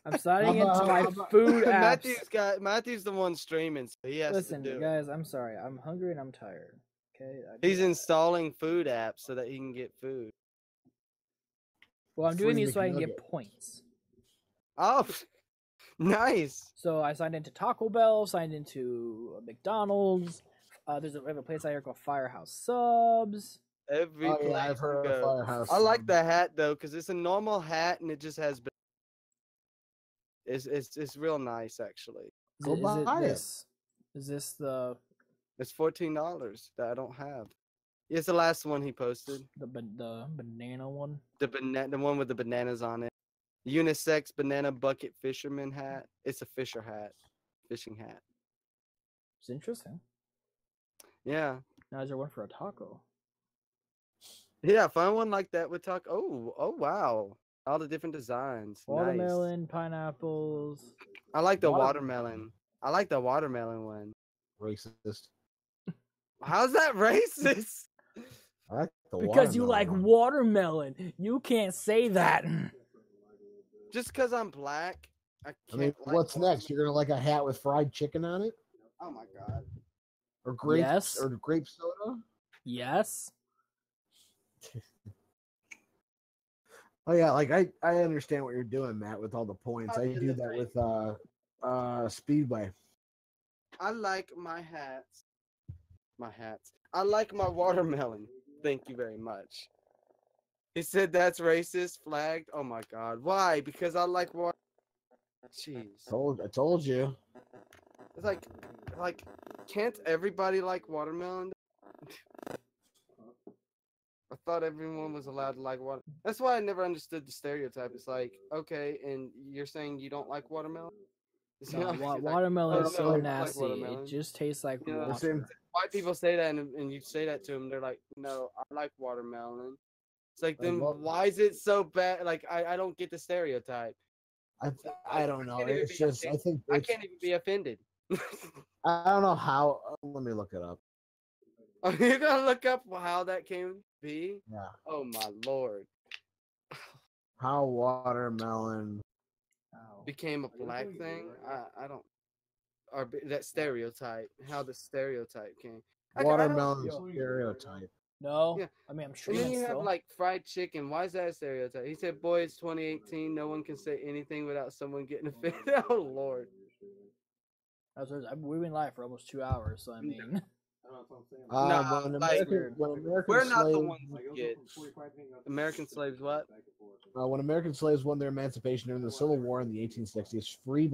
I'm signing into my food apps. Matthew's the one streaming, so he has Listen, to do guys, I'm sorry. I'm hungry and I'm tired. Okay. He's installing food apps so that he can get food. Well, I'm doing Free these so I can get McNugget. points. Oh, nice. So I signed into Taco Bell, signed into McDonald's. We have a place out here called Firehouse Subs. Every place I've heard you of go. Firehouse. I like the hat though, because it's a normal hat and it just has. It's real nice actually. Go buy it. Is this the It's $14 that I don't have. It's the last one he posted. the banana one? The one with the bananas on it. Unisex banana bucket fisherman hat. It's a fisher hat, fishing hat. It's interesting. Yeah, Now is there one for a taco? yeah. Find one like that with taco. Oh wow! All the different designs. Nice. Watermelon, pineapples. I like the watermelon. I like the watermelon one. Racist. How's that racist? I like the Because you like watermelon. watermelon. You can't say that. Just because I'm black, I I can't. mean, like what's next? You're gonna like a hat with fried chicken on it, Oh my god. or grape, Yes. or grape soda? Yes. Oh yeah, like I understand what you're doing, Matt, with all the points. I do that with Speedway. I like my hats. My hats. I like my watermelon. Thank you very much. He said that's racist, flagged. Oh my god. Why? Because I like water. Jeez. I told you. It's like, can't everybody like watermelon? I thought everyone was allowed to like water. That's why I never understood the stereotype. It's like, okay, and you're saying you don't like watermelon? No, Like, watermelon is oh, so no, I like nasty. watermelon. It just tastes like You know, water. White people say that, and you say that to them, they're like, no, I like watermelon. It's like, then why is it so bad? Like, I don't get the stereotype. I don't know. can't even It's be just I think I can't even be offended. I don't know how. Let me look it up. Are you gonna look up how that came to be? Yeah. Oh my lord. How watermelon Became a black thing? I don't. Or that stereotype. How the stereotype came. Watermelon stereotype. No. Yeah. I mean, I'm And streaming then you have still. like fried chicken. Why is that a stereotype? He said, "Boy, it's 2018. No one can say anything without someone getting offended." Oh lord. We've been live for almost 2 hours, so I mean. Nah, When like, American we're not the slaves, ones who get American slaves. What? when American slaves won their emancipation during the Civil War in the 1860s, free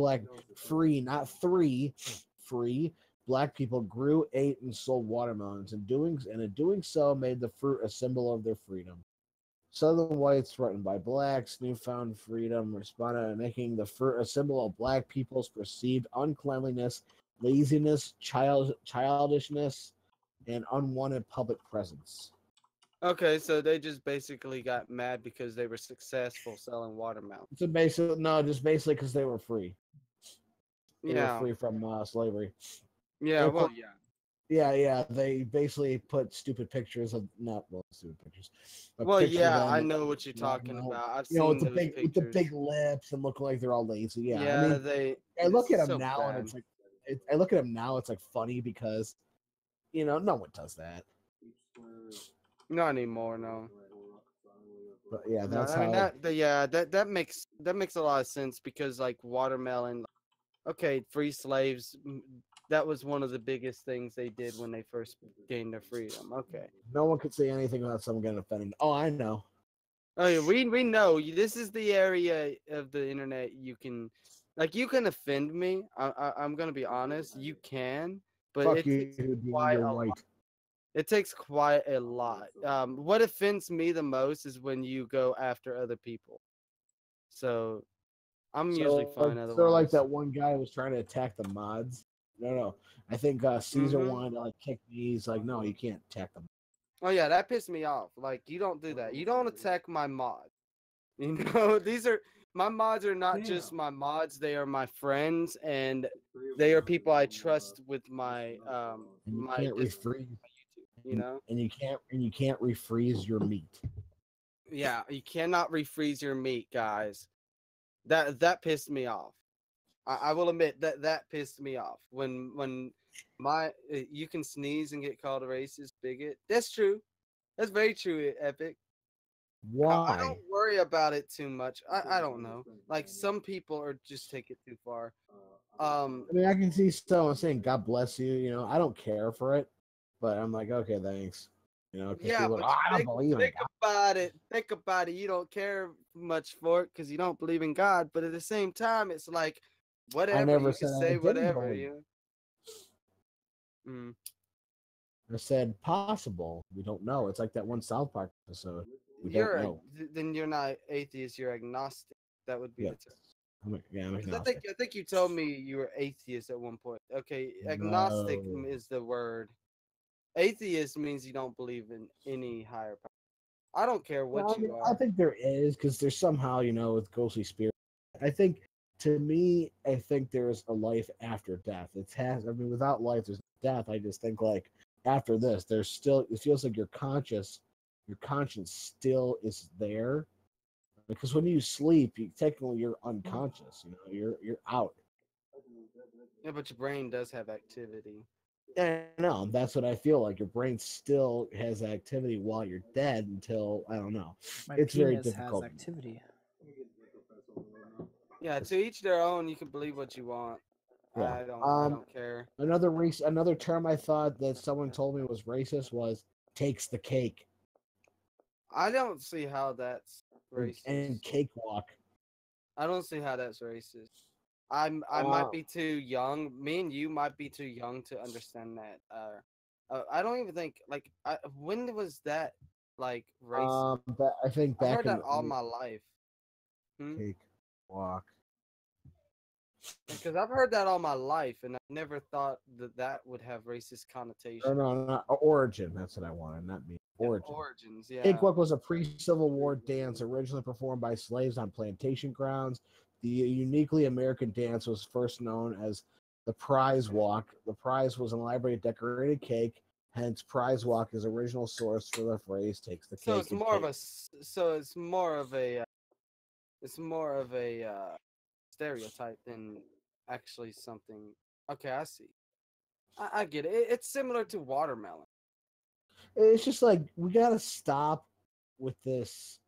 black people grew, ate, and sold watermelons, and in doing so made the fruit a symbol of their freedom. Southern whites, threatened by blacks' newfound freedom, responded by making the fruit a symbol of black people's perceived uncleanliness, laziness, childishness, and unwanted public presence. Okay, so they just basically got mad because they were successful selling watermelon. Just basically because they were free. They were free from slavery. Yeah, well, yeah. Yeah. They basically put stupid pictures of stupid pictures. Well, yeah, I know what you're talking about. I've seen with the those big pictures. with the big lips and look like they're all lazy. Yeah, Yeah, I mean, I look at them so now bad. and it's like, I look at them now. It's like funny because, no one does that. Not anymore, no. But yeah, No, that's I mean how. that makes a lot of sense because like watermelon. Okay, free slaves that was one of the biggest things they did when they first gained their freedom. Okay. No one could say anything without someone getting offended. Oh, I know. Oh yeah, we know this is the area of the internet you can, like, you can offend me. I'm gonna be honest, you can, but Fuck it you, takes dude. quite You're a white. it takes quite a lot. What offends me the most is when you go after other people. So I'm usually fine So like otherwise. that one guy who was trying to attack the mods. No. I think Caesar Mm-hmm. wanted to like kick me. He's like, no, you can't attack them. Oh yeah, that pissed me off. Like, you don't do that. You don't attack my mod. You know, these are my mods are not just my mods, they are my friends, and they are people I trust with my And you my can't Discord, refreeze. my YouTube, you know? And you can't refreeze your meat. Yeah, you cannot refreeze your meat, guys. That pissed me off. I will admit that pissed me off when my you can sneeze and get called a racist bigot. That's true. That's very true, Epic. I Why? don't worry about it too much. I don't know. Like, some people are just take it too far. I mean, I can see someone saying "God bless you." You know, I don't care for it, but I'm like, okay, thanks. You know, because Yeah, people are but like, oh, I don't think believe in think God. about it. Think about it. You don't care much for it because you don't believe in God. But at the same time, it's like, I whatever. never You can said I say didn't whatever. believe. You know? I said possible. We don't know. It's like that one South Park episode. We don't know. Then you're not atheist. You're agnostic. That would be Yeah, the term. I'm Because agnostic. I think you told me you were atheist at one point. Okay, agnostic No. is the word. Atheist means you don't believe in any higher power. I don't care Well, what I mean, you I are. think there is because there's somehow, with ghostly spirit. I think to me, I think there's a life after death. It has. I mean, without life, there's death. I just think like after this, there's still. It feels like your conscience still is there because when you sleep, technically you're unconscious. You're out. Yeah, but your brain does have activity. Yeah, no, that's what I feel like. Your brain still has activity while you're dead until I don't know. My It's very penis has difficult. activity. Yeah, to each their own. You can believe what you want. Yeah. I don't care. Another term I thought that someone told me was racist was takes the cake I don't see how that's and racist. cakewalk. I don't see how that's racist. I might Uh, be too young. Me and you might be too young to understand that. I don't even think like when was that like racist? I think I've back heard in that all my life. cakewalk. Because I've heard that all my life, and I never thought that that would have racist connotation. Or no, not origin. That's what I wanted. Not me. Yeah, Origin. origins, yeah. Cakewalk was a pre-Civil War dance originally performed by slaves on plantation grounds. The uniquely American dance was first known as the prize walk. The prize was an elaborate decorated cake. Hence, prize walk is original source for the phrase "takes the So cake it's and more of cake." it's more of a stereotype than actually something. Okay, I see. I get it. It's similar to watermelon. It's just like we gotta stop with this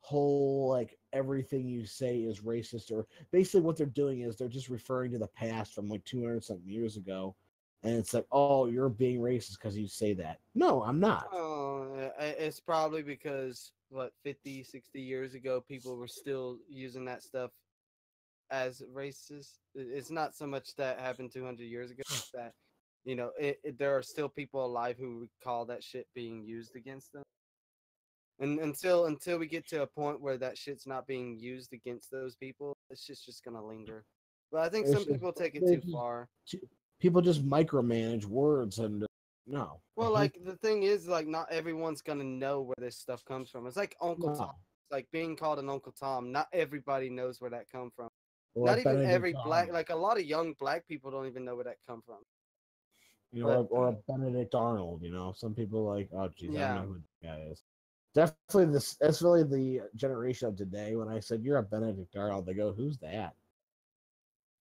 whole like everything you say is racist, or basically what they're doing is they're just referring to the past from like 200 something years ago, and it's like, oh, you're being racist because you say that. No, I'm not. Oh, it's probably because what 50, 60 years ago people were still using that stuff as racist. It's not so much that happened 200 years ago that there are still people alive who would call that shit being used against them. And until we get to a point where that shit's not being used against those people, it's just gonna linger. But I think It's some just, people take it they too just far. people just micromanage words, and no, I Well, hate like the thing is, like not everyone's gonna know where this stuff comes from. It's like Uncle Tom. no. It's like being called an Uncle Tom. Not everybody knows where that come from. Or a Not even Benedict every black, Arnold, like a lot of young black people don't even know where that come from. or, But or a Benedict Arnold. Some people like, oh, geez, I don't yeah, know who that guy is. Definitely this. That's really the generation of today. When I said you're a Benedict Arnold, they go, "Who's that?"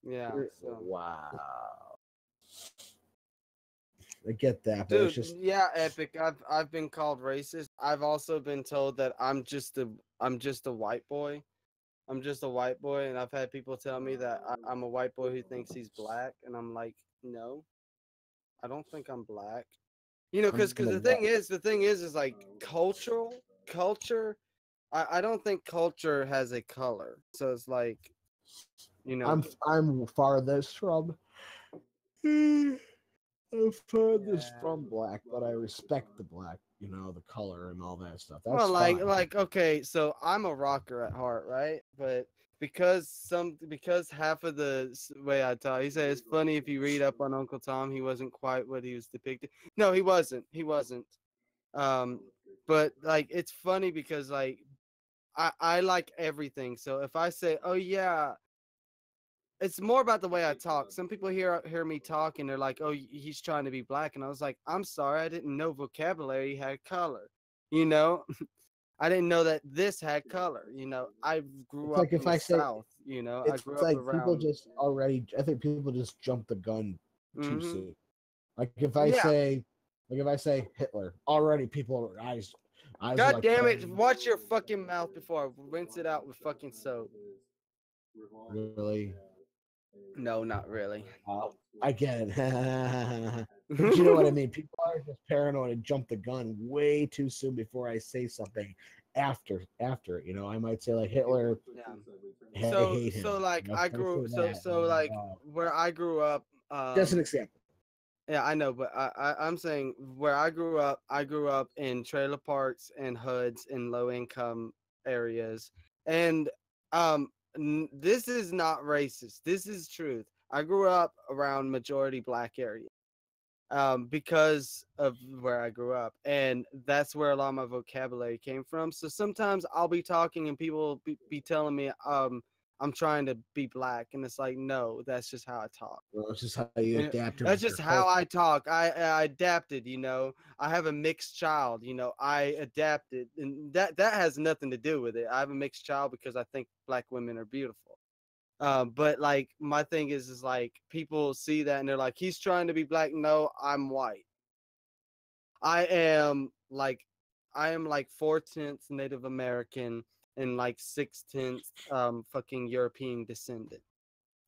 yeah. So, Wow, I get that, but it's dude, just yeah, Epic. I've been called racist. I've also been told that I'm just a white boy. I'm just a white boy, and I've had people tell me that I'm a white boy who thinks he's black, and I'm like, No, I don't think I'm black. You know, I'm because gonna the thing is like culture. I don't think culture has a color. So it's like, you know, I'm farthest from I'm farthest from black, but I respect the black, the color and all that stuff. That's well, fine. okay, so I'm a rocker at heart, right? But because half of the way I talk, he said it's funny if you read up on Uncle Tom, he wasn't quite what he was depicted. No, he wasn't. He wasn't. Um, but like it's funny because like I like everything. So if I say, oh yeah, it's more about the way I talk. Some people hear me talk and they're like, "Oh, he's trying to be black," and I was like, "I'm sorry, I didn't know vocabulary had color." You know, I didn't know that this had color. You know, I grew It's up like if in the I say South. You know, I it's grew up like people around. just already. I think people just jump the gun too Mm-hmm. soon. Like if I Yeah. say, Hitler, already people eyes are God like, damn it! Watch your fucking mouth before I rinse it out with fucking soap. really? No, not really. I get it. But you know what I mean. People are just paranoid and jump the gun way too soon before I say something. After it, I might say like Hitler. Yeah. I hate him. So like If I I grew say that, so like where I grew up. just an example. Yeah, I know, but I'm saying where I grew up in trailer parks and hoods in low income areas, and this is not racist. This is truth. I grew up around majority black areas, because of where I grew up, and that's where a lot of my vocabulary came from. So sometimes I'll be talking and people will be telling me, I'm trying to be black, and it's like, no, that's just how I talk. Well, it's just how you And adapt to that's your just how culture. I talk. I adapted, I have a mixed child, I adapted, and that has nothing to do with it. I have a mixed child because I think black women are beautiful. But like my thing is like people see that and they're like, he's trying to be black. No, I'm white. I am like I am like 4/10 Native American and like 6/10 fucking European descendant.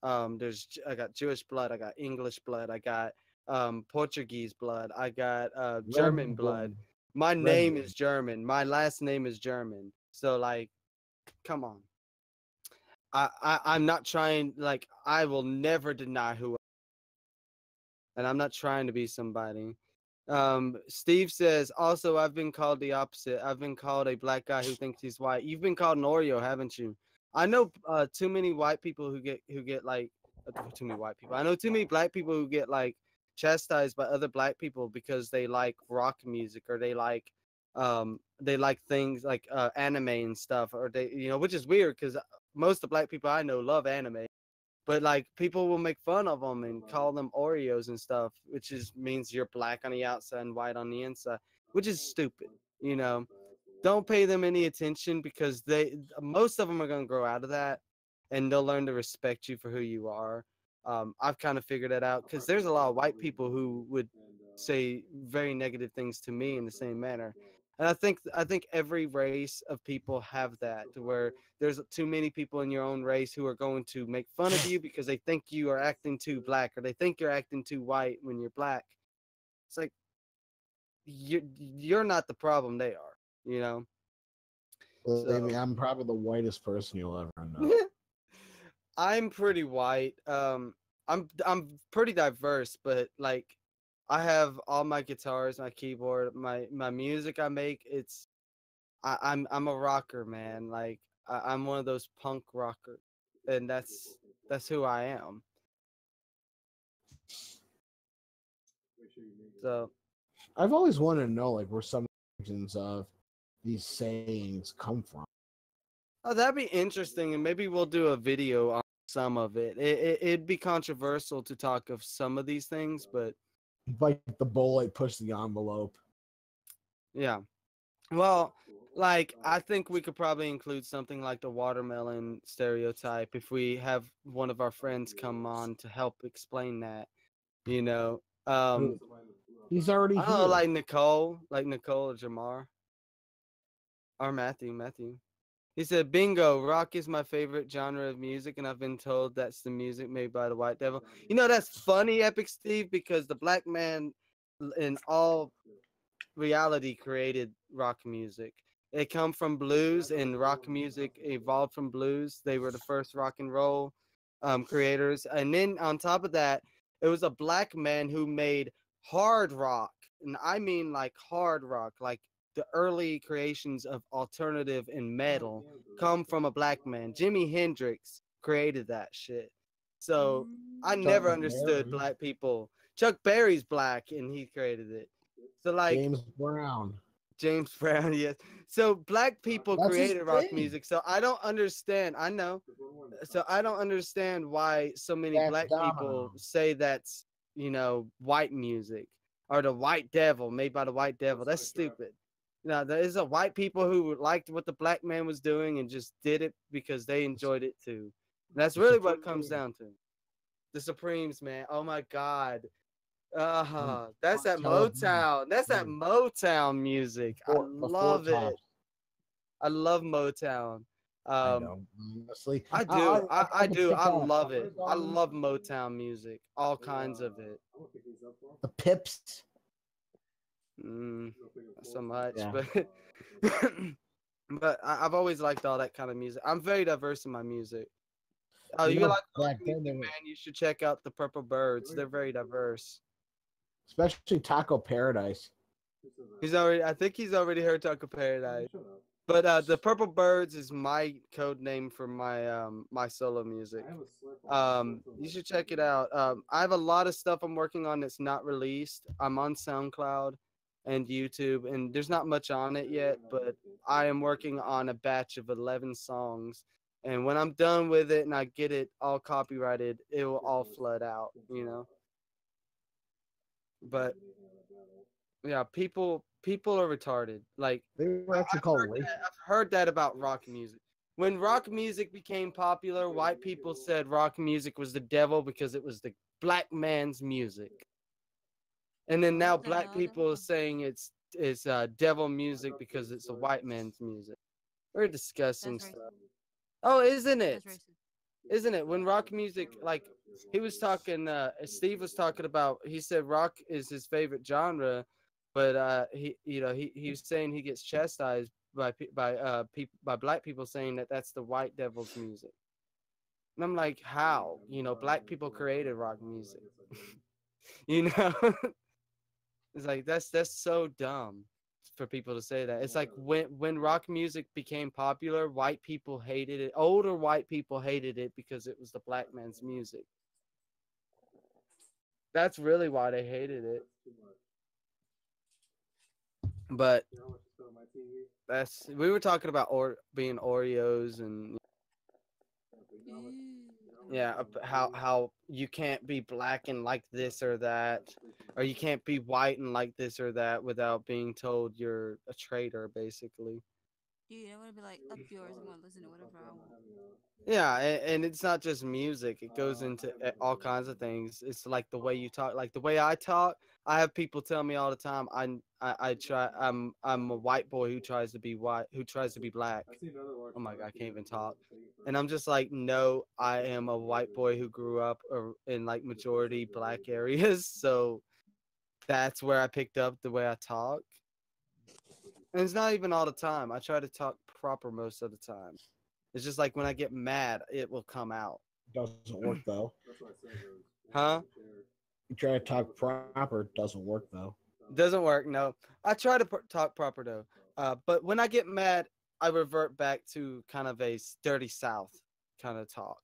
I got Jewish blood, I got English blood, I got Portuguese blood, I got German Red blood. blood. My Red name is German. My last name is German. So like, come on. I'm not trying, like I will never deny who, and I'm not trying to be somebody. Steve says, also, I've been called the opposite. I've been called a black guy who thinks he's white. You've been called an Oreo, haven't you? I know too many white people who get like too many white people. I know too many black people who get like chastised by other black people because they like rock music or they like things like anime and stuff, or they, which is weird because most of the black people I know love anime. But like people will make fun of them and call them Oreos and stuff, which is means you're black on the outside and white on the inside, which is stupid. You know, don't pay them any attention because most of them are gonna grow out of that, and they'll learn to respect you for who you are. I've kind of figured that out because there's a lot of white people who would say very negative things to me in the same manner, and I think every race of people have that, to where there's too many people in your own race who are going to make fun of you because they think you are acting too black or they think you're acting too white when you're black. It's like you're not the problem, they are, you know. Believe me, So I'm probably the whitest person you'll ever know. I'm pretty white. I'm pretty diverse, but like I have all my guitars, my keyboard, my music I make. I'm a rocker, man. Like I'm one of those punk rockers, and that's who I am. So I've always wanted to know, like, where some origins of these sayings come from. oh, that'd be interesting, and maybe we'll do a video on some of it. It'd be controversial to talk of some of these things, but Like the bullet pushed the envelope. yeah. Well, like I think we could probably include something like the watermelon stereotype if we have one of our friends come on to help explain that. You know, He's already I don't know, here. like Nicole or Jamar or Matthew. He said, "Bingo, rock is my favorite genre of music, and I've been told that's the music made by the White Devil." You know, that's funny, Epic Steve, because the black man in all reality created rock music. It come from blues, and rock music evolved from blues. They were the first rock and roll creators, and then on top of that, it was a black man who made hard rock, and I mean like hard rock, like the early creations of alternative and metal come from a black man. Jimi Hendrix created that shit. So I Chuck never understood Berry, black people. Chuck Berry's black, and he created it. So like James Brown. James Brown, yes. So black people That's his created rock thing. music. So I don't understand. I know. So I don't understand why so many That's black people Domino. say that's, white music or the white devil made by the white devil. That's stupid. No, there is a white people who liked what the black man was doing and just did it because they enjoyed it too. And that's really what it comes down to. The Supremes, man. Oh my God. That's that Motown. That's that Motown music. I The Four love it. Tops. I love Motown. I don't honestly. I do. I could do. pick I out a love couple it. I songs. love Motown music. All kinds of it. The Pips. Not so much, Yeah. but but I've always liked all that kind of music. I'm very diverse in my music. Oh, you like back rock then music, they were, man? You should check out the Purple Birds. They're very diverse. especially Taco Paradise. I think he's already heard Taco Paradise. But the Purple Birds is my code name for my solo music. You should check it out. I have a lot of stuff I'm working on that's not released. I'm on SoundCloud and YouTube, and there's not much on it yet, but I am working on a batch of 11 songs. And when I'm done with it and I get it all copyrighted, it will all flood out, But yeah, people are retarded. Like They were actually called racist. I've heard that about rock music. When rock music became popular, white people said rock music was the devil because it was the black man's music. And then now black people are saying it's devil music because it's a white man's music. Very disgusting stuff. Oh, isn't it? Isn't it? When rock music, like he was talking, Steve was talking about, he said rock is his favorite genre, but he was saying he gets chastised by black people saying that that's the white devil's music. And I'm like, how? Black people created rock music. It's like that's so dumb for people to say that. It's like when rock music became popular, white people hated it. Older white people hated it because it was the black man's music. That's really why they hated it. But we were talking about being Oreos and yeah, how you can't be black and like this or that, or you can't be white and like this or that without being told you're a traitor, basically. Dude, I want to be like up yours. I want to listen to whatever I want. Yeah, and it's not just music. It goes into all kinds of things. It's like the way you talk, like the way I talk. I have people tell me all the time. I'm a white boy who tries to be white, who tries to be black. Oh my God, I can't even talk. And I'm just like, no, I am a white boy who grew up in like majority black areas. So that's where I picked up the way I talk. And it's not even all the time. I try to talk proper most of the time. It's just like when I get mad, it will come out. Doesn't work though. Huh? You try to talk proper, doesn't work though. Doesn't work. No, I try to talk proper though. But when I get mad, I revert back to kind of a dirty South kind of talk,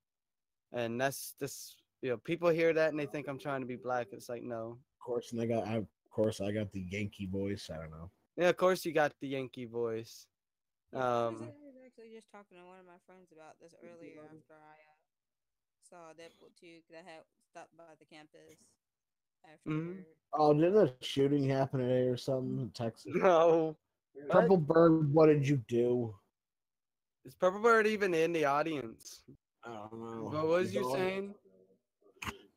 and that's this. People hear that and they think I'm trying to be black. It's like no. Of course, and I got the Yankee voice. I don't know. Yeah, of course you got the Yankee voice. I was actually just talking to one of my friends about this earlier after I saw Deadpool 2 because I had stopped by the campus after. Oh, did a shooting happen today or something in Texas? No. Purple Bird, what did you do? Is Purple Bird even in the audience? I don't know. What was you saying?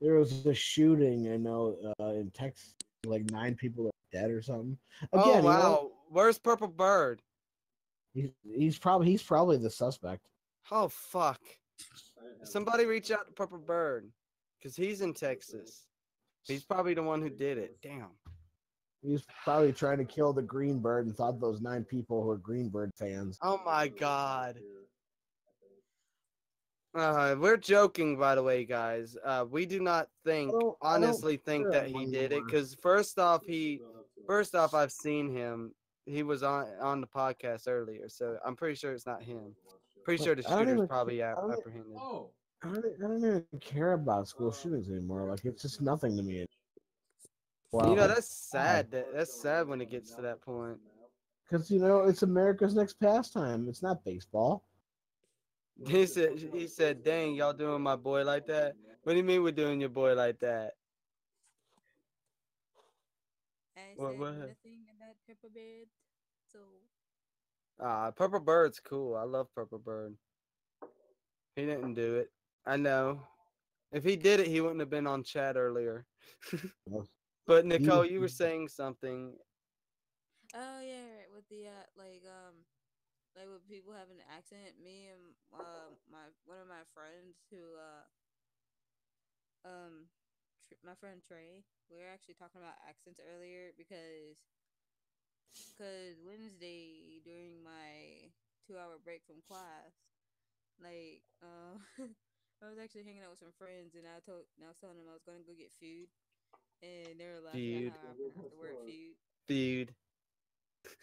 There was a shooting, I know, in Texas. Like 9 people are dead or something. Again, oh wow, where's Purple Bird? He's probably the suspect. Oh fuck! Somebody reach out to Purple Bird, cause he's in Texas. He's probably the one who did it. Damn. He's probably trying to kill the Green Bird and thought those 9 people who are Green Bird fans. Oh my god. We're joking, by the way, guys. We do not honestly think that he did it, because first off, I've seen him. He was on the podcast earlier, so I'm pretty sure it's not him. Pretty sure the shooter's probably apprehended. I don't even care about school shootings anymore. Like, it's just nothing to me. You know, Well, that's sad. That's sad when it gets to that point. because it's America's next pastime. It's not baseball. He said, "Dang, y'all doing my boy like that? What do you mean we're doing your boy like that?" I What? said What? nothing about Pepper Bed, so Purple Bird's cool. I love Purple Bird. He didn't do it. I know. If he did it, he wouldn't have been on chat earlier. But Nicole, you were saying something. oh yeah, right, with the like with people having an accent. Me and my one of my friends who my friend Trey, we were actually talking about accents earlier because Wednesday during my 2 hour break from class, like I was actually hanging out with some friends, and I was telling them I was going to go get food, and they were laughing at Feud. how I pronounce the word food. Feud.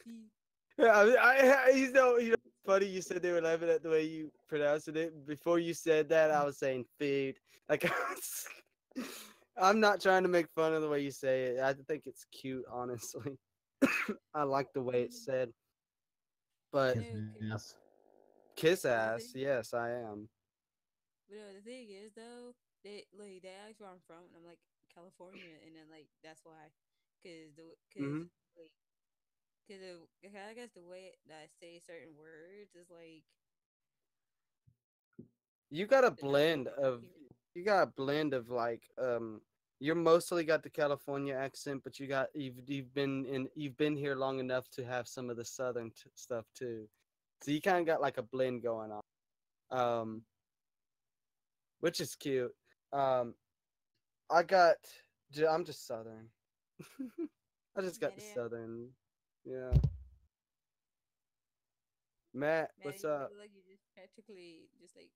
Feud. Yeah, funny you said they were laughing at the way you pronounced it. Before you said that, I was saying food. Like, I'm not trying to make fun of the way you say it. I think it's cute, honestly. I like the way it's said. But Yes. kiss ass, yes, I am. But no, the thing is though, they ask where I'm from, and I'm like California, and then like that's why, Mm-hmm. I guess the way that I say certain words is like You got a they're not blend of hear it. like you're mostly got the California accent, but you've been here long enough to have some of the southern stuff too. So you kind of got like a blend going on. Um which is cute. Um I'm just southern. I just got the Maddie, southern. Yeah. Matt, what's Maddie, you up? feel like you just practically just like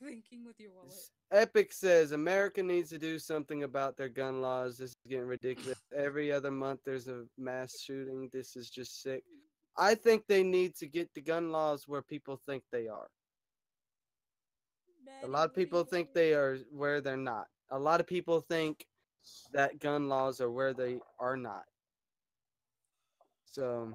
thinking with your wallet. Epic says America needs to do something about their gun laws. This is getting ridiculous. Every other month there's a mass shooting. This is just sick. I think they need to get the gun laws where people think they are. A Maddie, lot of what are people you think doing? they are where they're not. A lot of people think that gun laws are where they are not. So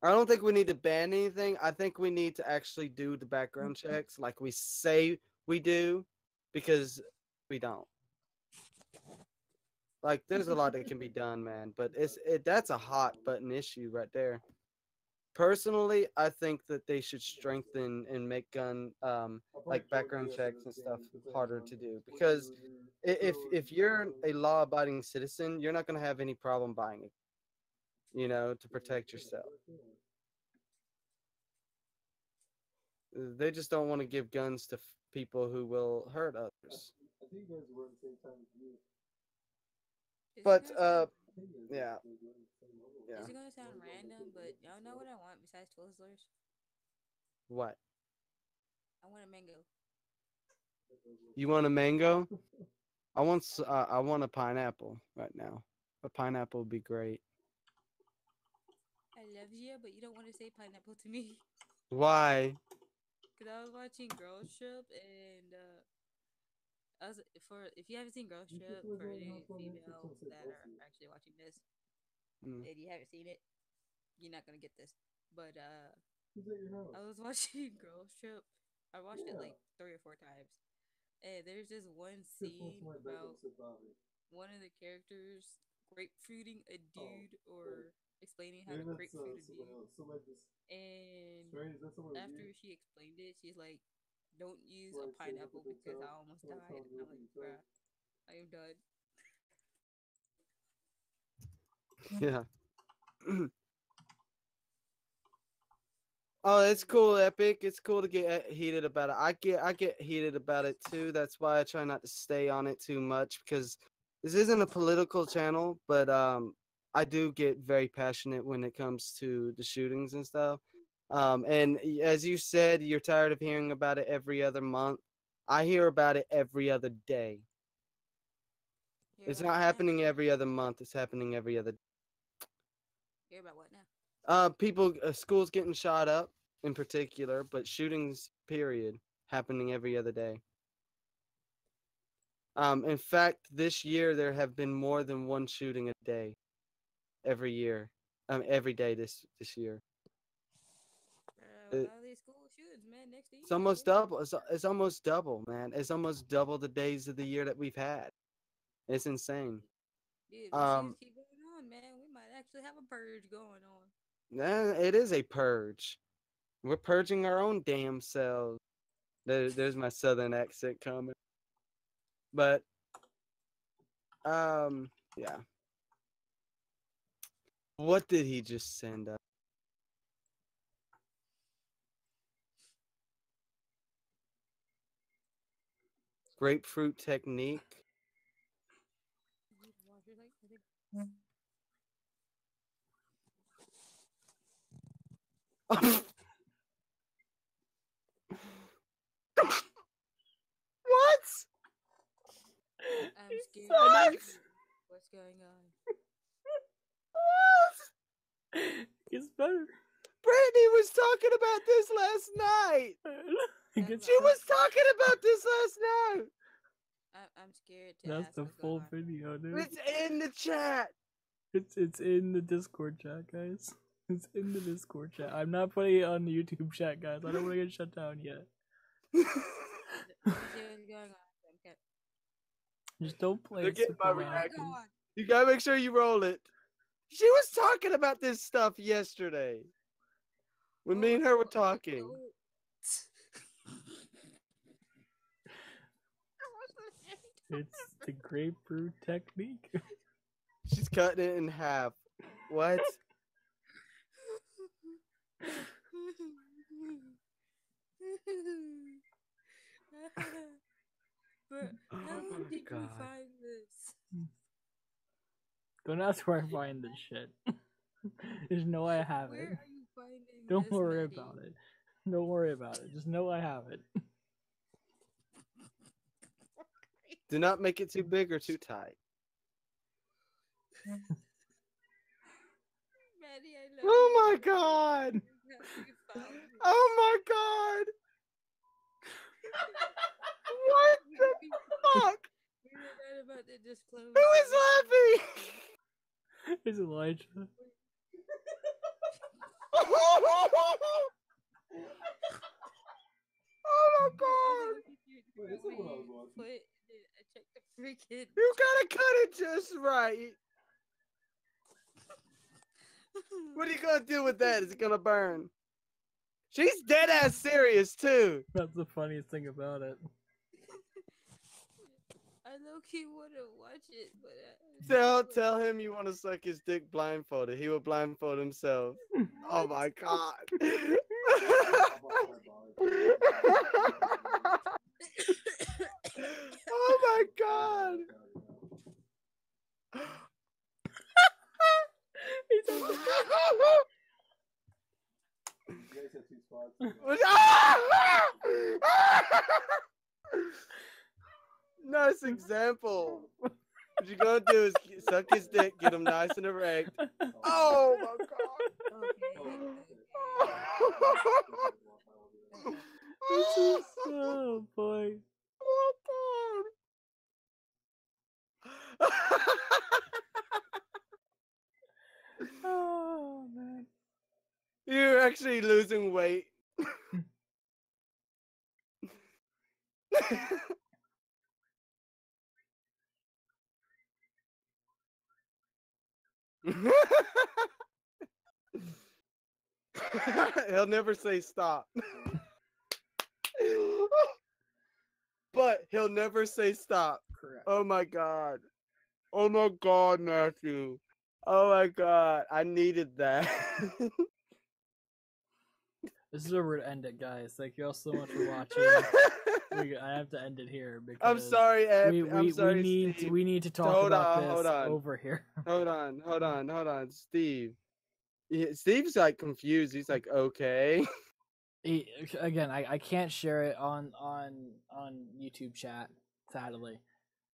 I don't think we need to ban anything. I think we need to actually do the background checks like we say we do, because we don't. Like, there's a lot that can be done, man, but that's a hot button issue right there. Personally, I think that they should strengthen and make gun like background checks and stuff harder to do, because if you're a law-abiding citizen, you're not going to have any problem buying it, to protect yourself. They just don't want to give guns to people who will hurt others. I think you guys were at the same time as you. This is But gonna sound yeah, this yeah. is gonna sound random, but y'all know what I want besides Twizzlers? What? I want a mango. You want a mango? I want a pineapple right now. A pineapple would be great. I love you, but you don't want to say pineapple to me. Why? Cause I was watching Girls Trip, and I was for if you haven't seen Girls Trip, for any females that are actually watching this, Mm. and you haven't seen it, you're not gonna get this. But Who's at your house? I was watching Girls Trip. I watched it Yeah. like 3 or 4 times, and there's this one Chris wants scene my bedroom about sit Bobby. one of the characters grapefruiting a dude or explaining how to Maybe that's grapefruit a someone dude. else. So like this. And Strange. Is that someone after weird? she explained it, she's like, "Don't use a Where I stayed at the pineapple because I hotel. almost Someone died." telling And me I'm what like, you said. "Bruh, I am done." Yeah. Oh, it's cool, Epic. It's cool to get heated about it. I get heated about it too. That's why I try not to stay on it too much because this isn't a political channel, but I do get very passionate when it comes to the shootings and stuff. And as you said, you're tired of hearing about it every other month. I hear about it every other day. Hear It's about not what now? happening every other month. It's happening every other. Hear about what now? People, schools getting shot up in particular, but shootings, period, happening every other day. In fact, this year there have been more than one shooting a day, every year, every day this year. A It, lot of these school shootings, man. Next to you. it's almost double. It's almost double, man. It's almost double the days of the year that we've had. It's insane. Dude, if the Um, shootings keep going on, man, we might actually have a purge going on. it is a purge. We're purging our own damn selves. There's my southern accent coming. But yeah. What did he just send up? Grapefruit technique. What? I'm scared. What? What's going on? What? It's better. Brittany was talking about this last night. It gets She was talking about this last night. I'm scared to That's ask the what's full going on. video, dude. It's in the chat. It's in the Discord chat, guys. It's in the Discord chat. I'm not putting it on the YouTube chat, guys. I don't want to get shut down yet. Let me see what's going on. Okay. Just don't play They're it getting my super loud. reaction. God. You gotta make sure you roll it. She was talking about this stuff yesterday. When me and her were talking. It's the grapefruit technique. She's cutting it in half. What? But how Oh did you God. find this? Don't ask where I find this shit. Just know I have Where it. are you finding Don't this, worry Maddie? about it. Don't worry about it. Just know I have it. Do not make it too big or too tight. Maddie, I love Oh you. my God. How you find this? Oh my God. What the fuck? We were not about to disclose. Who is laughing? It's Elijah. Oh my Only God. look at you Wait, this is what I was watching. foot. I checked the freaking. You gotta cut it just right. What are you gonna do with that? Is it gonna burn? She's dead ass serious too. That's the funniest thing about it. I low key want to watch it, but Tell him you want to suck his dick blindfolded. He will blindfold himself. Oh my God. Oh my God. You guys have two spots. Nice example. What you're gonna do is suck his dick, get him nice and erect. Oh my God. Oh boy. Oh God. Oh man. You're actually losing weight. He'll never say stop. But he'll never say stop. Correct. Oh my God. Oh my God, Matthew. Oh my God. I needed that. This is where we're gonna end it, guys. Thank you all so much for watching. I have to end it here because I'm sorry, Ed. I'm sorry, Steve. we need to talk Hold about on, this hold on. over here. Hold on, Steve. Steve's like confused. He's like, okay. Again, I can't share it on YouTube chat, sadly,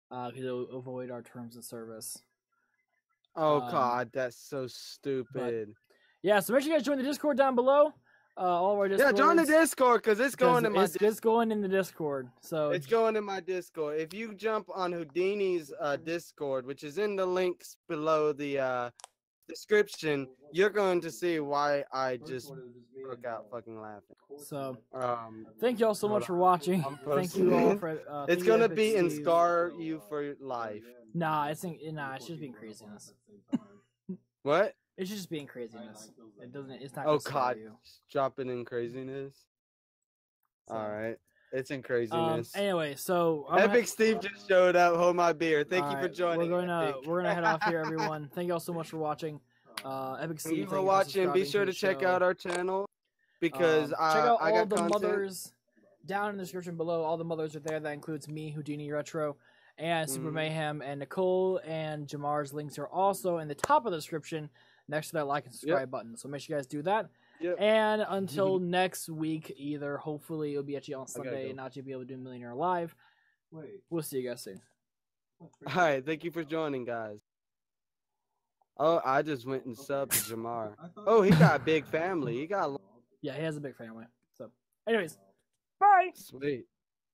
because it'll avoid our terms of service. Oh God, that's so stupid. Yeah, so make sure you guys join the Discord down below. All of our Discords. Yeah, join the Discord because it's going in my. It's going in the Discord. So it's going in my Discord. If you jump on Houdini's Discord, which is in the links below the description, you're going to see why I just broke out fucking laughing. So, thank you all so much for watching. Thank you all for. It's gonna be and scar you for life. Nah, it's just being craziness. What? It's just being craziness. It doesn't. It's not. Oh God, dropping in craziness. So. All right, it's in craziness. Anyway, so Epic Steve just showed up. Hold my beer. Thank you for joining. We're gonna head off here, everyone. Thank you all so much for watching. Epic Steve, thank you for watching. Be sure to check out our channel because check out I all got the content. mothers down in the description below. All the mothers are there. That includes me, Houdini Retro, and Super Mayhem, and Nicole and Jamar's links are also in the top of the description next to that like and subscribe button. So make sure you guys do that. And until next week, either hopefully it'll be actually on Sunday, not to be able to do Millionaire Live. We'll see you guys soon. All right, thank you for joining, guys. Oh, I just went and subbed to Jamar. Oh, he got a big family. He has a big family. So, anyways, bye. Sweet,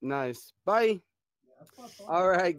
nice. Bye. All right.